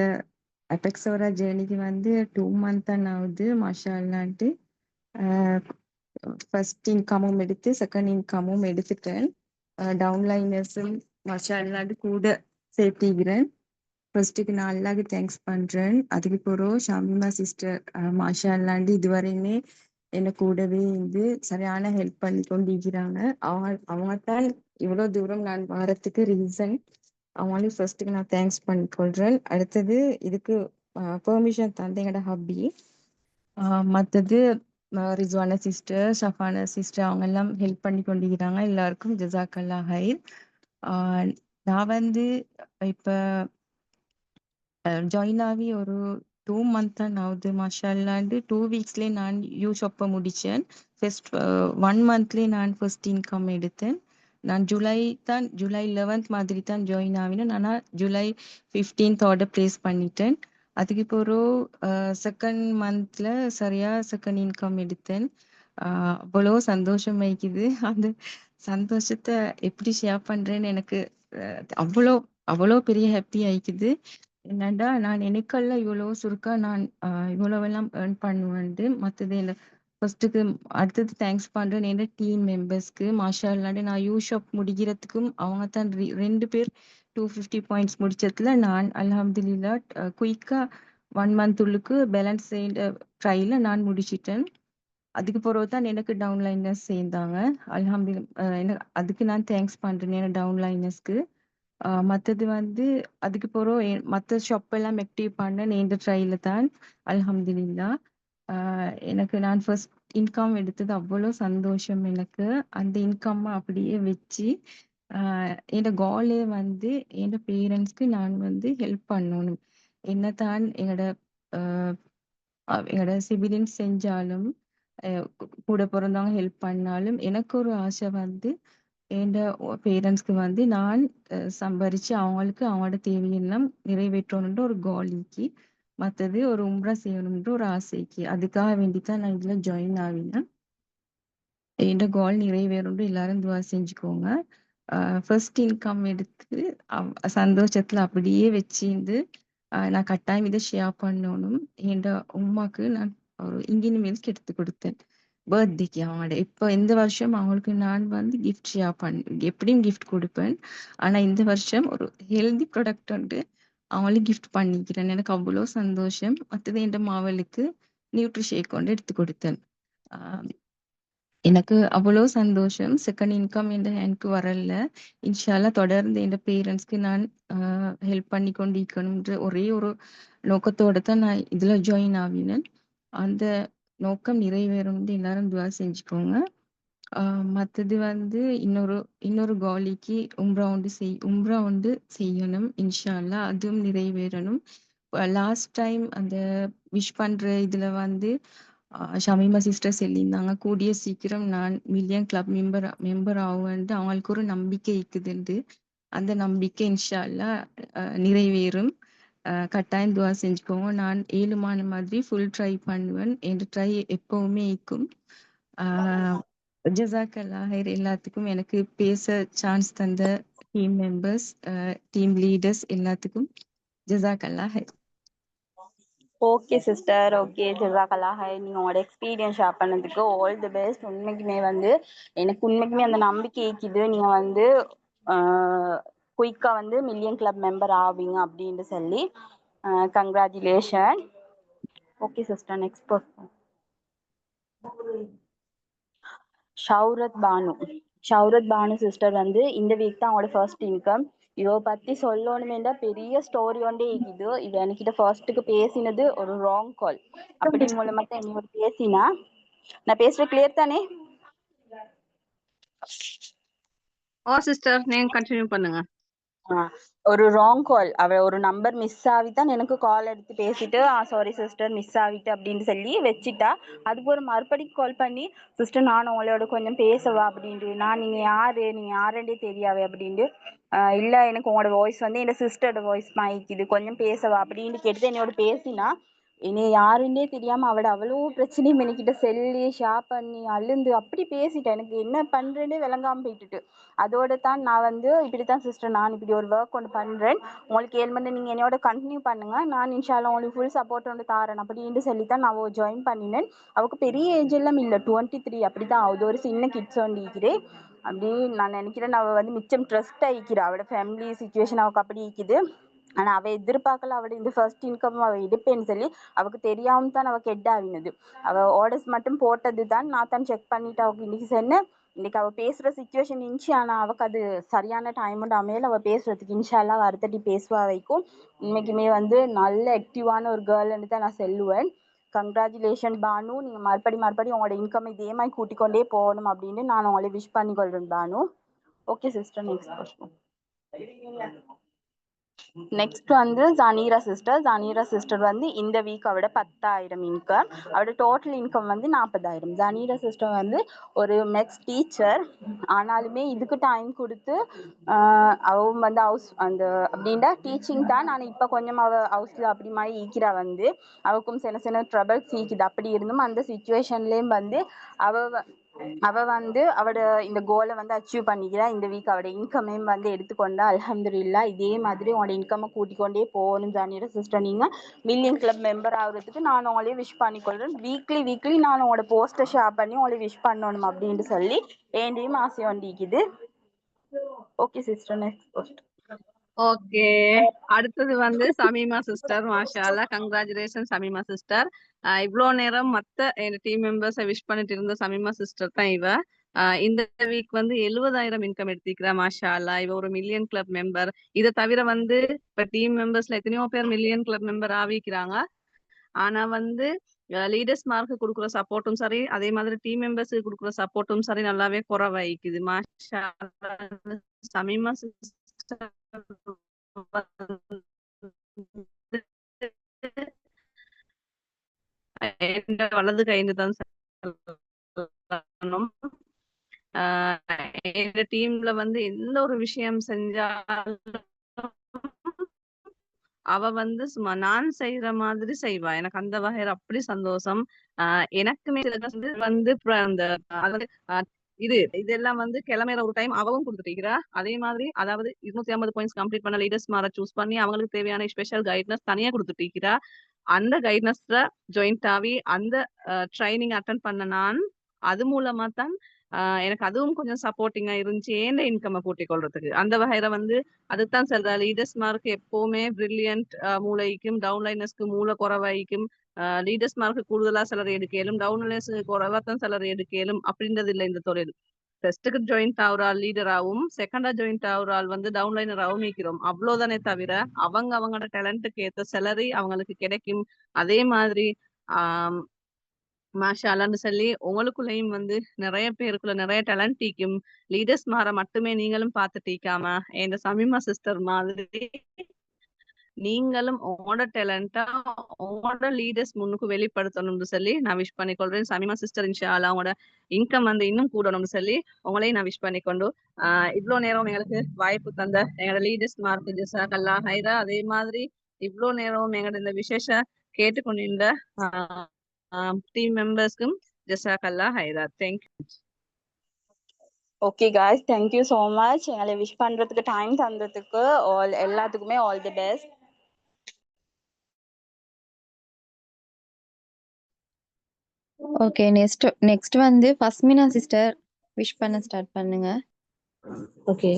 அபெக்ஸோட ஜேர்னிக்கு வந்து 2 மந்த் தான் ஆகுது. மாஷா அல்லான்ட்டு ஃபர்ஸ்ட் இன்கமும் எடுத்து செகண்ட் இன்கமும் எடுத்துட்டேன். டவுன்லைனர்ஸும் மாஷா அல்லான்ட்டு கூட சேர்த்திக்கிறேன். ஃபர்ஸ்ட்டுக்கு நான் அல்லாஹ்க்கு தேங்க்ஸ் பண்றேன். அதுக்கு பிறகு ஷாமிமா சிஸ்டர் மாஷா அல்லாண்டு இதுவரையுமே என்ன கூடவே இருந்து சரியான ஹெல்ப் பண்ணி கொண்டிருக்கிறாங்க. அவங்க தான் இவ்வளோ தூரம் நான் வரத்துக்கு ரீசன். அவங்களுக்கு ஃபர்ஸ்ட்டுக்கு நான் தேங்க்ஸ் பண்ணிக்கொள்றேன். அடுத்தது இதுக்கு பெர்மிஷன் தந்த எங்களோட ஹப்பி. மற்றது ரிஸ்வானா சிஸ்டர், ஷஃபானா சிஸ்டர் அவங்க எல்லாம் ஹெல்ப் பண்ணி கொண்டிருக்கிறாங்க. எல்லாருக்கும் ஜஸாக்கல்லா ஹைர். நான் வந்து இப்போ ஜாயின் ஆகி ஒரு 2 மந்த் தான் ஆகுது மாஷா அல்லாண்டு. 2 வீக்ஸ்லேயே நான் ஷாப்பை முடித்தேன். ஃபர்ஸ்ட் 1 மந்த்லேயே நான் ஃபர்ஸ்ட் இன்கம் எடுத்தேன். நான் ஜூலை 11th மாதிரி தான் ஜாயின் ஆகினேன். ஆனால் ஜூலை 15th ப்ளேஸ் பண்ணிட்டேன். அதுக்கு பிறகு செகண்ட் மந்த்ல சரியா செகண்ட் இன்கம் எடுத்தேன். அவ்வளோ சந்தோஷம் வைக்குது. அந்த சந்தோஷத்தை எப்படி ஷேர் பண்றேன்னு எனக்கு அவ்வளோ அவ்வளோ பெரிய ஹாப்பி ஆயிக்குது. என்னடா நான் எனக்கல்ல இவ்வளோ சுருக்கா நான் இவ்வளோவெல்லாம் ஏர்ன் பண்ணுவேன்ட்டு. மற்றது என்ன ஃபர்ஸ்ட்டுக்கு அடுத்தது தேங்க்ஸ் பண்றேன் என்னோட டீம் மெம்பர்ஸ்க்கு. மாஷா அல்லாண்டு நான் ஷாப் முடிக்கிறதுக்கும் அவங்க தான் 2 பேர் 250 பாயிண்ட்ஸ் முடிச்சதுல நான் அல்ஹம்துலில்லா குயிக்கா 1 மந்த் உள்ளுக்கு பேலன்ஸ் ட்ரைல நான் முடிச்சிட்டேன். அதுக்கு பிறகு தான் எனக்கு டவுன்லைனர்ஸ் சேர்ந்தாங்க. அல்ஹம்துலில்லா அதுக்கு நான் தேங்க்ஸ் பண்றேன் என்னோட டவுன்லைனர்ஸ்க்கு. மற்றது வந்து அதுக்கு பிறகு மற்ற ஷாப் எல்லாம் ஆக்டிவ் பண்ணேன் இந்த ட்ரைல தான். அல்ஹம்துலில்லா எனக்கு நான் ஃபர்ஸ்ட் இன்கம் எடுத்தது அவ்வளோ சந்தோஷம் எனக்கு. அந்த இன்கம் அப்படியே வச்சு என்னோட கோலே வந்து என்னோட பேரண்ட்ஸ்க்கு நான் வந்து ஹெல்ப் பண்ணணும். என்னதான் என்னோட சிபிலியன்ஸ் செஞ்சாலும் கூட பிறந்தவங்க ஹெல்ப் பண்ணாலும் எனக்கு ஒரு ஆசை வந்து என் பேரண்ட்ஸ்க்கு வந்து நான் சம்பாரிச்சு அவங்களுக்கு அவங்களோட தேவையெல்லாம் நிறைவேற்றணுன்ற ஒரு கோலிக்கு. மற்றது ஒரு உம்ரா செய்யணுன்ற ஒரு ஆசைக்கு. அதுக்காக வேண்டித்தான் நான் இதுல ஜாயின் ஆகினேன். என் கோல் நிறைவேறும்னு எல்லாரும் துவா செஞ்சுக்கோங்க. ஃபர்ஸ்ட் இன்கம் எடுத்து சந்தோஷத்துல அப்படியே வச்சிருந்து நான் கட்டாயம் இதை ஷேர் பண்ணணும். என் உமாக்கு நான் ஒரு இந்தியன் மில்க் எடுத்து கொடுத்தேன் பர்த்டேக்கு. அவங்களோட இப்போ இந்த வருஷம் அவங்களுக்கு நான் வந்து கிஃப்ட் ஷேர் எப்படியும் கிஃப்ட் கொடுப்பேன். ஆனா இந்த வருஷம் ஒரு ஹெல்தி ப்ராடக்ட் வந்து அவங்களுக்கு கிஃப்ட் பண்ணிக்கிறேன். எனக்கு அவ்வளோ சந்தோஷம். மற்றது என் மாவளுக்கு நியூட்ரி ஷேக் கொண்டு எடுத்து கொடுத்தேன். எனக்கு அவ்வளோ சந்தோஷம். செகண்ட் இன்கம் என் ஹேண்ட்க்கு வரல. இன்ஷால்லா தொடர்ந்து என் பேரண்ட்ஸ்க்கு நான் ஹெல்ப் பண்ணி கொண்டு இருக்கணும்ன்ற ஒரே ஒரு நோக்கத்தோட தான் நான் இதுல ஜாயின் ஆகினேன். அந்த நோக்கம் நிறைவேறும்னு எல்லாரும் துவா செஞ்சுக்கோங்க. மற்றது வந்து இன்னொரு கோலிக்கு உம்ரா ஒன்று செய்யணும். இன்ஷால்லா அதுவும் நிறைவேறணும். லாஸ்ட் டைம் அந்த விஷ் பண்ற இதுல வந்து ஷமீமா சிஸ்டர் சொல்லியிருந்தாங்க கூடிய சீக்கிரம் நான் மில்லியன் கிளப் மெம்பர் ஆகுவேன்ட்டு. அவங்களுக்கு ஒரு நம்பிக்கை இருக்குதுண்டு. அந்த நம்பிக்கை இன்ஷால்லா நிறைவேறும். கட்டாயம் துவா செஞ்சுக்கோங்க. நான் 7 மாதிரி ஃபுல் ட்ரை பண்ணுவேன். என் ட்ரை எப்பவுமே இருக்கும். ஜஸாக்கல்லா ஹைர். எல்லாத்துக்கும் எனக்கு பேச சான்ஸ் தந்த டீம் மெம்பர்ஸ், டீம் லீடர்ஸ் எல்லாத்துக்கும் ஜஸாக்கல்லா ஹைர். ஓகே சிஸ்டர், ஓகே ஜஸாக்கல்லா ஹைர். நீங்கள் உங்களோட எக்ஸ்பீரியன்ஸ் ஷேர் பண்ணதுக்கு ஆல் தி பெஸ்ட். உண்மைக்குமே வந்து எனக்கு உண்மைக்குமே அந்த நம்பிக்கை இருக்குது நீங்கள் வந்து குயிக்காக வந்து மில்லியன் கிளப் மெம்பர் ஆவீங்க அப்படின்னு சொல்லி. Congratulation. Okay sister, next person Shaurat Banu sister வந்து இந்த வீக் தான் அவங்களோட ஃபர்ஸ்ட் இன்கம். இவ பற்றி சொல்லணுமேண்டா பெரிய ஸ்டோரி ஒன்றே இருக்குது. இவ என்கிட்ட ஃபர்ஸ்ட்டுக்கு பேசினது ஒரு ராங் கால் அப்படி மூலமா தான் என்னோட பேசினா. நான் பேசுற கிளியர் தானே? சிஸ்டர் நீங்க கண்டினியூ பண்ணுங்க. ஒரு ராங் கால். அவ ஒரு நம்பர் மிஸ் ஆகித்தான் எனக்கு கால் எடுத்து பேசிட்டு சாரி சிஸ்டர் மிஸ் ஆகிட்டு அப்படின்னு சொல்லி வச்சுட்டா. அதுக்கு ஒரு மறுபடி கால் பண்ணி சிஸ்டர் நான் உங்களோட கொஞ்சம் பேசவா அப்படின்ட்டு. நீங்கள் யாருன்றே தெரியாவே அப்படின்ட்டு. இல்லை எனக்கு உங்களோட வாய்ஸ் வந்து என்னோட சிஸ்டரோட வாய்ஸ் மாய்க்குது கொஞ்சம் பேசவா அப்படின்னு கேட்டு என்னோட பேசினா. என்னை யாருன்னே தெரியாம அவ்வளோ பிரச்சனையும் என்கிட்ட சொல்லி ஷேர் பண்ணி அழுந்து அப்படி பேசிட்டேன். எனக்கு என்ன பண்றேன்னே விளங்காம போயிட்டுட்டு. அதோட தான் நான் வந்து இப்படித்தான் சிஸ்டர் நான் இப்படி ஒரு ஒர்க் ஒன்று பண்றேன். உங்களுக்கு 7 மந்த் நீங்க என்னோட கண்டினியூ பண்ணுங்க. நான் இன்ஷால்லா உங்களுக்கு ஃபுல் சப்போர்ட் ஒன்று தாரேன் அப்படின்னு சொல்லித்தான் நான் ஜாயின் பண்ணினேன். அவருக்கு பெரிய ஏஜ் எல்லாம் இல்லை, 23 அப்படிதான் ஆகுது. ஒரு சின்ன கிட்ஸ் ஒன்று இருக்கிறேன். அப்படி நான் நினைக்கிறேன் அவ வந்து மிச்சம் ட்ரஸ்ட் ஆகிக்கிறேன். அவட ஃபேமிலி சுச்சுவேஷன் அவருக்கு அப்படி இருக்குது. ஆனா அவ எதிர்பார்க்கல அவட இந்த ஃபர்ஸ்ட் இன்கம் அவ எடுப்பேன்னு சொல்லி அவக்கு தெரியாம தான் அவ கெட் ஆகினது. அவ ஆர்டர்ஸ் மட்டும் போட்டது தான் நான் தான் செக் பண்ணிட்டு அவக்கு இன்னைக்கு சொன்னேன். இன்னைக்கு அவ பேசுற சுச்சுவேஷன் இருந்துச்சு. ஆனா அவக்கு அது சரியான டைம் அமையல அவ பேசுறதுக்கு. இன்ஷால்லா அடுத்தடி பேசுவா வைக்கும். இன்னைக்குமே நல்ல ஆக்டிவான ஒரு கேர்ள்னு தான் நான் சொல்லுவேன். கங்க்ராச்சுலேஷன் பானு. நீங்க மறுபடி உங்களோட இன்கம் இதே மாதிரி கூட்டிக்கொண்டே போகணும் அப்படின்னு நான் உங்களை விஷ் பண்ணிக்கொள்றேன் Banu. Okay sister, next question. Next Janira sister இந்த வீக் அவட 10,000 இன்கம். அவட டோட்டல் இன்கம் 40,000. ஜனீரா சிஸ்டர் ஒரு மேக்ஸ் டீச்சர். ஆனாலுமே இதுக்கு டைம் கொடுத்து அவ ஹவுஸ் அப்படின்னா டீச்சிங் தான். நான் இப்ப கொஞ்சம் அவ ஹவுஸ்ல அப்படி மாதிரி ஈக்கிறா. அவக்கும் சின்ன ட்ரபிள் சீக்குது. அப்படி இருந்தும் அந்த சுச்சுவேஷன்லயும் அவ அவட இந்த கோலை அச்சீவ் பண்ணிக்கிறா. இந்த வீக் அவட இன்கமே எடுத்துக்கொண்டா. அல்ஹம்துலில்லாஹ். இதே மாதிரி உங்களோட இன்கம் கூட்டிக்கொண்டே போகணும் ஜானிரா சிஸ்டர். நீங்க மில்லியன் கிளப் மெம்பர் ஆகுறதுக்கு நான் உங்களையும் விஷ் பண்ணிக்கொள்றேன். வீக்லி நான் உங்களோட போஸ்டர் ஷேர் பண்ணி உங்களை விஷ் பண்ணணும் அப்படின்னு சொல்லி ஏண்டையும் ஆசை வந்திக்குது. Okay sister, next post. Okay, அடுத்தது சமீமா சிஸ்டர். மாஷா அல்லாஹ், கங்க்ராச்சுலேஷன் சமீமா சிஸ்டர். இவ்வளோ நேரம் மத்த டீம் மெம்பர்ஸை விஷ் பண்ணிட்டு இருந்த சமீமா சிஸ்டர் தான் இவ. இந்த வீக் 70,000 இன்கம் எடுத்திருக்கிறா. மாஷா அல்லாஹ், இவ ஒரு மில்லியன் கிளப் மெம்பர். இதை தவிர இப்ப டீம் மெம்பர்ஸ்ல எத்தனையோ பேர் மில்லியன் கிளப் மெம்பர் ஆகிக்கிறாங்க. ஆனா லீடர்ஸ் மார்க்கு கொடுக்குற சப்போர்ட்டும் சரி, அதே மாதிரி டீம் மெம்பர்ஸுக்கு கொடுக்குற சப்போர்ட்டும் சரி நல்லாவே குறைவாயிக்குது. மாஷா அல்லாஹ், சமீமா சிஸ்டர் வலது கைன்னு தான் சொல்லணும். எங்க டீம்ல எந்த ஒரு விஷயம் செஞ்சாலும் அவ சும்மா நான் செய்யற மாதிரி செய்வா. எனக்கு அந்த வகையில அப்படி சந்தோஷம். எனக்குமே அந்த இதெல்லாம் கிளம்புற ஒரு டைம் அவவும் கொடுத்துட்டீங்களா. அதே மாதிரி அதாவது 250 பாயிண்ட்ஸ் கம்ப்ளீட் பண்ண லீடர்ஸ் மாற சூஸ் பண்ணி அவங்களுக்கு தேவையான ஸ்பெஷல் கைட்னஸ் தனியா கொடுத்துட்டீங்களா. அந்த கைட்னஸ்ல ஜாயின்ட் ஆகி அந்த ட்ரைனிங் அட்டன் பண்ண நான் அது மூலமா தான் எனக்கு அதுவும் கொஞ்சம் சப்போர்ட்டிங்கா இருந்துச்சு ஏன் இன்கம் கூட்டிக் கொள்றதுக்கு. அந்த வகையில அதுதான் சொல்ற லீடர்ஸ் மார்க் எப்பவுமே பிரில்லியன்ட் மூளைக்கும் டவுன்லைனர்ஸ்க்கு மூளை குறைவாய்க்கும். லீடர்ஸ் மார்க் கூடுதலா சிலர் எடுக்கலும், டவுன்லைனர்ஸ் குறைவா தான் சிலர் எடுக்கலும் அப்படின்றது இல்லை இந்த தொழில். ஃபர்ஸ்ட்டுக்கு ஜாயின்ட் ஆகுற ஆள் லீடராகவும், செகண்டா ஜாயின்ட் ஆகுற ஆள் டவுன்லைனராகவும் இருக்கிறோம். அவ்வளவுதானே தவிர அவங்களோட டேலண்ட்டுக்கு ஏற்ற சேலரி அவங்களுக்கு கிடைக்கும். அதே மாதிரி மாஷா அல்லான்னு சொல்லி உங்களுக்குள்ளேயும் நிறைய பேருக்குள்ள நிறைய டேலண்ட் டீக்கும். லீடர்ஸ் மாற மட்டுமே நீங்களும் பார்த்துட்டீக்காம இந்த சமீமா சிஸ்டர் மாதிரி நீங்களும் உங்களோட டேலண்டா உங்களோட லீடர்ஸ் முன்னுக்கு வெளிப்படுத்தணும்னு சொல்லி நான் விஷ் பண்ணிக்கொள்றேன். சமீமா சிஸ்டர் இன்ஷா அல்லாஹ் அவங்களோட இன்கம் இன்னும் கூடணும்னு சொல்லி உங்களையும் நான் விஷ் பண்ணிக்கொண்டு இவ்வளோ நேரம் எங்களுக்கு வாய்ப்பு தந்த எங்களோட லீடர்ஸ் மார்க்கு ஜஸாக்கல்லாஹ் ஹைரா. அதே மாதிரி இவ்வளோ நேரம் எங்களோட இந்த விசேஷ கேட்டுக்கொண்டிருந்த டீம் மெம்பர்ஸ்க்கும் ஜஸாக்கல்லாஹ் ஹைரா. Thank you. Okay guys, thank you so much. எங்களை விஷ் பண்றதுக்கு டைம் தந்ததுக்கு எல்லாத்துக்குமே all the best. Okay, next Fasmina sister wish பண்ண ஸ்டார்ட் பண்ணுங்க. ஓகே,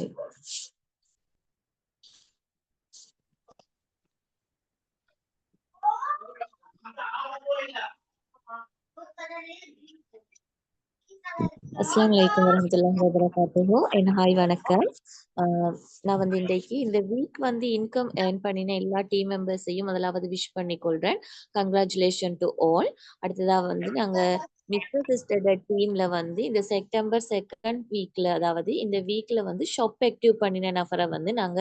அஸ்ஸலாமு அலைக்கும் வரஹ்மத்துல்லாஹி வபரகாத்துஹு. ஹாய், வணக்கம். நான் இன்றைக்கு இந்த வீக் இன்கம் ஏர்ன் பண்ணின எல்லா டீம் மெம்பர்ஸையும் முதலாவது விஷ் பண்ணிக்கொள்றேன். Congratulation to all. அடுத்ததா நாங்க மிஸ்டர் சிஸ்டர் டீம்ல இந்த செப்டம்பர் 2nd வீக்ல, அதாவது இந்த வீக்ல ஷாப் ஆக்டிவ் பண்ணின நபரை நாங்க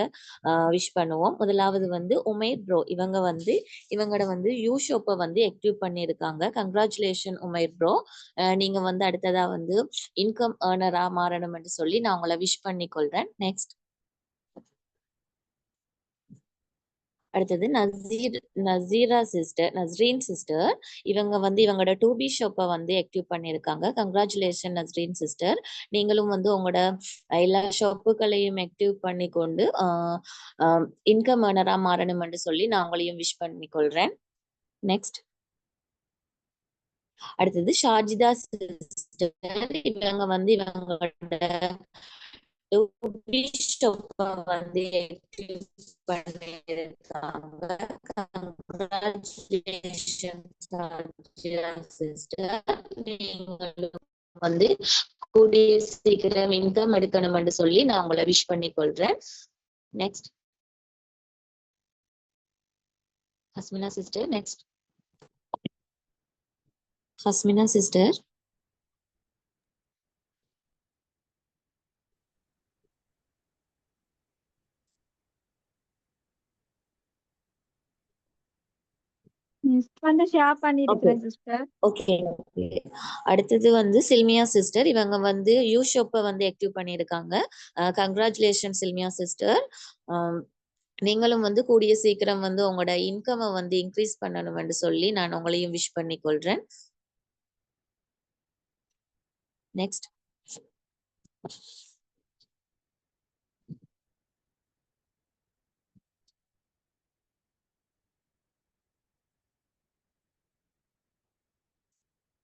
விஷ் பண்ணுவோம். முதலாவது உமைர் ப்ரோ. இவங்க இவங்களோட யூ ஷாப்பை ஆக்டிவ் பண்ணியிருக்காங்க. Congratulation Umair bro. நீங்க அடுத்ததா இன்கம் ஏர்னரா மாறணும் என்று சொல்லி நான் உங்களை விஷ் பண்ணிக்கொள்றேன். நெக்ஸ்ட் அடுத்தது நஸ்ரீன் சிஸ்டர். இவங்க இவங்களோட 2B ஷாப்பை ஆக்டிவ் பண்ணியிருக்காங்க. Congratulation Nasreen sister. நீங்களும் உங்களோட எல்லா ஷாப்புகளையும் ஆக்டிவ் பண்ணி கொண்டு இன்கம் ஏர்னரா மாறணும் என்று சொல்லி நான் உங்களையும் விஷ் பண்ணிக்கொள்றேன். நெக்ஸ்ட் அடுத்தது ஷாஜிதா சிஸ்டர். இவங்க இவங்களோட ஷாப்பை வந்து active பண்ணியிருக்காங்க. Congratulations sister. நீங்களும் வந்து கூடிய சீக்கிரம் இன்கம் எடுக்கணும்னு சொல்லி நான் உங்களை விஷ் பண்ணி கொள்றேன். Next Hasmina sister. Next Hasmina sister. வந்து ஷேர் பண்ணிருக்கிறேன் சிஸ்டர். Okay okay. அடுத்தது வந்து சில்மியா சிஸ்டர். இவங்க வந்து யூஷோப்பை வந்து ஆக்டிவ் பண்ணியிருக்காங்க. Congratulation Silmiya sister. நீங்களும் வந்து கூடிய சீக்கிரம் வந்து உங்களோட இன்கமை வந்து இன்க்ரீஸ் பண்ணணும்னு சொல்லி நான் உங்களையும் விஷ் பண்ணி கொள்றேன். Next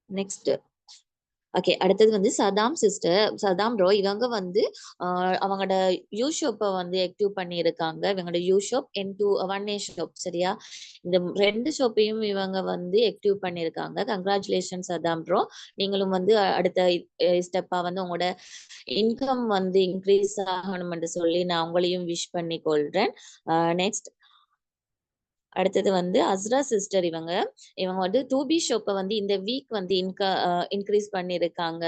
next okay. அடுத்தது வந்து சதாம் சிஸ்டர், சதாம் ப்ரோ. இவங்க வந்து அவங்களோட யூஷோப்பை வந்து ஆக்டிவ் பண்ணியிருக்காங்க. இவங்களோட யூஷோப் N2 ஷோப் சரியா? இந்த 2 ஷோப்பையும் இவங்க வந்து ஆக்டிவ் பண்ணியிருக்காங்க. Congratulation Saddam bro. நீங்களும் வந்து அடுத்த ஸ்டெப்பா வந்து உங்களோட இன்கம் வந்து இன்க்ரீஸ் ஆகணும்னு சொல்லி நான் உங்களையும் விஷ் பண்ணி கொள்றேன். நெக்ஸ்ட் அடுத்தது வந்து அஸ்ரா சிஸ்டர். இவங்க வந்து 2B ஷோப்பை வந்து இந்த வீக் வந்து இன்க்ரீஸ் பண்ணியிருக்காங்க.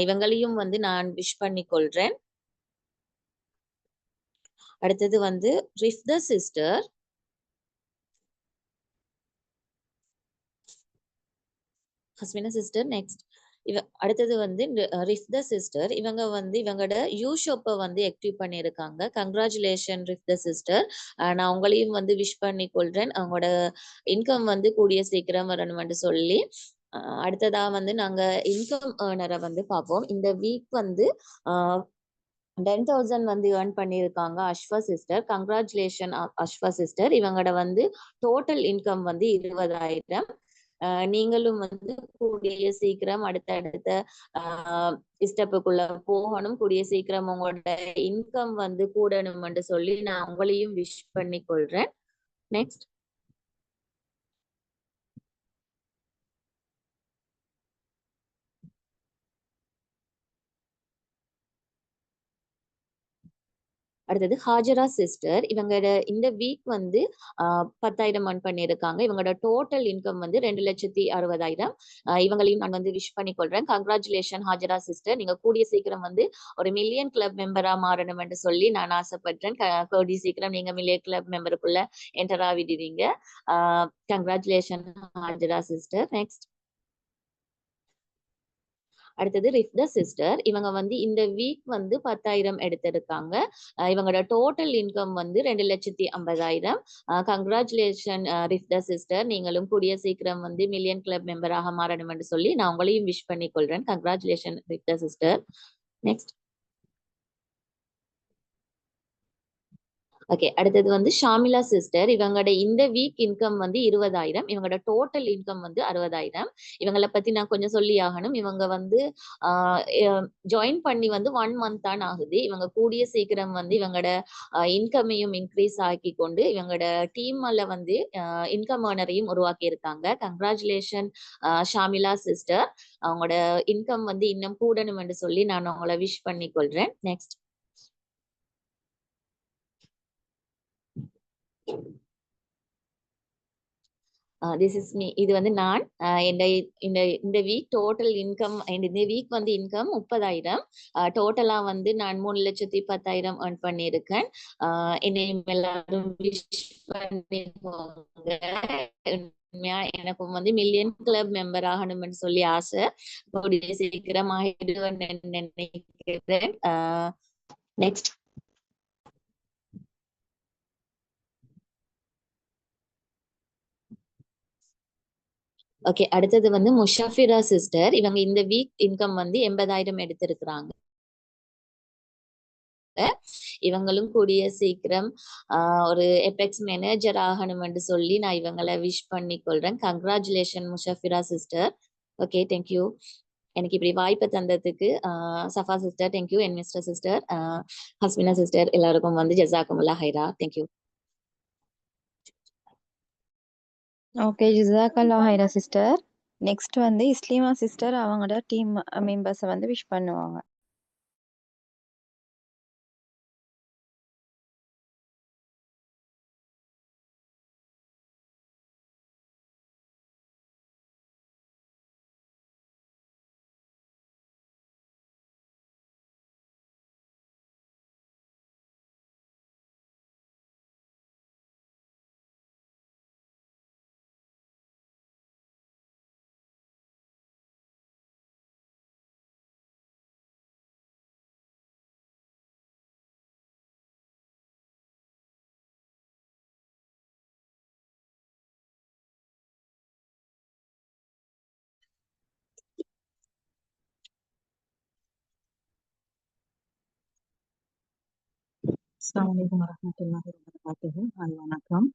இவங்களையும் வந்து நான் விஷ் பண்ணி கொள்றேன். அடுத்தது வந்து ரிஃப்தா சிஸ்டர். ஹஸ்மினா சிஸ்டர். நெக்ஸ்ட் அடுத்தது வந்து ரிஃப்தா சிஸ்டர். இவங்க வந்து இவங்களோட யூஷோப்பை வந்து ஆக்டிவ் பண்ணியிருக்காங்க. Congratulation Rifta sister. நான் உங்களையும் வந்து விஷ் பண்ணி கொள்றேன். அவங்களோட இன்கம் வந்து கூடிய சீக்கிரம் வரணும்னு சொல்லி. அடுத்ததா வந்து நாங்க இன்கம் ஏர்னரை வந்து பார்ப்போம். இந்த வீக் வந்து 10,000 வந்து ஏர்ன் பண்ணியிருக்காங்க Ashwa sister. Congratulation Ashwa sister. இவங்களோட வந்து டோட்டல் இன்கம் வந்து 20,000. நீங்களும் வந்து கூடிய சீக்கிரம் அடுத்த ஸ்டெப்புக்குள்ள போகணும். கூடிய சீக்கிரம் உங்களோட இன்கம் வந்து கூடணும்னு சொல்லி நான் உங்களையும் விஷ் பண்ணி கொள்றேன். நெக்ஸ்ட் அடுத்தது ஹாஜரா சிஸ்டர். இவங்களோட இந்த வீக் வந்து 10,000 earn பண்ணியிருக்காங்க. இவங்களோட டோட்டல் இன்கம் வந்து 2,60,000. இவங்களையும் நான் வந்து விஷ் பண்ணி கொள்றேன். Congratulation Hajara sister. நீங்க கூடிய சீக்கிரம் வந்து ஒரு மில்லியன் கிளப் மெம்பரா மாறணும்னு சொல்லி நான் ஆசைப்படுறேன். கூடிய சீக்கிரம் நீங்க மில்லியன் கிளப் மெம்பருக்குள்ள என்டர் ஆகிடுவீங்க. Congratulation Hajara sister. நெக்ஸ்ட் அடுத்தது ரிஃப்தா சிஸ்டர். இவங்க வந்து இந்த வீக் வந்து 10,000 எடுத்திருக்காங்க. இவங்களோட டோட்டல் இன்கம் வந்து 2,50,000. Congratulation Rifta sister. நீங்களும் கூடிய சீக்கிரம் வந்து மில்லியன் கிளப் மெம்பராக மாறணும்னு சொல்லி நான் உங்களையும் விஷ் பண்ணி கொள்றேன். Congratulation Rifta sister. Next okay. அடுத்தது வந்து ஷாமிலா சிஸ்டர். இவங்களோட இந்த வீக் இன்கம் வந்து 20,000. இவங்களோட டோட்டல் இன்கம் வந்து 60,000. இவங்கள பத்தி நான் கொஞ்சம் சொல்லி ஆகணும். இவங்க வந்து ஜாயின் பண்ணி வந்து 1 month தான் ஆகுது. இவங்க கூடிய சீக்கிரம் வந்து இவங்களோட இன்கமையும் இன்க்ரீஸ் ஆக்கி கொண்டு இவங்களோட டீம்ல வந்து இன்கம் ஏர்னரையும் உருவாக்கி இருக்காங்க. Congratulation Shamila sister. அவங்களோட இன்கம் வந்து இன்னும் கூடணும்னு சொல்லி நான் உங்களை விஷ் பண்ணி கொள்றேன். Next this is me. இது வந்து நான் இந்த வீக் டோட்டல் இன்கம் இந்த வீக் வந்து இன்கம் 30,000. டோட்டலா வந்து நான் 3,10,000 earn பண்ணியிருக்கேன். என்னையும் எல்லாரும் விஷ் பண்ணிக்கோங்க. எனக்கும் வந்து மில்லியன் கிளப் மெம்பர் ஆகணும்னு சொல்லி ஆசை. கூடிய சீக்கிரம் ஆகிடுவேன்னு நினைக்கிறேன். Next okay. அடுத்தது வந்து முஷாஃபிரா சிஸ்டர். இவங்க இந்த வீக் இன்கம் வந்து 80,000 எடுத்திருக்கிறாங்க. இவங்களும் கூடிய சீக்கிரம் ஒரு எபெக்ஸ் மேனேஜர் ஆகணும்னு சொல்லி நான் இவங்களை விஷ் பண்ணி கொள்றேன். Congratulation Mushafira sister. Okay, thank you. எனக்கு இப்படி வாய்ப்பை தந்ததுக்கு சஃபா சிஸ்டர் தேங்க்யூ, என்மிஸ்டர் சிஸ்டர், ஹஸ்மினா சிஸ்டர் எல்லாருக்கும் வந்து ஜஸாக்குமுல்லா ஹைரா. தேங்க்யூ. ஓகே, ஜிசாக்கல்லா ஹைரா சிஸ்டர். நெக்ஸ்ட் வந்து இஸ்லீமா சிஸ்டர் அவங்களோட டீம் மெம்பர்ஸை வந்து விஷ் பண்ணுவாங்க. அஸ்ஸலாமு அலைக்கும் வரஹ்மத்துல்லாஹி வபரகாத்துஹு. வணக்கம்.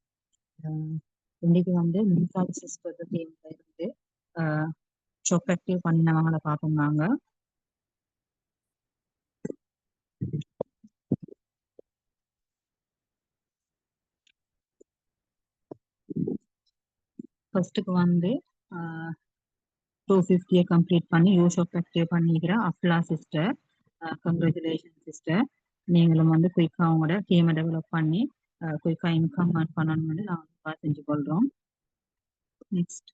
இன்னைக்கு வந்து மின்சார சிஸ்டர் டீம்ல இருந்து ப்ரொஃபெக்டிவ் பண்ணவங்களை பார்ப்போம் நாங்க. ஃபர்ஸ்ட்டுக்கு வந்து 250 கம்ப்ளீட் பண்ணி யூஸ் ஆஃபெக்டிவ் பண்ணிக்கிற அஃப்லா சிஸ்டர். Congratulation sister. நீங்களும் வந்து குயிக்காக அவங்களோட டீமை டெவலப் பண்ணி குயிக்காக இன்கம் ஏர்ன் பண்ணணும்னு நாங்கள் செஞ்சு கொள்கிறோம். நெக்ஸ்ட்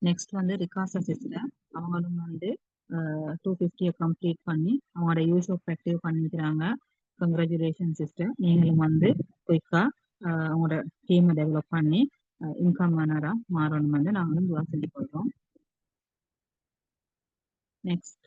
நெக்ஸ்ட் வந்து ரிகாசா சிஸ்டர். அவங்களும் வந்து 250 கம்ப்ளீட் பண்ணி அவங்களோட யூஸ் ஆஃபெக்டிவ் பண்ணிக்கிறாங்க. Congratulation sister. நீங்களும் வந்து குயிக்காக அவங்களோட டீமை டெவலப் பண்ணி இன்கம் ஏர்னராக மாறணும் வந்து நாங்களும் துவா செஞ்சு கொள்கிறோம். நெக்ஸ்ட்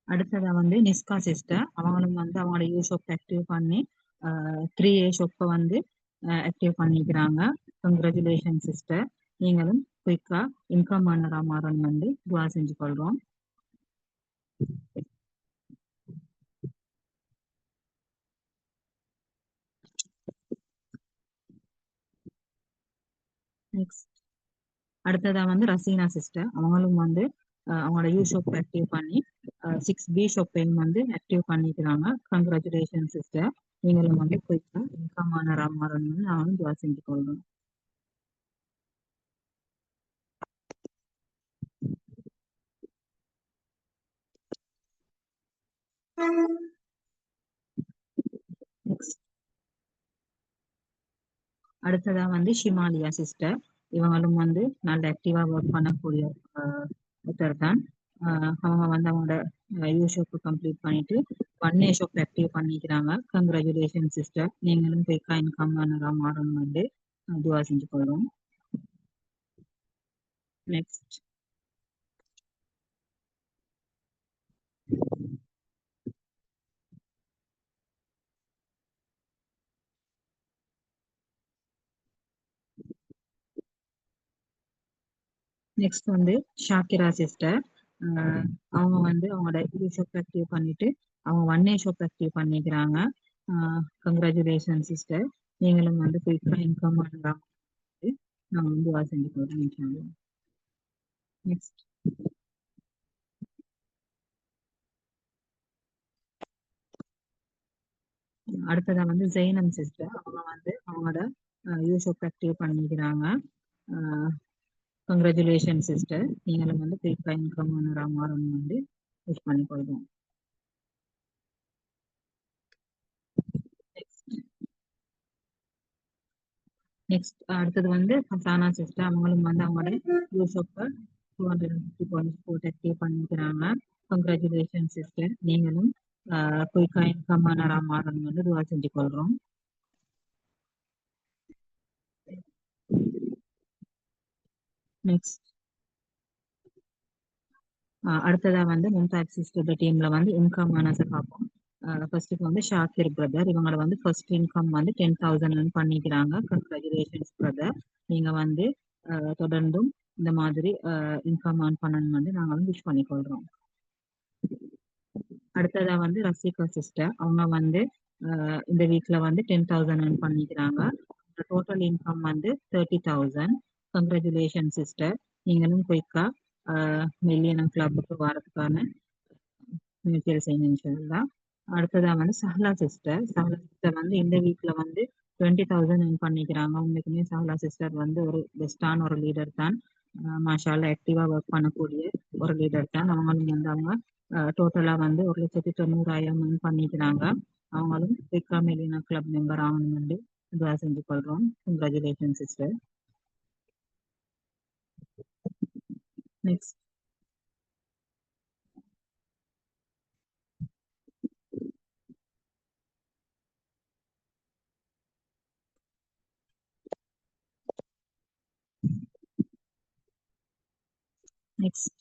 அடுத்ததா வந்து நிஸ்கா சிஸ்டர். அவங்களும் வந்து அவங்களோட யூஸ் ஆஃப் ஆக்டிவ் பண்ணி 3A ஷொப்பை வந்து ஆக்டிவ் பண்ணிக்கிறாங்க. Congratulation sister. நீங்களும் குயிக்கா இன்கம் ஏர்னரா மாறணும் வந்து துவா செஞ்சு கொள்றோம். நெக்ஸ்ட் அடுத்ததா வந்து ரசீனா சிஸ்டர். அவங்களும் வந்து அவங்களோட யூ ஷாப் ஆக்டிவ் பண்ணி 6B ஷாப்பையும் வந்து ஆக்டிவ் பண்ணிக்கிறாங்க. Congratulation sister. நீங்களும் வந்து குயிக்கா இன்கம் ஏர்னரா மாறணும்னு நானும் துவா செஞ்சு கொள்றோம். நெக்ஸ்ட் அடுத்ததா வந்து ஷிமாலியா சிஸ்டர். இவங்களும் வந்து நல்ல ஆக்டிவா ஒர்க் பண்ணக்கூடிய ஒருத்தர் தான். அவங்க வந்து அவங்களோட யூ ஷாப் கம்ப்ளீட் பண்ணிட்டு 1A ஷாப் ஆக்டிவ் பண்ணிக்கிறாங்க. Congratulation sister. நீங்களும் குயிக்கா இன்கம் ஏர்னரா மாறணும் வந்து துவா செஞ்சு கொள்றோம். நெக்ஸ்ட் நெக்ஸ்ட் வந்து ஷாக்கிரா சிஸ்டர். அவங்க வந்து அவங்களோட யூ ஷாப் ஆக்டிவ் பண்ணிட்டு அவங்க 1A ஷாப் ஆக்டிவ் பண்ணிக்கிறாங்க. Congratulation sister. நீங்களும் வந்து குயிக்கா இன்கம் ஏர்னரா நாங்கள் வந்து துவா செஞ்சு கொள்றோம். நெக்ஸ்ட் அடுத்ததா வந்து ஜெய்னம் சிஸ்டர். அவங்க வந்து அவங்களோட யூ ஷாப் ஆக்டிவ் பண்ணிக்கிறாங்க. Congratulation sister. நீங்களும் வந்து குயிக்கா இன்கம் ஏர்னரா மாறணும் வந்து விஷ் பண்ணி கொள்றோம். நெக்ஸ்ட் அடுத்தது வந்து ஃபசானா சிஸ்டர். அவங்களும் வந்து அவங்களோட யூ ஷாப்பை 250 பாயிண்ட்ஸ் போட்டு ஆக்டிவ் பண்ணிக்கிறாங்க. Congratulation sister. நீங்களும் குயிக்கா இன்கம் ஏர்னரா மாறணும் வந்து துவா செஞ்சு கொள்றோம். நெக்ஸ்ட் அடுத்ததா வந்து மும்தாஜ் சிஸ்டர் டீம்ல வந்து இன்கம் ஏர்னர்ஸை பார்ப்போம். ஃபர்ஸ்ட்டுக்கு வந்து ஷாக்கிர் பிரதர், இவங்களை வந்து ஃபர்ஸ்ட் இன்கம் வந்து 10,000 பண்ணிக்கிறாங்க. Congratulations brother. நீங்க வந்து தொடர்ந்தும் இந்த மாதிரி இன்கம் ஏர்ன் பண்ணணும் வந்து நாங்க வந்து விஷ் பண்ணிக்கொள்றோம். அடுத்ததா வந்து ரசிகா சிஸ்டர், அவங்க வந்து இந்த வீக்ல வந்து 10,000 ஏர்ன் பண்ணிக்கிறாங்க. டோட்டல் இன்கம் வந்து 30,000. Congratulation sister. நீங்களும் குயிக்கா மில்லியன் கிளப்புக்கு வரதுக்கான முயற்சிகள் செய்யுங்க இன்ஷால்லா. அடுத்ததா வந்து சஹலா சிஸ்டர் வந்து இந்த வீக்ல வந்து 20,000 earn பண்ணிக்கிறாங்க. உண்மைக்குமே சஹலா சிஸ்டர் வந்து ஒரு பெஸ்டான ஒரு லீடர் தான். மாஷால்லா ஆக்டிவா ஒர்க் பண்ணக்கூடிய ஒரு லீடர் தான். அவங்களும் வந்து அவங்க டோட்டலா வந்து 1,90,000 earn பண்ணிக்கிறாங்க. அவங்களும் குயிக்கா மில்லியன் கிளப் மெம்பர் ஆகணும் வந்து துவா செஞ்சு கொள்றோம். Congratulation sister. Next next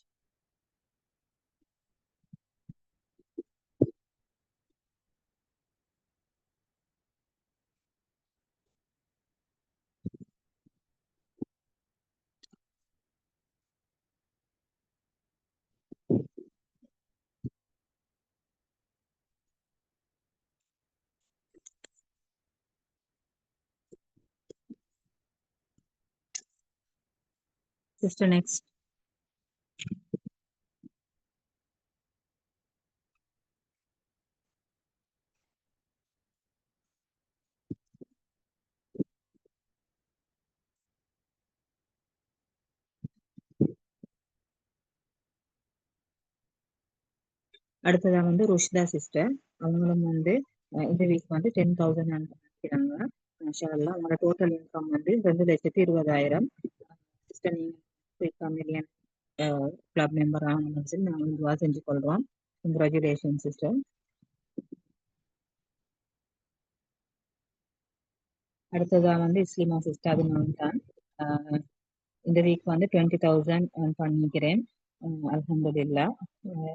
sister next அடுத்ததா வந்து ருஷ்தா சிஸ்டர், அவங்களும் வந்து இந்த வீக் வந்து 10,000 earn பண்ணிக்கிறாங்க. மாஷாஅல்லாஹ். அவங்களோட டோட்டல் இன்கம் வந்து 2,20,000. சிஸ்டர் நீங்க குயிக்கா மில்லியன் கிளப் மெம்பர் ஆகணும்னு சொல்லி நாங்கள் துவா செஞ்சு கொள்றோம். Congratulation sister. அடுத்ததா வந்து இஸ்லிமா சிஸ்டர், அது நான் தான். இந்த வீக் வந்து 20,000 earn பண்ணிக்கிறேன். அல்ஹம்துலில்லாஹ்.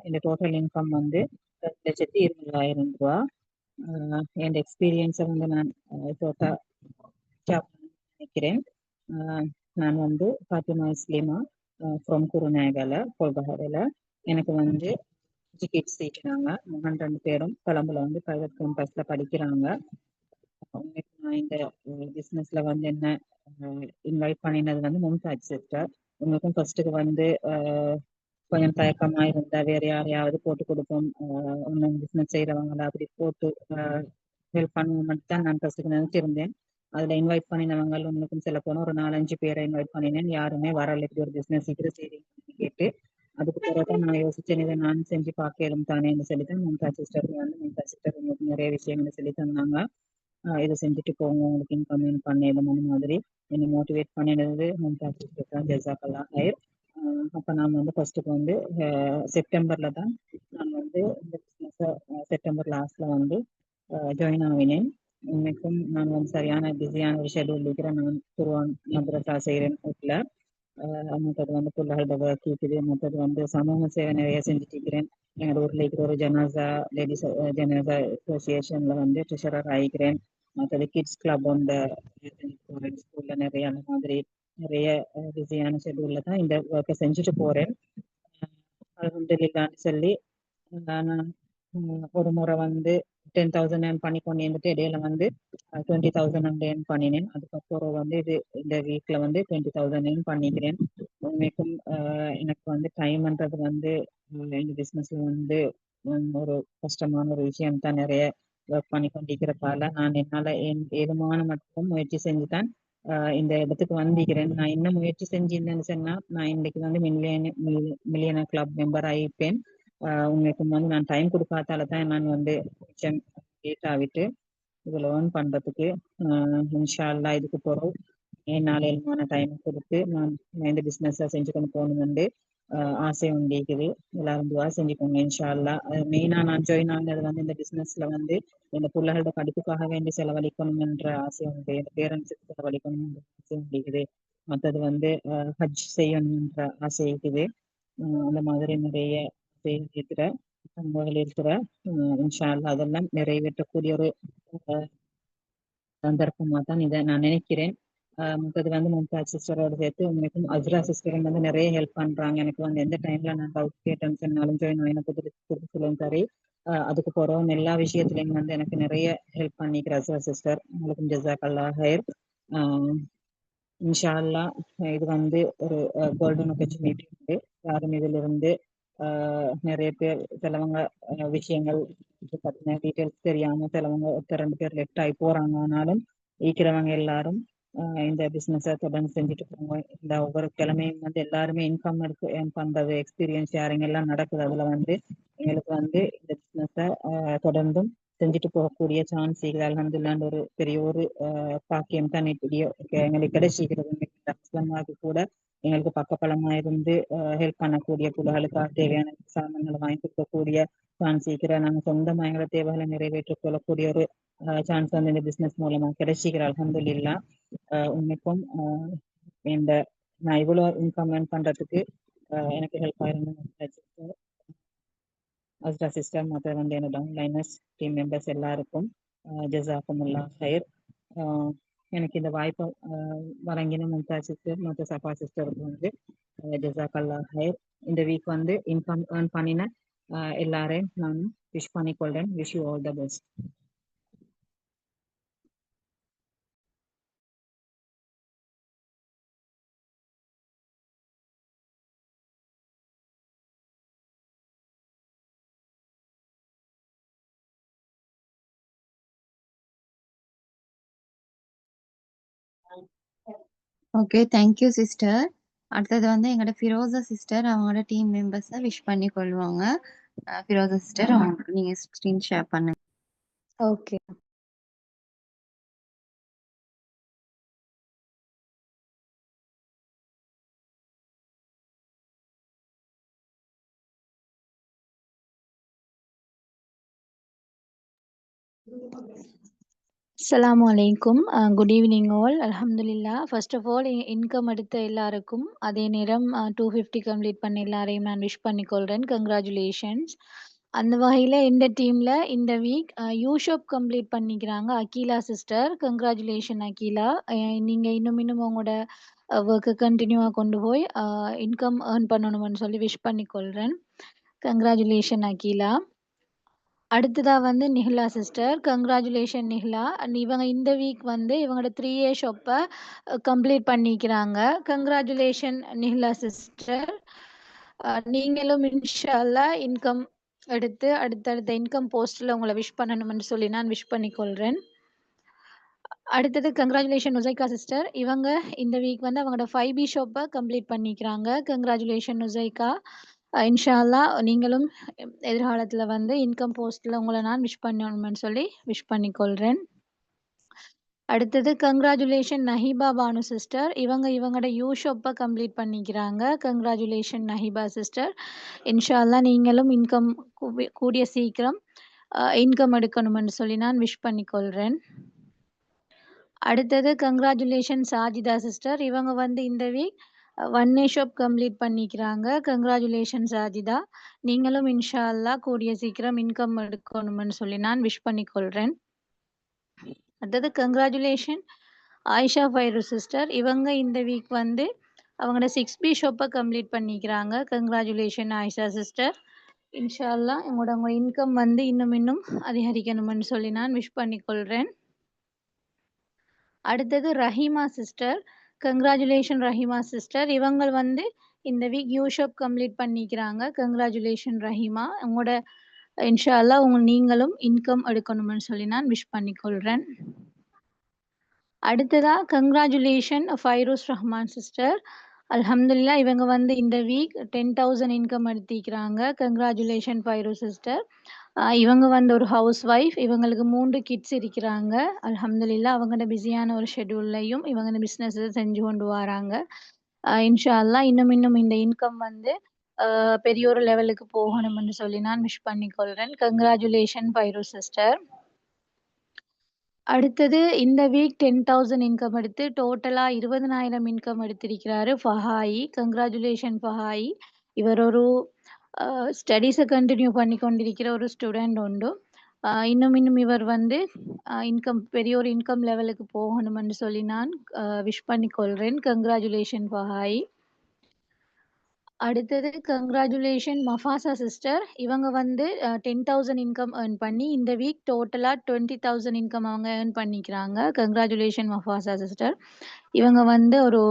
இந்த டோட்டல் இன்கம் வந்து 2,20,000 ரூபா. என் எக்ஸ்பீரியன்ஸை வந்து நான் நினைக்கிறேன். நான் வந்து ஃபாத்திமா இஸ்லிமா ஃப்ரம் குருநாகல கொல்பஹாரில். எனக்கு வந்து கிட்ஸ் சேர்க்கிறாங்க. 2 பேரும் கொழம்புல வந்து பிரைவேட் கேம்பஸ்ல படிக்கிறாங்க. நான் இந்த பிஸ்னஸ்ல வந்து என்ன இன்வைட் பண்ணினது வந்து மும்தாஜ் சிஸ்டர். உங்களுக்கும் ஃபர்ஸ்ட்டுக்கு வந்து கொஞ்சம் தயக்கமா இருந்தா வேற யாரையாவது போட்டு கொடுப்போம், ஒன்றும் பிஸ்னஸ் செய்யறவங்கள அப்படி போட்டு ஹெல்ப் பண்ணுவோம் தான் நான் ஃபர்ஸ்ட்டுக்கு நினைச்சிருந்தேன். அதுல இன்வைட் பண்ணினவங்க உங்களுக்கும் சில போன ஒரு 4-5 பேரை இன்வைட் பண்ணினேன். யாருமே வரல. இப்படி ஒரு பிசினஸ் இது செய்றீங்கன்னு கேட்டு அதுக்கு பிறகுதான் நான் யோசிச்சேன், இதை நான் செஞ்சு பார்க்கலும் தானேன்னு சொல்லிதான் மும்தாஜ் சிஸ்டர் உங்களுக்கு நிறைய விஷயங்களை சொல்லி தந்தாங்க. இதை செஞ்சுட்டு போங்க, உங்களுக்கு இன்கம் பண்ணிடும் அந்த மாதிரி என்னை மோட்டிவேட் பண்ணினது மும்தாஜ் சிஸ்டர் தான். ஜஸாக்கல்லாஹ் ஹைர். அப்போ நான் வந்து ஃபர்ஸ்ட்டுக்கு வந்து செப்டம்பர்ல தான் நான் வந்து இந்த பிஸ்னஸை செப்டம்பர் லாஸ்ட்ல வந்து ஜாயின் ஆகினேன். இன்னைக்கும் நான் வந்து சரியான பிஸியான ஒரு ஷெடியூல் இருக்கிறேன். நான் குர்ஆன் மദ്രസா செய்கிறேன் வீட்டில். மற்றது வந்து பிள்ளைகளோட ஒர்க் இருக்குது. மற்றது வந்து சமூக சேவை நிறைய செஞ்சுட்டு இருக்கிறேன். எங்களோட ஊரில் இருக்கிற ஒரு ஜனாசா லேடிஸ் ஜனாசா அசோசியேஷன்ல வந்து ட்ரெஷரர் ஆகிக்கிறேன். மற்றது கிட்ஸ் கிளப் அந்த ஸ்கூல்ல நிறைய அந்த மாதிரி நிறைய பிஸியான ஷெடியூல்ல தான் இந்த ஒர்க்கை செஞ்சுட்டு போறேன். அல்ஹம்துலில்லாஹ்னு சொல்லி நான் ஒரு முறை வந்து 10,000 earn பண்ணி கொண்டு வந்துட்டு இடையில வந்து 20,000 earn பண்ணினேன். அதுக்கப்புறம் வந்து இந்த வீக்ல வந்து 20,000 earn பண்ணிக்கிறேன். உண்மைக்கும் எனக்கு வந்து டைம்ன்றது வந்து இந்த பிசினஸ்ல வந்து ஒரு கஷ்டமான ஒரு விஷயம் தான். நிறைய ஒர்க் பண்ணி கொண்டிருக்கிறதால நான் என்னால ஏதுமான மட்டும் முயற்சி செஞ்சுதான் இந்த இடத்துக்கு வந்திருக்கிறேன். நான் என்ன முயற்சி செஞ்சிருந்தேன்னு சொன்னா நான் இன்னைக்கு வந்து மில்லியனர் கிளப் மெம்பர் ஆகிப்பேன். உங்களுக்கும் வந்து நான் டைம் கொடுக்காதால தான் நான் வந்து கொஞ்சம் லேட் ஆகிட்டு இதில் ஏர்ன் பண்ணுறதுக்கு. இன்ஷா அல்லாஹ் இதுக்கு போகிறோம் என்னால் எல்மான டைம் கொடுத்து நான் இந்த பிஸ்னஸை செஞ்சு கொண்டு போகணுமெண்டு ஆசை உண்டிக்குது. எல்லாரும் துவா செஞ்சுக்கோங்க இன்ஷா அல்லாஹ். மெயினாக நான் ஜாயின் ஆனது வந்து இந்த பிஸ்னஸ்ல வந்து இந்த பிள்ளைகளோட படிப்புக்காக வேண்டி செலவழிக்கணும் என்ற ஆசை உண்டு. இந்த பேரண்ட்ஸுக்கு செலவழிக்கணும் என்ற ஆசை உண்டிக்குது. மற்றது வந்து ஹஜ் செய்யணும் என்ற ஆசை இருக்குது. அந்த மாதிரி நிறைய இருக்கிற கனவுகள் இருக்கிற இன்ஷா அல்லாஹ் அதெல்லாம் நிறைவேற்றக்கூடிய ஒரு சந்தர்ப்பமா தான் இதை நான் நினைக்கிறேன். மற்றது வந்து மும்தாஜ் சிஸ்டரோட சேர்த்து உண்மைக்கும் அஸ்ரா சிஸ்டரும் வந்து நிறைய ஹெல்ப் பண்றாங்க. எனக்கு வந்து எந்த டைம்ல நான் டவுட் கேட்டேன்னு சொன்னாலும் ஜாயின் ஆயின கொடுத்து சொல்லுங்க சரி. அதுக்கு போறோம் எல்லா விஷயத்துலயும் வந்து எனக்கு நிறைய ஹெல்ப் பண்ணிக்கிற அஸ்ரா சிஸ்டர், உங்களுக்கும் ஜஸாக்கல்லாஹ் ஹைர். இன்ஷா அல்லாஹ் இது வந்து ஒரு கோல்டன் ஆப்பர்ச்சுனிட்டி உண்டு. யாரும் இதுல இருந்து நிறைய பேர் சிலவங்க விஷயங்கள் பத்தின டீட்டெயில்ஸ் தெரியாம சிலவங்க ஒருத்தர் 2 பேர் லெஃப்ட் ஆகி போறாங்க. ஆனாலும் இருக்கிறவங்க எல்லாரும் இந்த பிசினஸை தொடர்ந்து செஞ்சுட்டு போங்க. இந்த ஒவ்வொரு கிழமையும் வந்து எல்லாருமே இன்கம் இருக்கு ஏர்ன் பண்றது, எக்ஸ்பீரியன்ஸ் ஷேரிங் எல்லாம் நடக்குது. அதுல வந்து எங்களுக்கு வந்து இந்த பிசினஸை தொடர்ந்தும் செஞ்சுட்டு போகக்கூடிய சான்ஸ் இருக்குது. அல்ஹம்துலில்லாஹ் ஒரு பெரிய ஒரு பாக்கியம் தான் இப்படி எங்களுக்கு கிடைச்சிக்கிறது. ஹஸ்பண்டாக்கு கூட எங்களுக்கு பக்கபலமா இருந்து ஹெல்ப் பண்ணக்கூடிய புள்ளைகளுக்காக தேவையான சாமான்களை வாங்கி கொடுக்கக்கூடிய சான்ஸ் இருக்கிற நாங்கள் சொந்தமா எங்களோட தேவைகளை நிறைவேற்றிக் கொள்ளக்கூடிய ஒரு சான்ஸ் வந்து இந்த பிசினஸ் மூலமா கிடைச்சிக்கிற அல்ஹம்துலில்லாஹ். உண்மைக்கும் இந்த நான் இவ்வளோ இன்கம் ஏர்ன் பண்றதுக்கு எனக்கு ஹெல்ப் ஆயிருந்தேன் அஸ்ரா சிஸ்டர், மற்ற வந்து என்னோட டவுன்லைனர்ஸ் டீம் மெம்பர்ஸ் எல்லாருக்கும் ஜஸாக்குமுல்லாஹ் ஹைர். எனக்கு இந்த வாய்ப்பை வழங்கின மும்தாஜ் சிஸ்டர் மற்ற சஃபா சிஸ்டருக்கு வந்து ஜஸாக்கல்லாஹ் ஹைர். இந்த வீக் வந்து இன்கம் ஏர்ன் பண்ணின எல்லாரையும் நான் விஷ் பண்ணிக்கொள்றேன். Wish you all the best. Okay, thank you sister. அடுத்தது வந்து எங்களோட ஃபிரோசா சிஸ்டர் அவங்களோட டீம் மெம்பர்ஸை விஷ் பண்ணி கொள்வாங்க. ஃபிரோசா சிஸ்டர் அவங்களுக்கு நீங்க ஸ்க்ரீன் ஷேர் பண்ணுங்க. ஓகே. அஸ்ஸலாமு அலைக்கும். Good evening all. அல்ஹம்துலில்லா. ஃபர்ஸ்ட் ஆஃப் ஆல் இன்கம் எடுத்த எல்லாருக்கும் அதே நேரம் 250 கம்ப்ளீட் பண்ண எல்லாரையும் நான் விஷ் பண்ணிக்கொள்கிறேன். கங்க்ராச்சுலேஷன்ஸ். அந்த வகையில் இந்த டீமில் இந்த வீக் யூஷாப் கம்ப்ளீட் பண்ணிக்கிறாங்க அகீலா சிஸ்டர். கங்க்ராச்சுலேஷன் அகீலா. நீங்கள் இன்னும் உங்களோட ஒர்க்கை கண்டினியூவாக கொண்டு போய் இன்கம் ஏர்ன் பண்ணணும்னு சொல்லி விஷ் பண்ணிக்கொள்கிறேன். கங்க்ராச்சுலேஷன் அகீலா. அடுத்ததா வந்து நிஹ்லா சிஸ்டர். கங்க்ராச்சுலேஷன் நிஹ்லா. இவங்க இந்த வீக் வந்து இவங்களோட 3A ஷாப்பை கம்ப்ளீட் பண்ணிக்கிறாங்க. Congratulation Nihla sister. நீங்களும் இன்ஷா அல்லாஹ் இன்கம் எடுத்து அடுத்தடுத்த இன்கம் போஸ்ட்டில் உங்களை விஷ் பண்ணணும்னு சொல்லி நான் விஷ் பண்ணிக்கொள்கிறேன். அடுத்தது கங்க்ராச்சுலேஷன் நுசைகா சிஸ்டர். இவங்க இந்த வீக் வந்து அவங்களோட 5B ஷாப்பை கம்ப்ளீட் பண்ணிக்கிறாங்க. கங்க்ராச்சுலேஷன் நுசைகா. இன்ஷா அல்லாஹ் நீங்களும் எதிர்காலத்தில் வந்து இன்கம் போஸ்ட்டில் உங்களை நான் விஷ் பண்ணணும்னு சொல்லி விஷ் பண்ணிக்கொள்கிறேன். அடுத்தது கங்க்ராச்சுலேஷன் நஹிபா பானு சிஸ்டர். இவங்களோட ஷாப்பை கம்ப்ளீட் பண்ணிக்கிறாங்க. Congratulation Nahiba sister. இன்ஷா அல்லாஹ் நீங்களும் இன்கம் கூடிய சீக்கிரம் இன்கம் எடுக்கணும்னு சொல்லி நான் விஷ் பண்ணிக்கொள்கிறேன். அடுத்தது கங்க்ராச்சுலேஷன் சாஜிதா சிஸ்டர். இவங்க வந்து இந்த வீக் 1A ஷாப் கம்ப்ளீட் பண்ணிக்கிறாங்க. கங்க்ராச்சுலேஷன் சாஜிதா. நீங்களும் இன்ஷா அல்லாஹ் கூடிய சீக்கிரம் இன்கம் எடுக்கணும்னு சொல்லி நான் விஷ் பண்ணிக்கொள்கிறேன். அடுத்தது கங்க்ராச்சுலேஷன் ஆயிஷா ஃபைரு சிஸ்டர். இவங்க இந்த வீக் வந்து அவங்களோட 6B ஷாப்பை கம்ப்ளீட் பண்ணிக்கிறாங்க. Congratulation Ayesha sister. இன்ஷா அல்லாஹ் உங்களோட இன்கம் வந்து இன்னும் அதிகரிக்கணும்னு சொல்லி நான் விஷ் பண்ணிக்கொள்கிறேன். அடுத்தது Rahima sister. Congratulation Rahima sister. இவங்க வந்து இந்த வீக் ஷாப் கம்ப்ளீட் பண்ணிக்கிறாங்க. கங்க்ராச்சுலேஷன் ரஹீமா. உங்களோட இன்ஷா அல்லாஹ் நீங்களும் இன்கம் எடுக்கணும்னு சொல்லி நான் விஷ் பண்ணிக்கொள்கிறேன். அடுத்ததா கங்க்ராச்சுலேஷன் ஃபைரூஸ் ரஹ்மான் சிஸ்டர். அல்ஹம்துலில்லா இவங்க வந்து இந்த வீக் 10,000 இன்கம் எடுத்திக்கிறாங்க. Congratulation Fairooz sister. இவங்க வந்து ஒரு ஹவுஸ் ஒய்ஃப். இவங்களுக்கு 3 கிட்ஸ் இருக்கிறாங்க. அல்ஹம்துலில்லா அவங்களோட பிஸியான ஒரு ஷெட்யூல்லையும் இவங்க இந்த பிஸ்னஸ் செஞ்சு கொண்டு வராங்க. இன்ஷா அல்லாஹ் இன்னும் இந்த இன்கம் வந்து பெரிய ஒரு லெவலுக்கு போகணும்னு சொல்லி நான் விஷ் பண்ணிக்கொள்கிறேன். Congratulation Fairooz sister. அடுத்தது இந்த வீக் 10,000 இன்கம் எடுத்து டோட்டலா 20,000 இன்கம் எடுத்திருக்கிறாரு ஃபஹாயி. கங்க்ராச்சுலேஷன் ஃபஹாயி. இவர் ஒரு ஸ்டடீஸை கண்டினியூ பண்ணி கொண்டிருக்கிற ஒரு ஸ்டூடெண்ட் உண்டு. இன்னும் இவர் வந்து பெரிய ஒரு இன்கம் லெவலுக்கு போகணும்னு சொல்லி நான் விஷ் பண்ணிக்கொள்கிறேன். கங்க்ராச்சுலேஷன் ஃபார் ஹாய். அடுத்தது கங்க்ராச்சுலேஷன் மஃபாசா சிஸ்டர். இவங்க வந்து 10,000 இன்கம் ஏர்ன் பண்ணி இந்த வீக் டோட்டலா 20,000 இன்கம் அவங்க ஏர்ன் பண்ணிக்கிறாங்க. Congratulation Mafasa sister. இவங்க வந்து ஒரு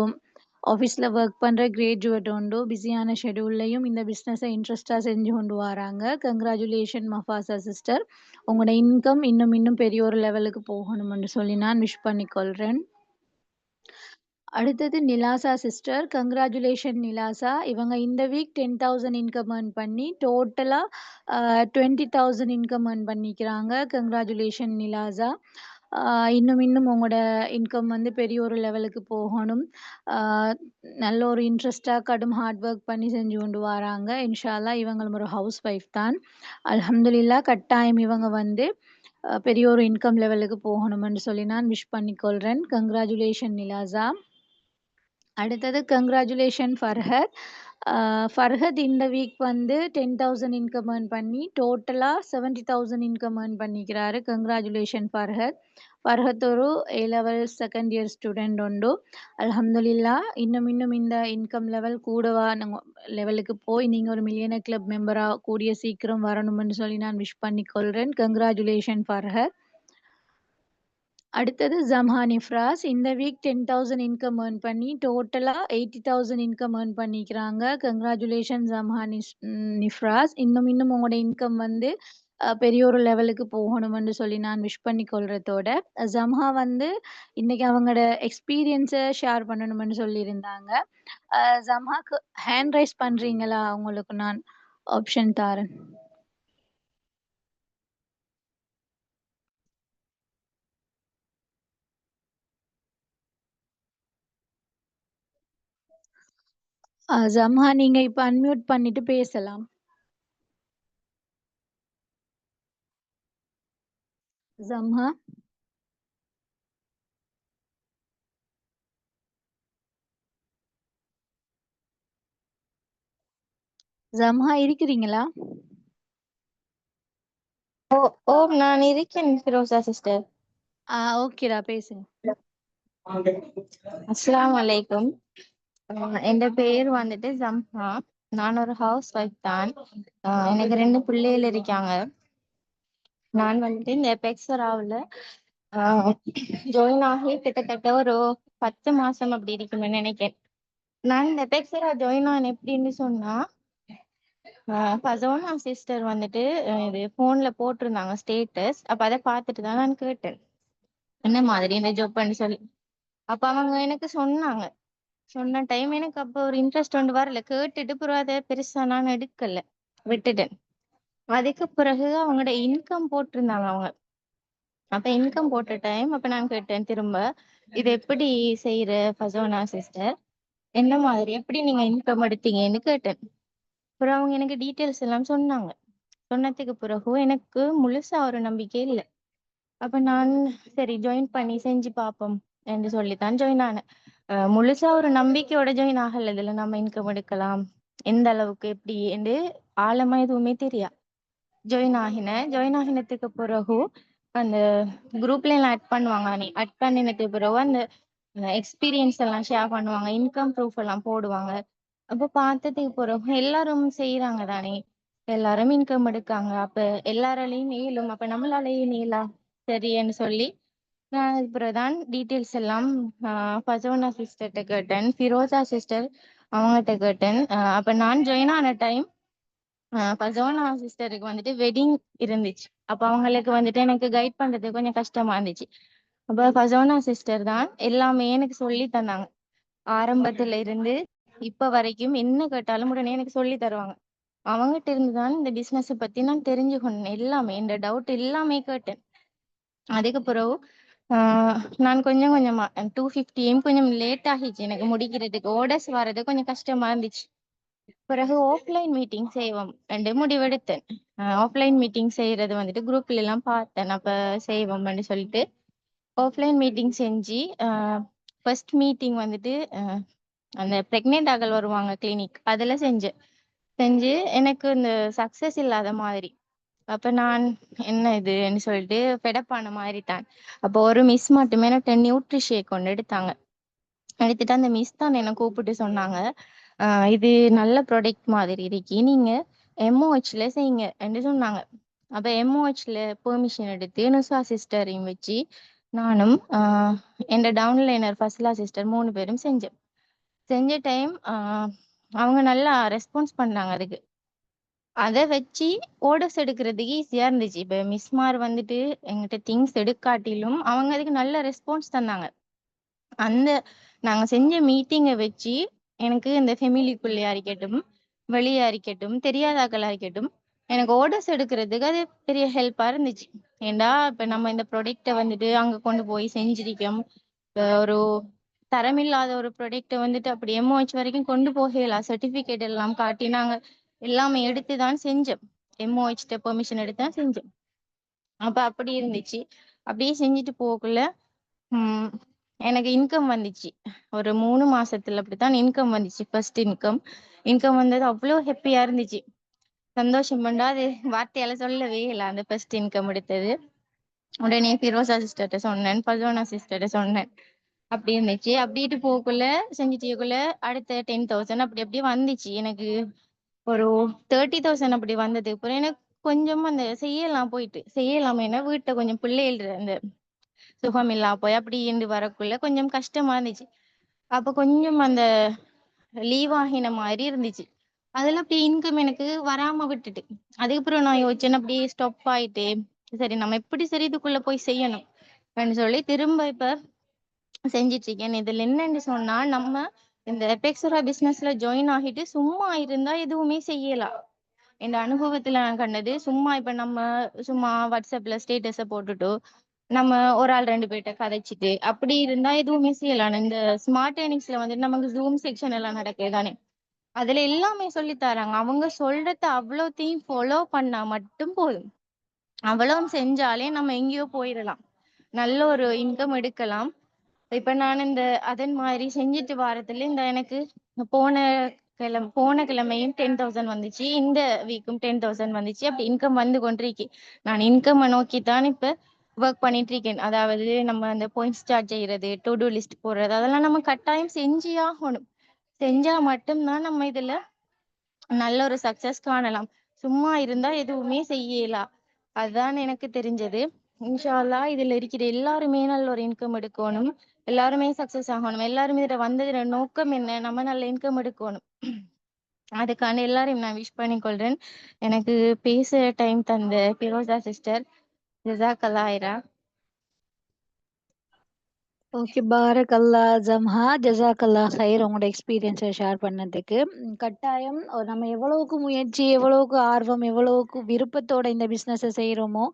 ஆஃபீஸ்ல ஒர்க் பண்ற கிராஜுவேட் உண்டு. பிஸியான ஷெட்யூல்லையும் இந்த பிஸ்னஸை இன்ட்ரெஸ்டா செஞ்சு கொண்டு வராங்க. Congratulation Mafasa sister. உங்களோட இன்கம் இன்னும் பெரிய ஒரு லெவலுக்கு போகணும்னு சொல்லி நான் விஷ் பண்ணிக்கொள்கிறேன். அடுத்தது நிலாசா சிஸ்டர். கங்க்ராச்சுலேஷன் நிலாசா. இவங்க இந்த வீக் 10,000 இன்கம் ஏர்ன் பண்ணி டோட்டலா 20,000 இன்கம் ஏர்ன் பண்ணிக்கிறாங்க. கங்க்ராச்சுலேஷன் நிலாசா. இன்னும் உங்களோட இன்கம் வந்து பெரிய ஒரு லெவலுக்கு போகணும். நல்ல ஒரு இன்ட்ரெஸ்டா கடும் ஹார்ட் ஒர்க் பண்ணி செஞ்சு கொண்டு வராங்க. இன்ஷா அல்லாஹ் இவங்களும் ஒரு ஹவுஸ் ஒய்ஃப் தான். அல்ஹம்துலில்லாஹ் கட்டாயம் இவங்க வந்து பெரிய ஒரு இன்கம் லெவலுக்கு போகணும்னு சொல்லி நான் விஷ் பண்ணிக்கொள்கிறேன். கங்க்ராச்சுலேஷன் நிலாசா. அடுத்தது கங்க்ராச்சுலேஷன் ஃபர்ஹத். ஃபர்ஹத் இந்த வீக் வந்து 10,000 இன்கம் ஏர்ன் பண்ணி டோட்டலா 70,000 இன்கம் ஏர்ன் பண்ணிக்கிறாரு. கங்க்ராச்சுலேஷன் ஃபர்ஹத். ஃபர்ஹத் ஒரு A-level செகண்ட் இயர் ஸ்டூடெண்ட் உண்டு. அல்ஹம்துலில்லாஹ் இன்னும் இந்த இன்கம் லெவல் கூடவா லெவலுக்கு போய் நீங்க ஒரு மில்லியனர் கிளப் மெம்பரா கூடிய சீக்கிரம் வரணும்னு சொல்லி நான் விஷ் பண்ணிக்கொள்கிறேன். கங்க்ராச்சுலேஷன் ஃபர்ஹத். அடுத்தது ஜம்ஹா நிஃப்ராஸ். இந்த வீக் 10,000 இன்கம் ஏர்ன் பண்ணி டோட்டலா 80,000 இன்கம் ஏர்ன் பண்ணிக்கிறாங்க. கங்க்ராச்சுலேஷன் ஜம்ஹா நிஃப்ராஸ். இன்னும் உங்களோட இன்கம் வந்து பெரிய ஒரு லெவலுக்கு போகணும்னு சொல்லி நான் விஷ் பண்ணிக்கொள்றதோட ஜம்ஹா வந்து இன்னைக்கு அவங்களோட எக்ஸ்பீரியன்ஸை ஷேர் பண்ணணும்னு சொல்லியிருந்தாங்க. ஜம்ஹாக்கு ஹேண்ட் ரைஸ் பண்றீங்களா? உங்களுக்கு நான் ஆப்ஷன் தாரேன். ஜம்ஹா நீங்க இப்ப அன்மியூட் பண்ணிட்டு பேசலாம். ஜம்ஹா ஜம்ஹா இருக்கிறீங்களா? ஓ நான் இருக்கேன் ஃபிரோசா சிஸ்டர். ஓகேடா பேசுங்க. அஸ்ஸலாமு அலைக்கும். என் பேர் வந்துட்டு ஜம்ஹா. நான் ஒரு ஹவுஸ் ஒய்ஃப் தான். எனக்கு 2 பிள்ளைகள் இருக்காங்க. நான் வந்துட்டு இந்த பெக்ஸராவில் ஜாயின் ஆகி கிட்டத்தட்ட ஒரு 10 மாசம் அப்படி இருக்குன்னு நினைக்கிறேன். நான் இந்த பெக்ஸரா ஜாயின் ஆன எப்படின்னு சொன்னா ஃபசோனா சிஸ்டர் வந்துட்டு இது போன்ல போட்டிருந்தாங்க ஸ்டேட்டஸ். அப்ப அதை பார்த்துட்டு தான் நான் கேட்டேன் என்ன மாதிரி இந்த ஜாப் பண்ணி சொல்லி. அப்ப அவங்க எனக்கு சொன்ன டைம் எனக்கு அப்போ ஒரு இன்ட்ரெஸ்ட் ஒன்று வரல. கேட்டுட்டு பிறகு அதை பெருசா நான் எடுக்கல, விட்டுட்டேன். அதுக்கு பிறகு அவங்களோட இன்கம் போட்டிருந்தாங்க அவங்க. அப்ப இன்கம் போட்ட டைம் அப்ப நான் கேட்டேன் திரும்ப, இது எப்படி செய்யற ஃபசோனா சிஸ்டர், என்ன மாதிரி எப்படி நீங்க இன்கம் எடுத்தீங்கன்னு கேட்டேன். அப்புறம் அவங்க எனக்கு டீட்டெயில்ஸ் எல்லாம் சொன்னாங்க. சொன்னதுக்கு பிறகு எனக்கு முழுசா ஒரு நம்பிக்கை இல்லை. அப்ப நான் சரி ஜாயின் பண்ணி செஞ்சு பார்ப்போம் என்று சொல்லித்தான் ஜாயின் ஆனேன். முழுசா ஒரு நம்பிக்கையோட ஜாயின் ஆகல. இதுல நம்ம இன்கம் எடுக்கலாம் எந்த அளவுக்கு எப்படி என்று ஆழமா எதுவுமே தெரியா ஜாயின் ஆகினத்துக்கு பிறகு அந்த குரூப்ல எல்லாம் ஆட் பண்ணுவாங்க. நீ ஆட் பண்ணினதுக்கு பிறகு அந்த எக்ஸ்பீரியன்ஸ் எல்லாம் ஷேர் பண்ணுவாங்க, இன்கம் ப்ரூஃப் எல்லாம் போடுவாங்க. அப்ப பார்த்ததுக்கு பிறகு எல்லாரும் செய்யறாங்க தானே, எல்லாரும் இன்கம் எடுக்காங்க. அப்ப எல்லாராலையும் நீளும், அப்ப நம்மளாலையும் நீளா சரின்னு சொல்லி நான் அதுக்கு பிறகுதான் டீட்டெயில்ஸ் எல்லாம் ஃபசோனா சிஸ்டர்கிட்ட கேட்டேன், ஃபிரோசா சிஸ்டர் அவங்ககிட்ட கேட்டேன். அப்ப நான் ஜாயின் ஆன டைம் ஃபசோனா சிஸ்டருக்கு வந்துட்டு வெட்டிங் இருந்துச்சு. அப்ப அவங்களுக்கு வந்துட்டு எனக்கு கைட் பண்றது கொஞ்சம் கஷ்டமா இருந்துச்சு. அப்ப ஃபசோனா சிஸ்டர் தான் எல்லாமே எனக்கு சொல்லி தந்தாங்க. ஆரம்பத்துல இருந்து இப்ப வரைக்கும் என்ன கேட்டாலும் உடனே எனக்கு சொல்லி தருவாங்க. அவங்ககிட்ட இருந்துதான் இந்த பிசினஸ் பத்தி நான் தெரிஞ்சுக்கொண்டேன். எல்லாமே இந்த டவுட் எல்லாமே கேட்டேன். அதுக்கு பிறகு நான் கொஞ்சம் கொஞ்சமா 250 கொஞ்சம் லேட் ஆகிச்சு எனக்கு முடிக்கிறதுக்கு. ஓடர்ஸ் வர்றது கொஞ்சம் கஷ்டமா இருந்துச்சு. பிறகு ஆஃப்லைன் மீட்டிங் செய்வோம் என்று முடிவெடுத்தேன். ஆஃப்லைன் மீட்டிங் செய்யறது வந்துட்டு குரூப்ல எல்லாம் பார்த்தேன். அப்ப செய்வோம்னு சொல்லிட்டு ஆஃப்லைன் மீட்டிங் செஞ்சு ஃபர்ஸ்ட் மீட்டிங் வந்துட்டு அந்த பிரெக்னென்ட் ஆகல் வருவாங்க கிளினிக், அதுல செஞ்சேன். செஞ்சு எனக்கு இந்த சக்சஸ் இல்லாத மாதிரி. அப்ப நான் என்ன இதுன்னு சொல்லிட்டு ஃபெடப் ஆன மாதிரி தான். அப்போ ஒரு மிஸ் மட்டுமே எனக்கு நியூட்ரி ஷேக் ஒன்று எடுத்தாங்க. எடுத்துட்டு அந்த மிஸ் தான் என்னை கூப்பிட்டு சொன்னாங்க, இது நல்ல ப்ராடக்ட் மாதிரி இருக்கி, நீங்க எம்ஓஹெச்ல செய்யுங்க என்று சொன்னாங்க. அப்ப எம்ஓஹெச்ல பெர்மிஷன் எடுத்து நுசா சிஸ்டரையும் வச்சு நானும் என் டவுன்லைனர் ஃபஸ்லா சிஸ்டர் 3 பேரும் செஞ்ச டைம் அவங்க நல்லா ரெஸ்பான்ஸ் பண்ணாங்க அதுக்கு. அதை வச்சு ஓடர்ஸ் எடுக்கிறதுக்கு ஈஸியா இருந்துச்சு. இப்ப மிஸ்மார் வந்துட்டு எங்கிட்ட திங்ஸ் எடுக்காட்டிலும் அவங்க அதுக்கு நல்ல ரெஸ்பான்ஸ் தந்தாங்க. அந்த நாங்க செஞ்ச மீட்டிங்கை வச்சு எனக்கு இந்த ஃபெமிலிக்குள்ளேயா இருக்கட்டும், வெளியா இருக்கட்டும், தெரியாதாக்களா இருக்கட்டும், எனக்கு ஓடர்ஸ் எடுக்கிறதுக்கு அது பெரிய ஹெல்ப்பா இருந்துச்சு. ஏண்டா இப்ப நம்ம இந்த ப்ராடக்டை வந்துட்டு அங்க கொண்டு போய் செஞ்சிருக்கோம். ஒரு தரமில்லாத ஒரு ப்ராடக்டை வந்துட்டு அப்படி எம்ஓஹெச் வரைக்கும் கொண்டு போகலாம். சர்டிபிகேட் எல்லாம் காட்டி நாங்க எல்லாமே எடுத்துதான் செஞ்சோம். எம்ஓஹெச் பெர்மிஷன் எடுத்துதான் செஞ்சோம். அப்ப அப்படி இருந்துச்சு. அப்படியே செஞ்சுட்டு போகக்குள்ள எனக்கு இன்கம் வந்துச்சு. ஒரு 3 மாசத்துல அப்படித்தான் இன்கம் வந்துச்சு. ஃபர்ஸ்ட் இன்கம் வந்தது அவ்வளோ ஹாப்பியா இருந்துச்சு. சந்தோஷம் பண்ணா அது வார்த்தையால சொல்லவே இல்லை. அந்த ஃபர்ஸ்ட் இன்கம் எடுத்தது உடனே ஃபிரோசா சிஸ்டர்கிட்ட சொன்னேன், ஃபசோனா சிஸ்டர்கிட்ட சொன்னேன். அப்படி இருந்துச்சு. அப்படிட்டு போக்குள்ள செஞ்சுட்டுக்குள்ள அடுத்த 10,000 அப்படி அப்படியே வந்துச்சு. எனக்கு ஒரு 30,000 அப்படி வந்ததுக்கு அப்புறம் எனக்கு கொஞ்சம் அந்த செய்யலாமேனா வீட்டை கொஞ்சம் பிள்ளைகள் அந்த சுகம் இல்லா போய் அப்படி இருந்து வரக்குள்ள கொஞ்சம் கஷ்டமா இருந்துச்சு. அப்ப கொஞ்சம் அந்த லீவ் ஆகின மாதிரி இருந்துச்சு. அதெல்லாம் அப்படியே இன்கம் எனக்கு வராம விட்டுட்டு அதுக்கப்புறம் நான் யோசிச்சேன், அப்படியே ஸ்டாப் ஆயிட்டு சரி நம்ம எப்படி சரி இதுக்குள்ள போய் செய்யணும் அப்படின்னு சொல்லி திரும்ப இப்ப செஞ்சிட்டு இருக்கேன். இதுல என்னன்னு சொன்னா, நம்ம இந்த எபெக்ஸரா பிசினஸ்ல ஜாயின் ஆகிட்டு சும்மா இருந்தா எதுவுமே செய்யலாம். இந்த அனுபவத்துல நான் கண்டது, சும்மா இப்ப நம்ம சும்மா வாட்ஸ்அப்ல ஸ்டேட்டஸ போட்டுட்டு நம்ம ஒரு ஆள் 2 பேர்ட்ட கதைச்சிட்டு அப்படி இருந்தா எதுவுமே செய்யலாம். இந்த ஸ்மார்ட் ஏர்னிங்ஸ்ல வந்துட்டு நமக்கு ஜூம் செக்ஷன் எல்லாம் நடக்குது தானே, அதுல எல்லாமே சொல்லி தராங்க. அவங்க சொல்றத அவ்வளோத்தையும் ஃபாலோ பண்ணா மட்டும் போதும். அவ்வளவும் செஞ்சாலே நம்ம எங்கேயோ போயிடலாம், நல்ல ஒரு இன்கம் எடுக்கலாம். இப்ப நான் இந்த அதன் மாதிரி செஞ்சுட்டு வாரத்துல இந்த எனக்கு போன கிழமையும் 10,000 வந்துச்சு, இந்த வீக்கும் 10,000 வந்துச்சு. அப்படி இன்கம் வந்து கொண்டிருக்கு. நான் இன்கம் நோக்கித்தான் இப்ப ஒர்க் பண்ணிட்டு இருக்கேன். அதாவது நம்ம அந்த பாயிண்ட் ஸ்டார்ட் செய்யறது, டு டூ லிஸ்ட் போடுறது, அதெல்லாம் நம்ம கட்டாயம் செஞ்சே ஆகணும். செஞ்சா மட்டும்தான் நம்ம இதுல நல்ல ஒரு சக்சஸ் காணலாம். சும்மா இருந்தா எதுவுமே செய்யலாம். அதுதான் எனக்கு தெரிஞ்சது. இன்ஷா அல்லாஹ் இதுல இருக்கிற எல்லாருமே நல்ல ஒரு இன்கம் எடுக்கணும், எல்லாருமே சக்சஸ் ஆகணும். எல்லாருமே இதுல வந்ததுல நோக்கம் என்ன, நம்ம நல்ல இன்கம் எடுக்கணும். அதுக்கான எல்லாரையும் நான் விஷ் பண்ணிக்கொள்றேன். எனக்கு பேச டைம் தந்த ஃபிரோசா சிஸ்டர், ஜஸாக்கல்லா ஹைரா. ஓகே, பாரக்கல்லா ஜம்ஹா, ஜஸாக்கல்லா ஹைர் உங்களோட எக்ஸ்பீரியன்ஸை ஷேர் பண்ணதுக்கு. கட்டாயம் நம்ம எவ்வளவுக்கு முயற்சி, எவ்வளவுக்கு ஆர்வம், எவ்வளவுக்கு விருப்பத்தோட இந்த பிஸ்னஸை செய்கிறோமோ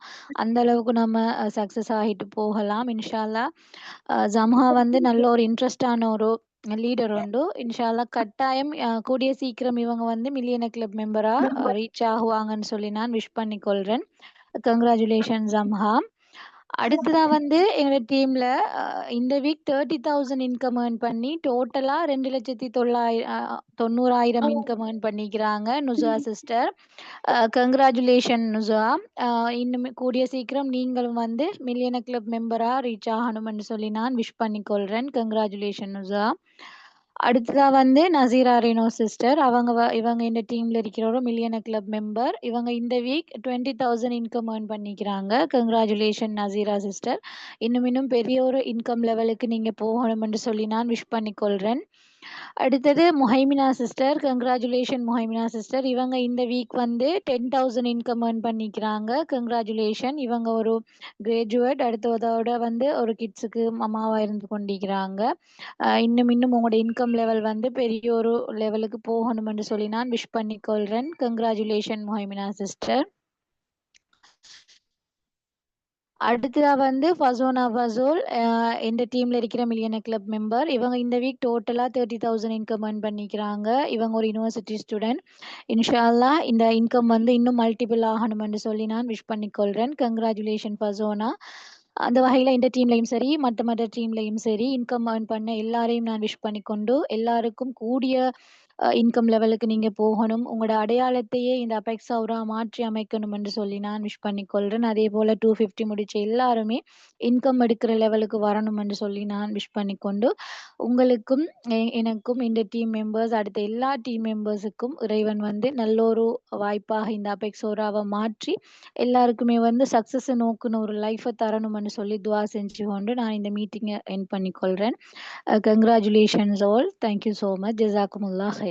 அந்த அளவுக்கு நம்ம சக்ஸஸ் ஆகிட்டு போகலாம் இன்ஷா அல்லாஹ். ஜம்ஹா வந்து நல்ல ஒரு இன்ட்ரெஸ்டான ஒரு லீடர் உண்டு. இன்ஷா அல்லாஹ் கட்டாயம் கூடிய சீக்கிரம் இவங்க வந்து மில்லியனர் கிளப் மெம்பரா ரீச் ஆகுவாங்கன்னு சொல்லி நான் விஷ் பண்ணிக்கொள்றேன். கங்க்ராச்சுலேஷன் ஜம்ஹா. அடுத்ததா வந்து எங்க டீம்ல இந்த வீக் 30,000 இன்கம் ஏர்ன் பண்ணி டோட்டலா 2,90,000 இன்கம் ஏர்ன் பண்ணிக்கிறாங்க நுசா சிஸ்டர். கங்க்ராச்சுலேஷன் நுசா. இன்னும் கூடிய சீக்கிரம் நீங்களும் வந்து மில்லியனர் கிளப் மெம்பரா ரீச் ஆகணும்னு சொல்லி நான் விஷ் பண்ணிக்கொள்றேன். கங்க்ராச்சுலேஷன் நுசா. அடுத்ததா வந்து நசீரா ரேனோ சிஸ்டர். இவங்க இந்த டீம்ல இருக்கிற ஒரு மில்லியனர் கிளப் மெம்பர். இவங்க இந்த வீக் 20,000 இன்கம் ஏர்ன் பண்ணிக்கிறாங்க. Congratulation Nazira sister. இன்னும் பெரிய ஒரு இன்கம் லெவலுக்கு நீங்க போகணும்னு சொல்லி நான் விஷ் பண்ணிக்கொள்றேன். அடுத்தது Muhaimina sister. Congratulation Muhaimina sister. இவங்க இந்த வீக் வந்து 10,000 இன்கம் ஏர்ன் பண்ணிக்கிறாங்க. கங்க்ராச்சுலேஷன். இவங்க ஒரு கிராஜுவேட், அடுத்ததோட வந்து ஒரு கிட்ஸுக்கு அம்மாவா இருந்து கொண்டிருக்கிறாங்க. இன்னும் உங்களோட இன்கம் லெவல் வந்து பெரிய ஒரு லெவலுக்கு போகணும்னு சொல்லி நான் விஷ் பண்ணிக்கொள்றேன். Congratulation Muhaimina sister. அடுத்ததா வந்து ஃபசோனா ஃபசோல், இந்த டீம்ல இருக்கிற மில்லியனர் கிளப் மெம்பர். இவங்க இந்த வீக் டோட்டலா 30,000 இன்கம் ஏர்ன் பண்ணிக்கிறாங்க. இவங்க ஒரு யூனிவர்சிட்டி ஸ்டூடெண்ட். இன்ஷா அல்லாஹ் இந்த இன்கம் வந்து இன்னும் மல்டிபிள் ஆகணும்னு சொல்லி நான் விஷ் பண்ணிக்கொள்றேன். கங்க்ராச்சுலேஷன் ஃபசோனா. அந்த வகையில இந்த டீம்லையும் சரி, மற்ற டீம்லையும் சரி இன்கம் ஏர்ன் பண்ண எல்லாரையும் நான் விஷ் பண்ணிக்கொண்டு எல்லாருக்கும் கூடிய இன்கம் லெவலுக்கு நீங்க போகணும். உங்களோட அடையாளத்தையே இந்த அபெக்ஸ் அவுரா மாற்றி அமைக்கணும் என்று சொல்லி நான் விஷ் பண்ணிக்கொள்றேன். அதேபோல 250 முடிச்ச எல்லாருமே இன்கம் எடுக்கிற லெவலுக்கு வரணும் என்று சொல்லி நான் விஷ் பண்ணிக்கொண்டு, உங்களுக்கும் எனக்கும் இந்த டீம் மெம்பர்ஸ் அடுத்த எல்லா டீம் மெம்பர்ஸுக்கும் இறைவன் வந்து நல்ல ஒரு வாய்ப்பாக இந்த அபெக்ஸ் அவுராவை மாற்றி எல்லாருக்குமே வந்து சக்சஸ நோக்குன ஒரு லைஃப தரணும்னு சொல்லி துவா செஞ்சு கொண்டு நான் இந்த மீட்டிங்கை எண்ட் பண்ணிக்கொள்றேன். Congratulations all. Thank you so much. ஜஸாக்குமுல்லாஹ்.